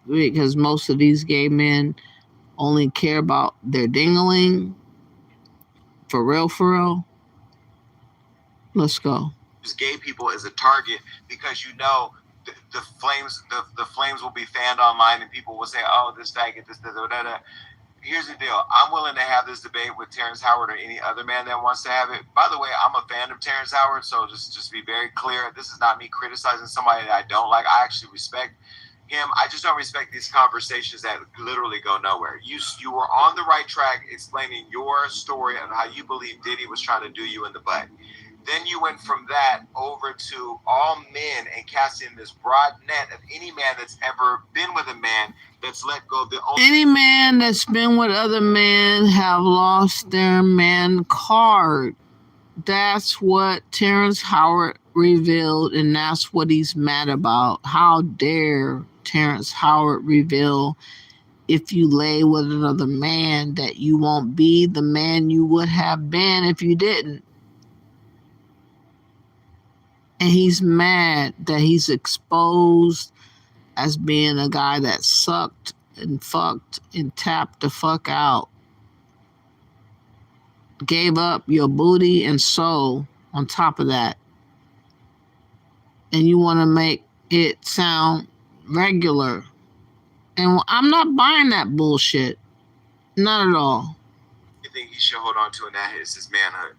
because most of these gay men only care about their dingling. For real. Let's go. Use gay people as a target because the flames will be fanned online and people will say, oh, this faggot, this, da. Here's the deal. I'm willing to have this debate with Terrence Howard or any other man that wants to have it. By the way, I'm a fan of Terrence Howard, so just be very clear. This is not me criticizing somebody that I don't like. I actually respect him. I just don't respect these conversations that literally go nowhere. You were on the right track explaining your story of how you believe Diddy was trying to do you in the butt. Then you went from that over to all men and casting this broad net of any man that's ever been with a man that's let go of the only. Any man that's been with other men have lost their man card. That's what Terrence Howard revealed, and that's what he's mad about. How dare Terrence Howard reveal if you lay with another man that you won't be the man you would have been if you didn't. And he's mad that he's exposed as being a guy that sucked and fucked and tapped the fuck out. Gave up your booty and soul on top of that. And you want to make it sound regular. And I'm not buying that bullshit. Not at all. I think he should hold on to, and that is his manhood.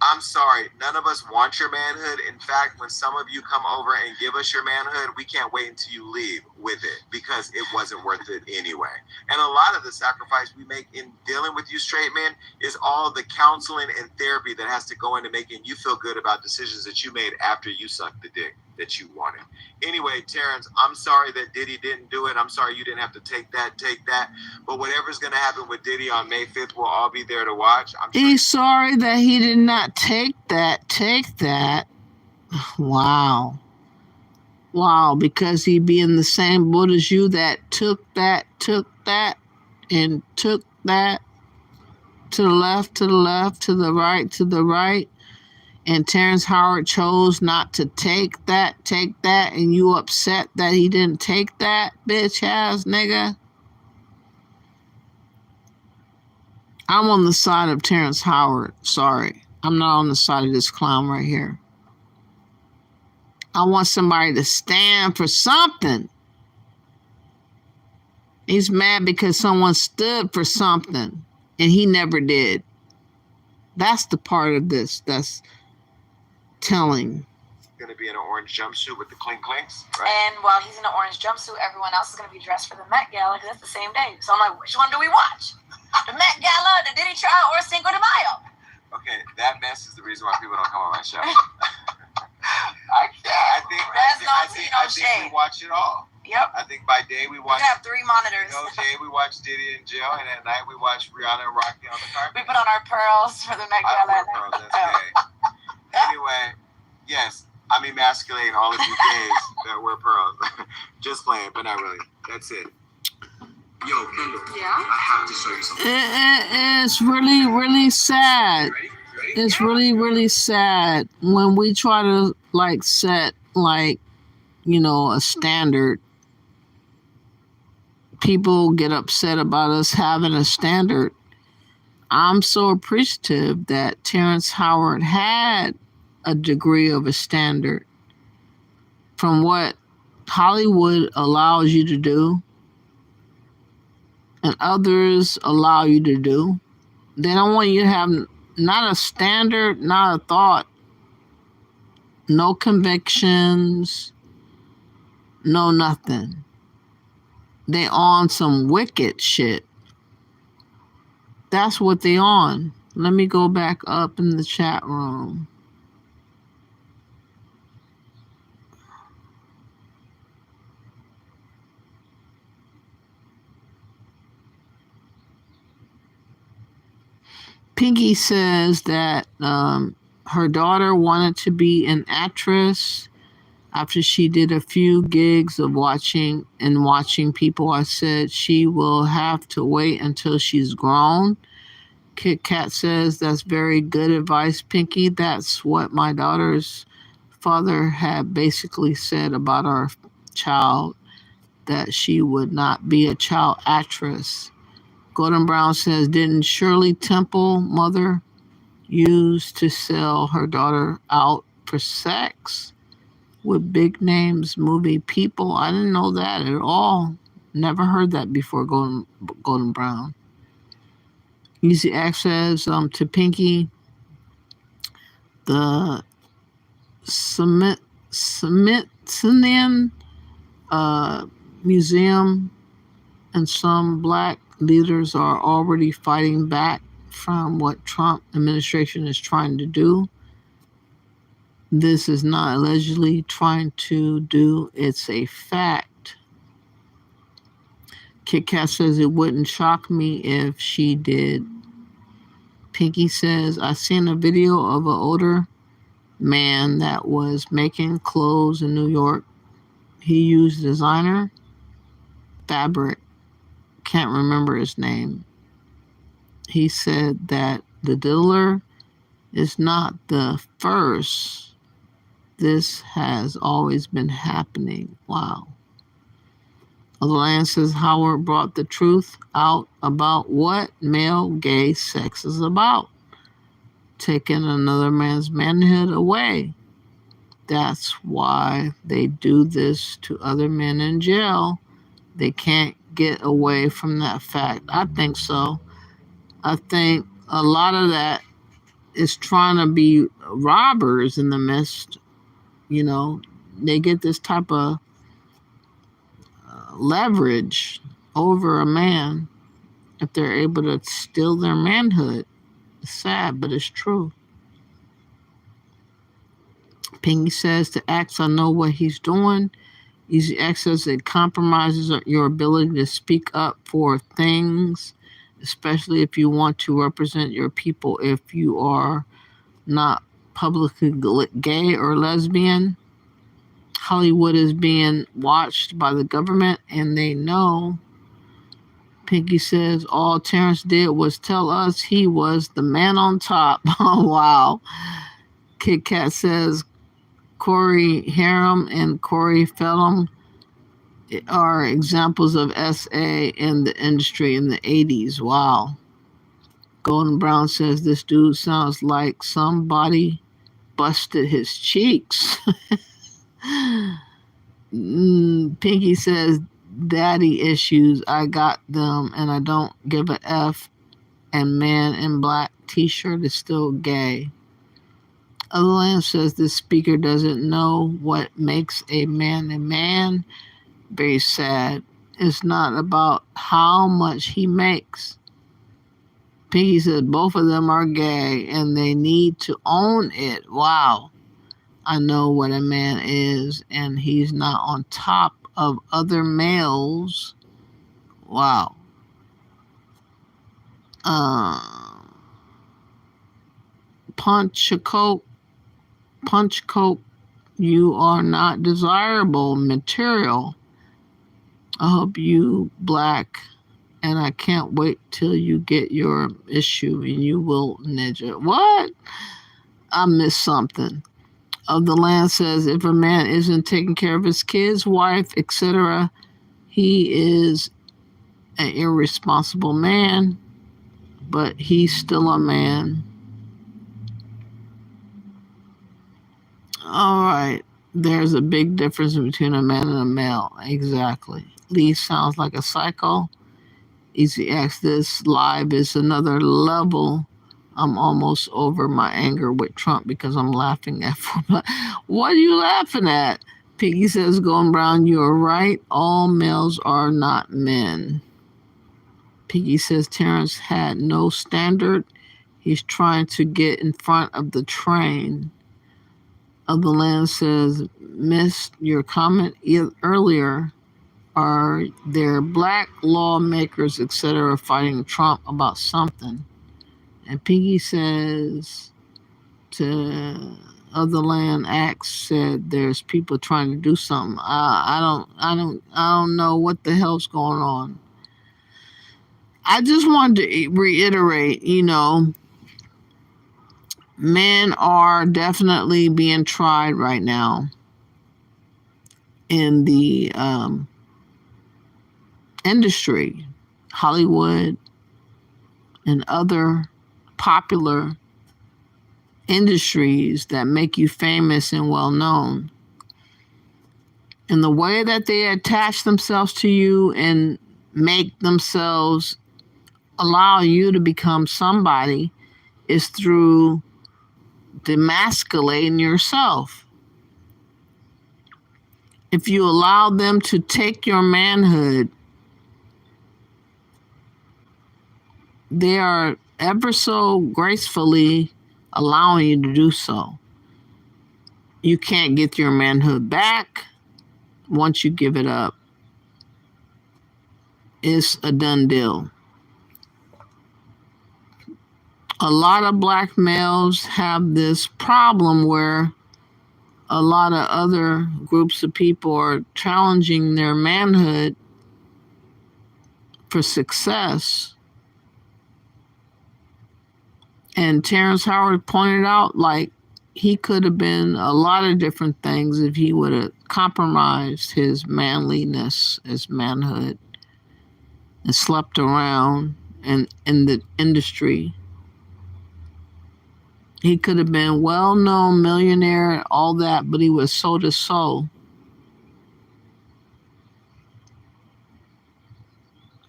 I'm sorry, none of us want your manhood. In fact, when some of you come over and give us your manhood, we can't wait until you leave with it because it wasn't worth it anyway. And a lot of the sacrifice we make in dealing with you straight men is all the counseling and therapy that has to go into making you feel good about decisions that you made after you sucked the dick that you wanted. Anyway, Terrence, I'm sorry that Diddy didn't do it. I'm sorry you didn't have to take that. But whatever's going to happen with Diddy on May 5th, we'll all be there to watch. He's sorry that he did not take that. Wow, because he'd be in the same boat as you that took that, and took that to the left, to the right. And Terrence Howard chose not to take that, and you upset that he didn't take that, bitch ass nigga. I'm on the side of Terrence Howard. Sorry. I'm not on the side of this clown right here. I want somebody to stand for something. He's mad because someone stood for something and he never did. That's the part of this that's telling. Going to be in an orange jumpsuit with the clink clinks, right? And while he's in an orange jumpsuit, everyone else is going to be dressed for the Met Gala because that's the same day. So I'm like, which one do we watch? The Met Gala, the Diddy trial, or Cinco de Mayo? Okay, that mess is the reason why people don't come on my show. I think we watch it all. Yep. I think by day we watch. We have 3 monitors. Day we watch Diddy in jail, and at night we watch Rihanna and Rocky on the carpet. We put on our pearls for the Met Gala. I wear pearls, that's gay. Anyway, yes, I'm emasculating all of you gays that wear pearls. Just playing, but not really. That's it. Yo, Kendall. Yeah? I have to show you something. It's really, really sad. You ready? It's really, really sad when we try to set a standard. People get upset about us having a standard. I'm so appreciative that Terrence Howard had a degree of a standard from what Hollywood allows you to do and others allow you to do. They don't want you to have not a standard, not a thought, no convictions, no nothing. They on some wicked shit. That's what they on. Let me go back up in the chat room. Pinky says that her daughter wanted to be an actress. After she did a few gigs of watching people, I said she will have to wait until she's grown. Kit Kat says, that's very good advice, Pinky. That's what my daughter's father had basically said about our child, that she would not be a child actress. Golden Brown says, didn't Shirley Temple mother used to sell her daughter out for sex with big names movie people? I didn't know that at all. Never heard that before, Golden Brown. Easy Access to Pinky, the Smithsonian Museum and some black leaders are already fighting back from what Trump administration is trying to do. This is not allegedly trying to do, it's a fact. Kit Kat says it wouldn't shock me if she did. Pinky says, I seen a video of an older man that was making clothes in New York. He used designer fabric. Can't remember his name. He said that the dealer is not the first. This has always been happening. Wow. The Land says Howard brought the truth out about what male gay sex is about. Taking another man's manhood away. That's why they do this to other men in jail. They can't get away from that fact. I think so. I think a lot of that is trying to be robbers in the midst. You know, they get this type of leverage over a man if they're able to steal their manhood. It's sad, but it's true. Pinky says to X, I know what he's doing. Easy access, it compromises your ability to speak up for things, especially if you want to represent your people. If you are not publicly gay or lesbian, Hollywood is being watched by the government, and they know. Pinky says all Terrence did was tell us he was the man on top. Oh, wow. Kit Kat says Corey Harum and Corey Feldman are examples of SA in the industry in the 80s. Wow. Golden Brown says this dude sounds like somebody busted his cheeks. Pinky says daddy issues, I got them and I don't give a F, and man in black t-shirt is still gay. Other Land says this speaker doesn't know what makes a man. Very sad. It's not about how much he makes. Pinky says both of them are gay and they need to own it. Wow. I know what a man is, and he's not on top of other males. Wow. Punch Coke, you are not desirable material. I hope you black, and I can't wait till you get your issue, and you will ninja. What? I missed something. Of the Land says if a man isn't taking care of his kids, wife, etc., he is an irresponsible man, but he's still a man. All right. There's a big difference between a man and a male. Exactly. Lee sounds like a psycho. Easy X, this live is another level. I'm almost over my anger with Trump because I'm laughing at. What are you laughing at? Piggy says, Golden Brown, you're right. All males are not men. Piggy says Terrence had no standard. He's trying to get in front of the train. Of the Land says, missed your comment earlier. Are there black lawmakers, etc., fighting Trump about something? And Piggy says, to Other Land Acts said there's people trying to do something. I don't know what the hell's going on. I just wanted to reiterate, men are definitely being tried right now in the industry, Hollywood, and other popular industries that make you famous and well known. And the way that they attach themselves to you and make themselves allow you to become somebody is through demasculating yourself. If you allow them to take your manhood, they are ever so gracefully allowing you to do so. You can't get your manhood back once you give it up. It's a done deal. A lot of black males have this problem where a lot of other groups of people are challenging their manhood for success. And Terrence Howard pointed out, he could have been a lot of different things if he would have compromised his manliness, his manhood, and slept around in the industry. He could have been well-known millionaire and all that, but he was sold his soul.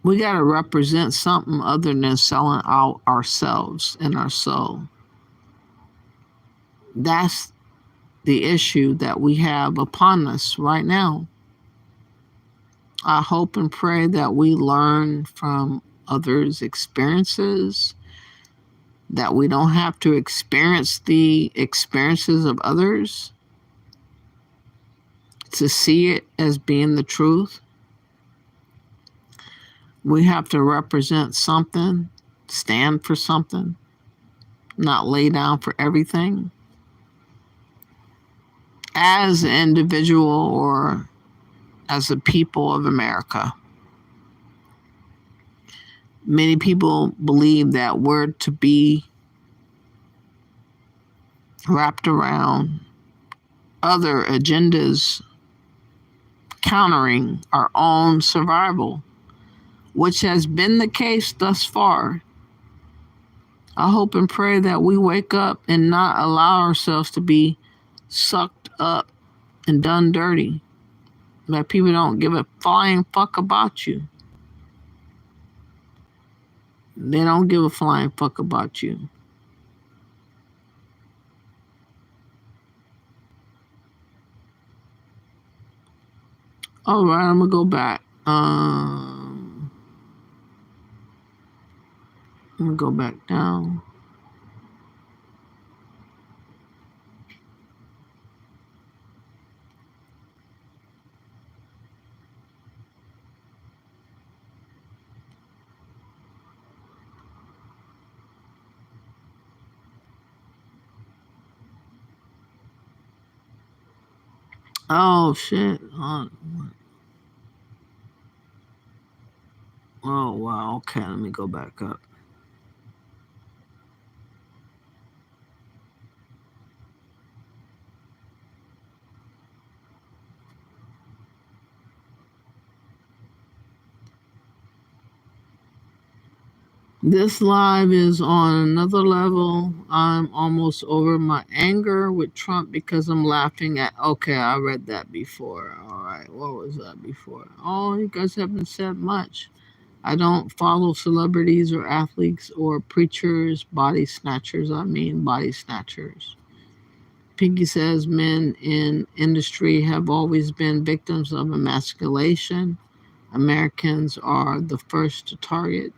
We got to represent something other than selling out ourselves and our soul. That's the issue that we have upon us right now. I hope and pray that we learn from others' experiences, that we don't have to experience the experiences of others to see it as being the truth. We have to represent something, stand for something, not lay down for everything. As an individual or as a people of America, many people believe that we're to be wrapped around other agendas countering our own survival, which has been the case thus far. I hope and pray that we wake up and not allow ourselves to be sucked up and done dirty, that people don't give a flying fuck about you. They don't give a flying fuck about you. All right, I'm gonna go back. I'm gonna go back down. Oh shit. Oh wow, okay, let me go back up. This live is on another level. I'm almost over my anger with Trump because I'm laughing at, okay, I read that before. All right, what was that before? Oh, you guys haven't said much. I don't follow celebrities or athletes or preachers, body snatchers. Pinky says men in industry have always been victims of emasculation. Americans are the first to target.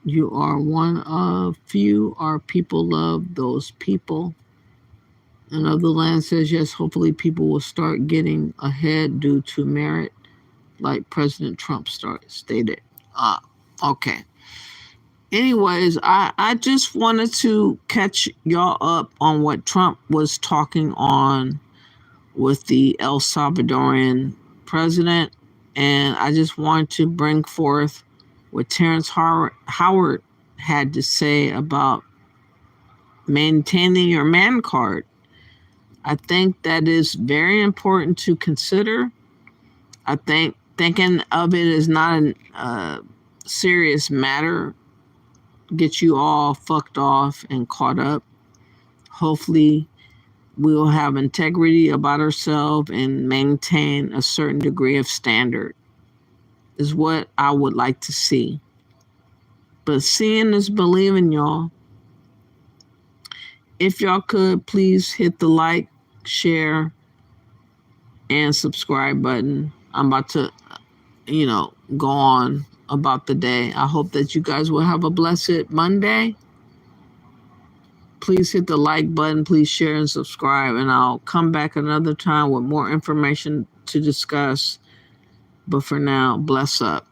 You are one of few. Our people love those people. And Other Land says, yes, hopefully people will start getting ahead due to merit, like President Trump stated. Okay. anyways, I just wanted to catch y'all up on what Trump was talking on with the El Salvadorian president. And I just wanted to bring forth what Terrence Howard had to say about maintaining your man card. I think that is very important to consider. I think thinking of it as not a serious matter get you all fucked off and caught up. Hopefully we'll have integrity about ourselves and maintain a certain degree of standard is what I would like to see. But seeing is believing, y'all. If y'all could, please hit the like, share, and subscribe button. I'm about to, go on about the day. I hope that you guys will have a blessed Monday. Please hit the like button. Please share and subscribe. And I'll come back another time with more information to discuss. But for now, bless up.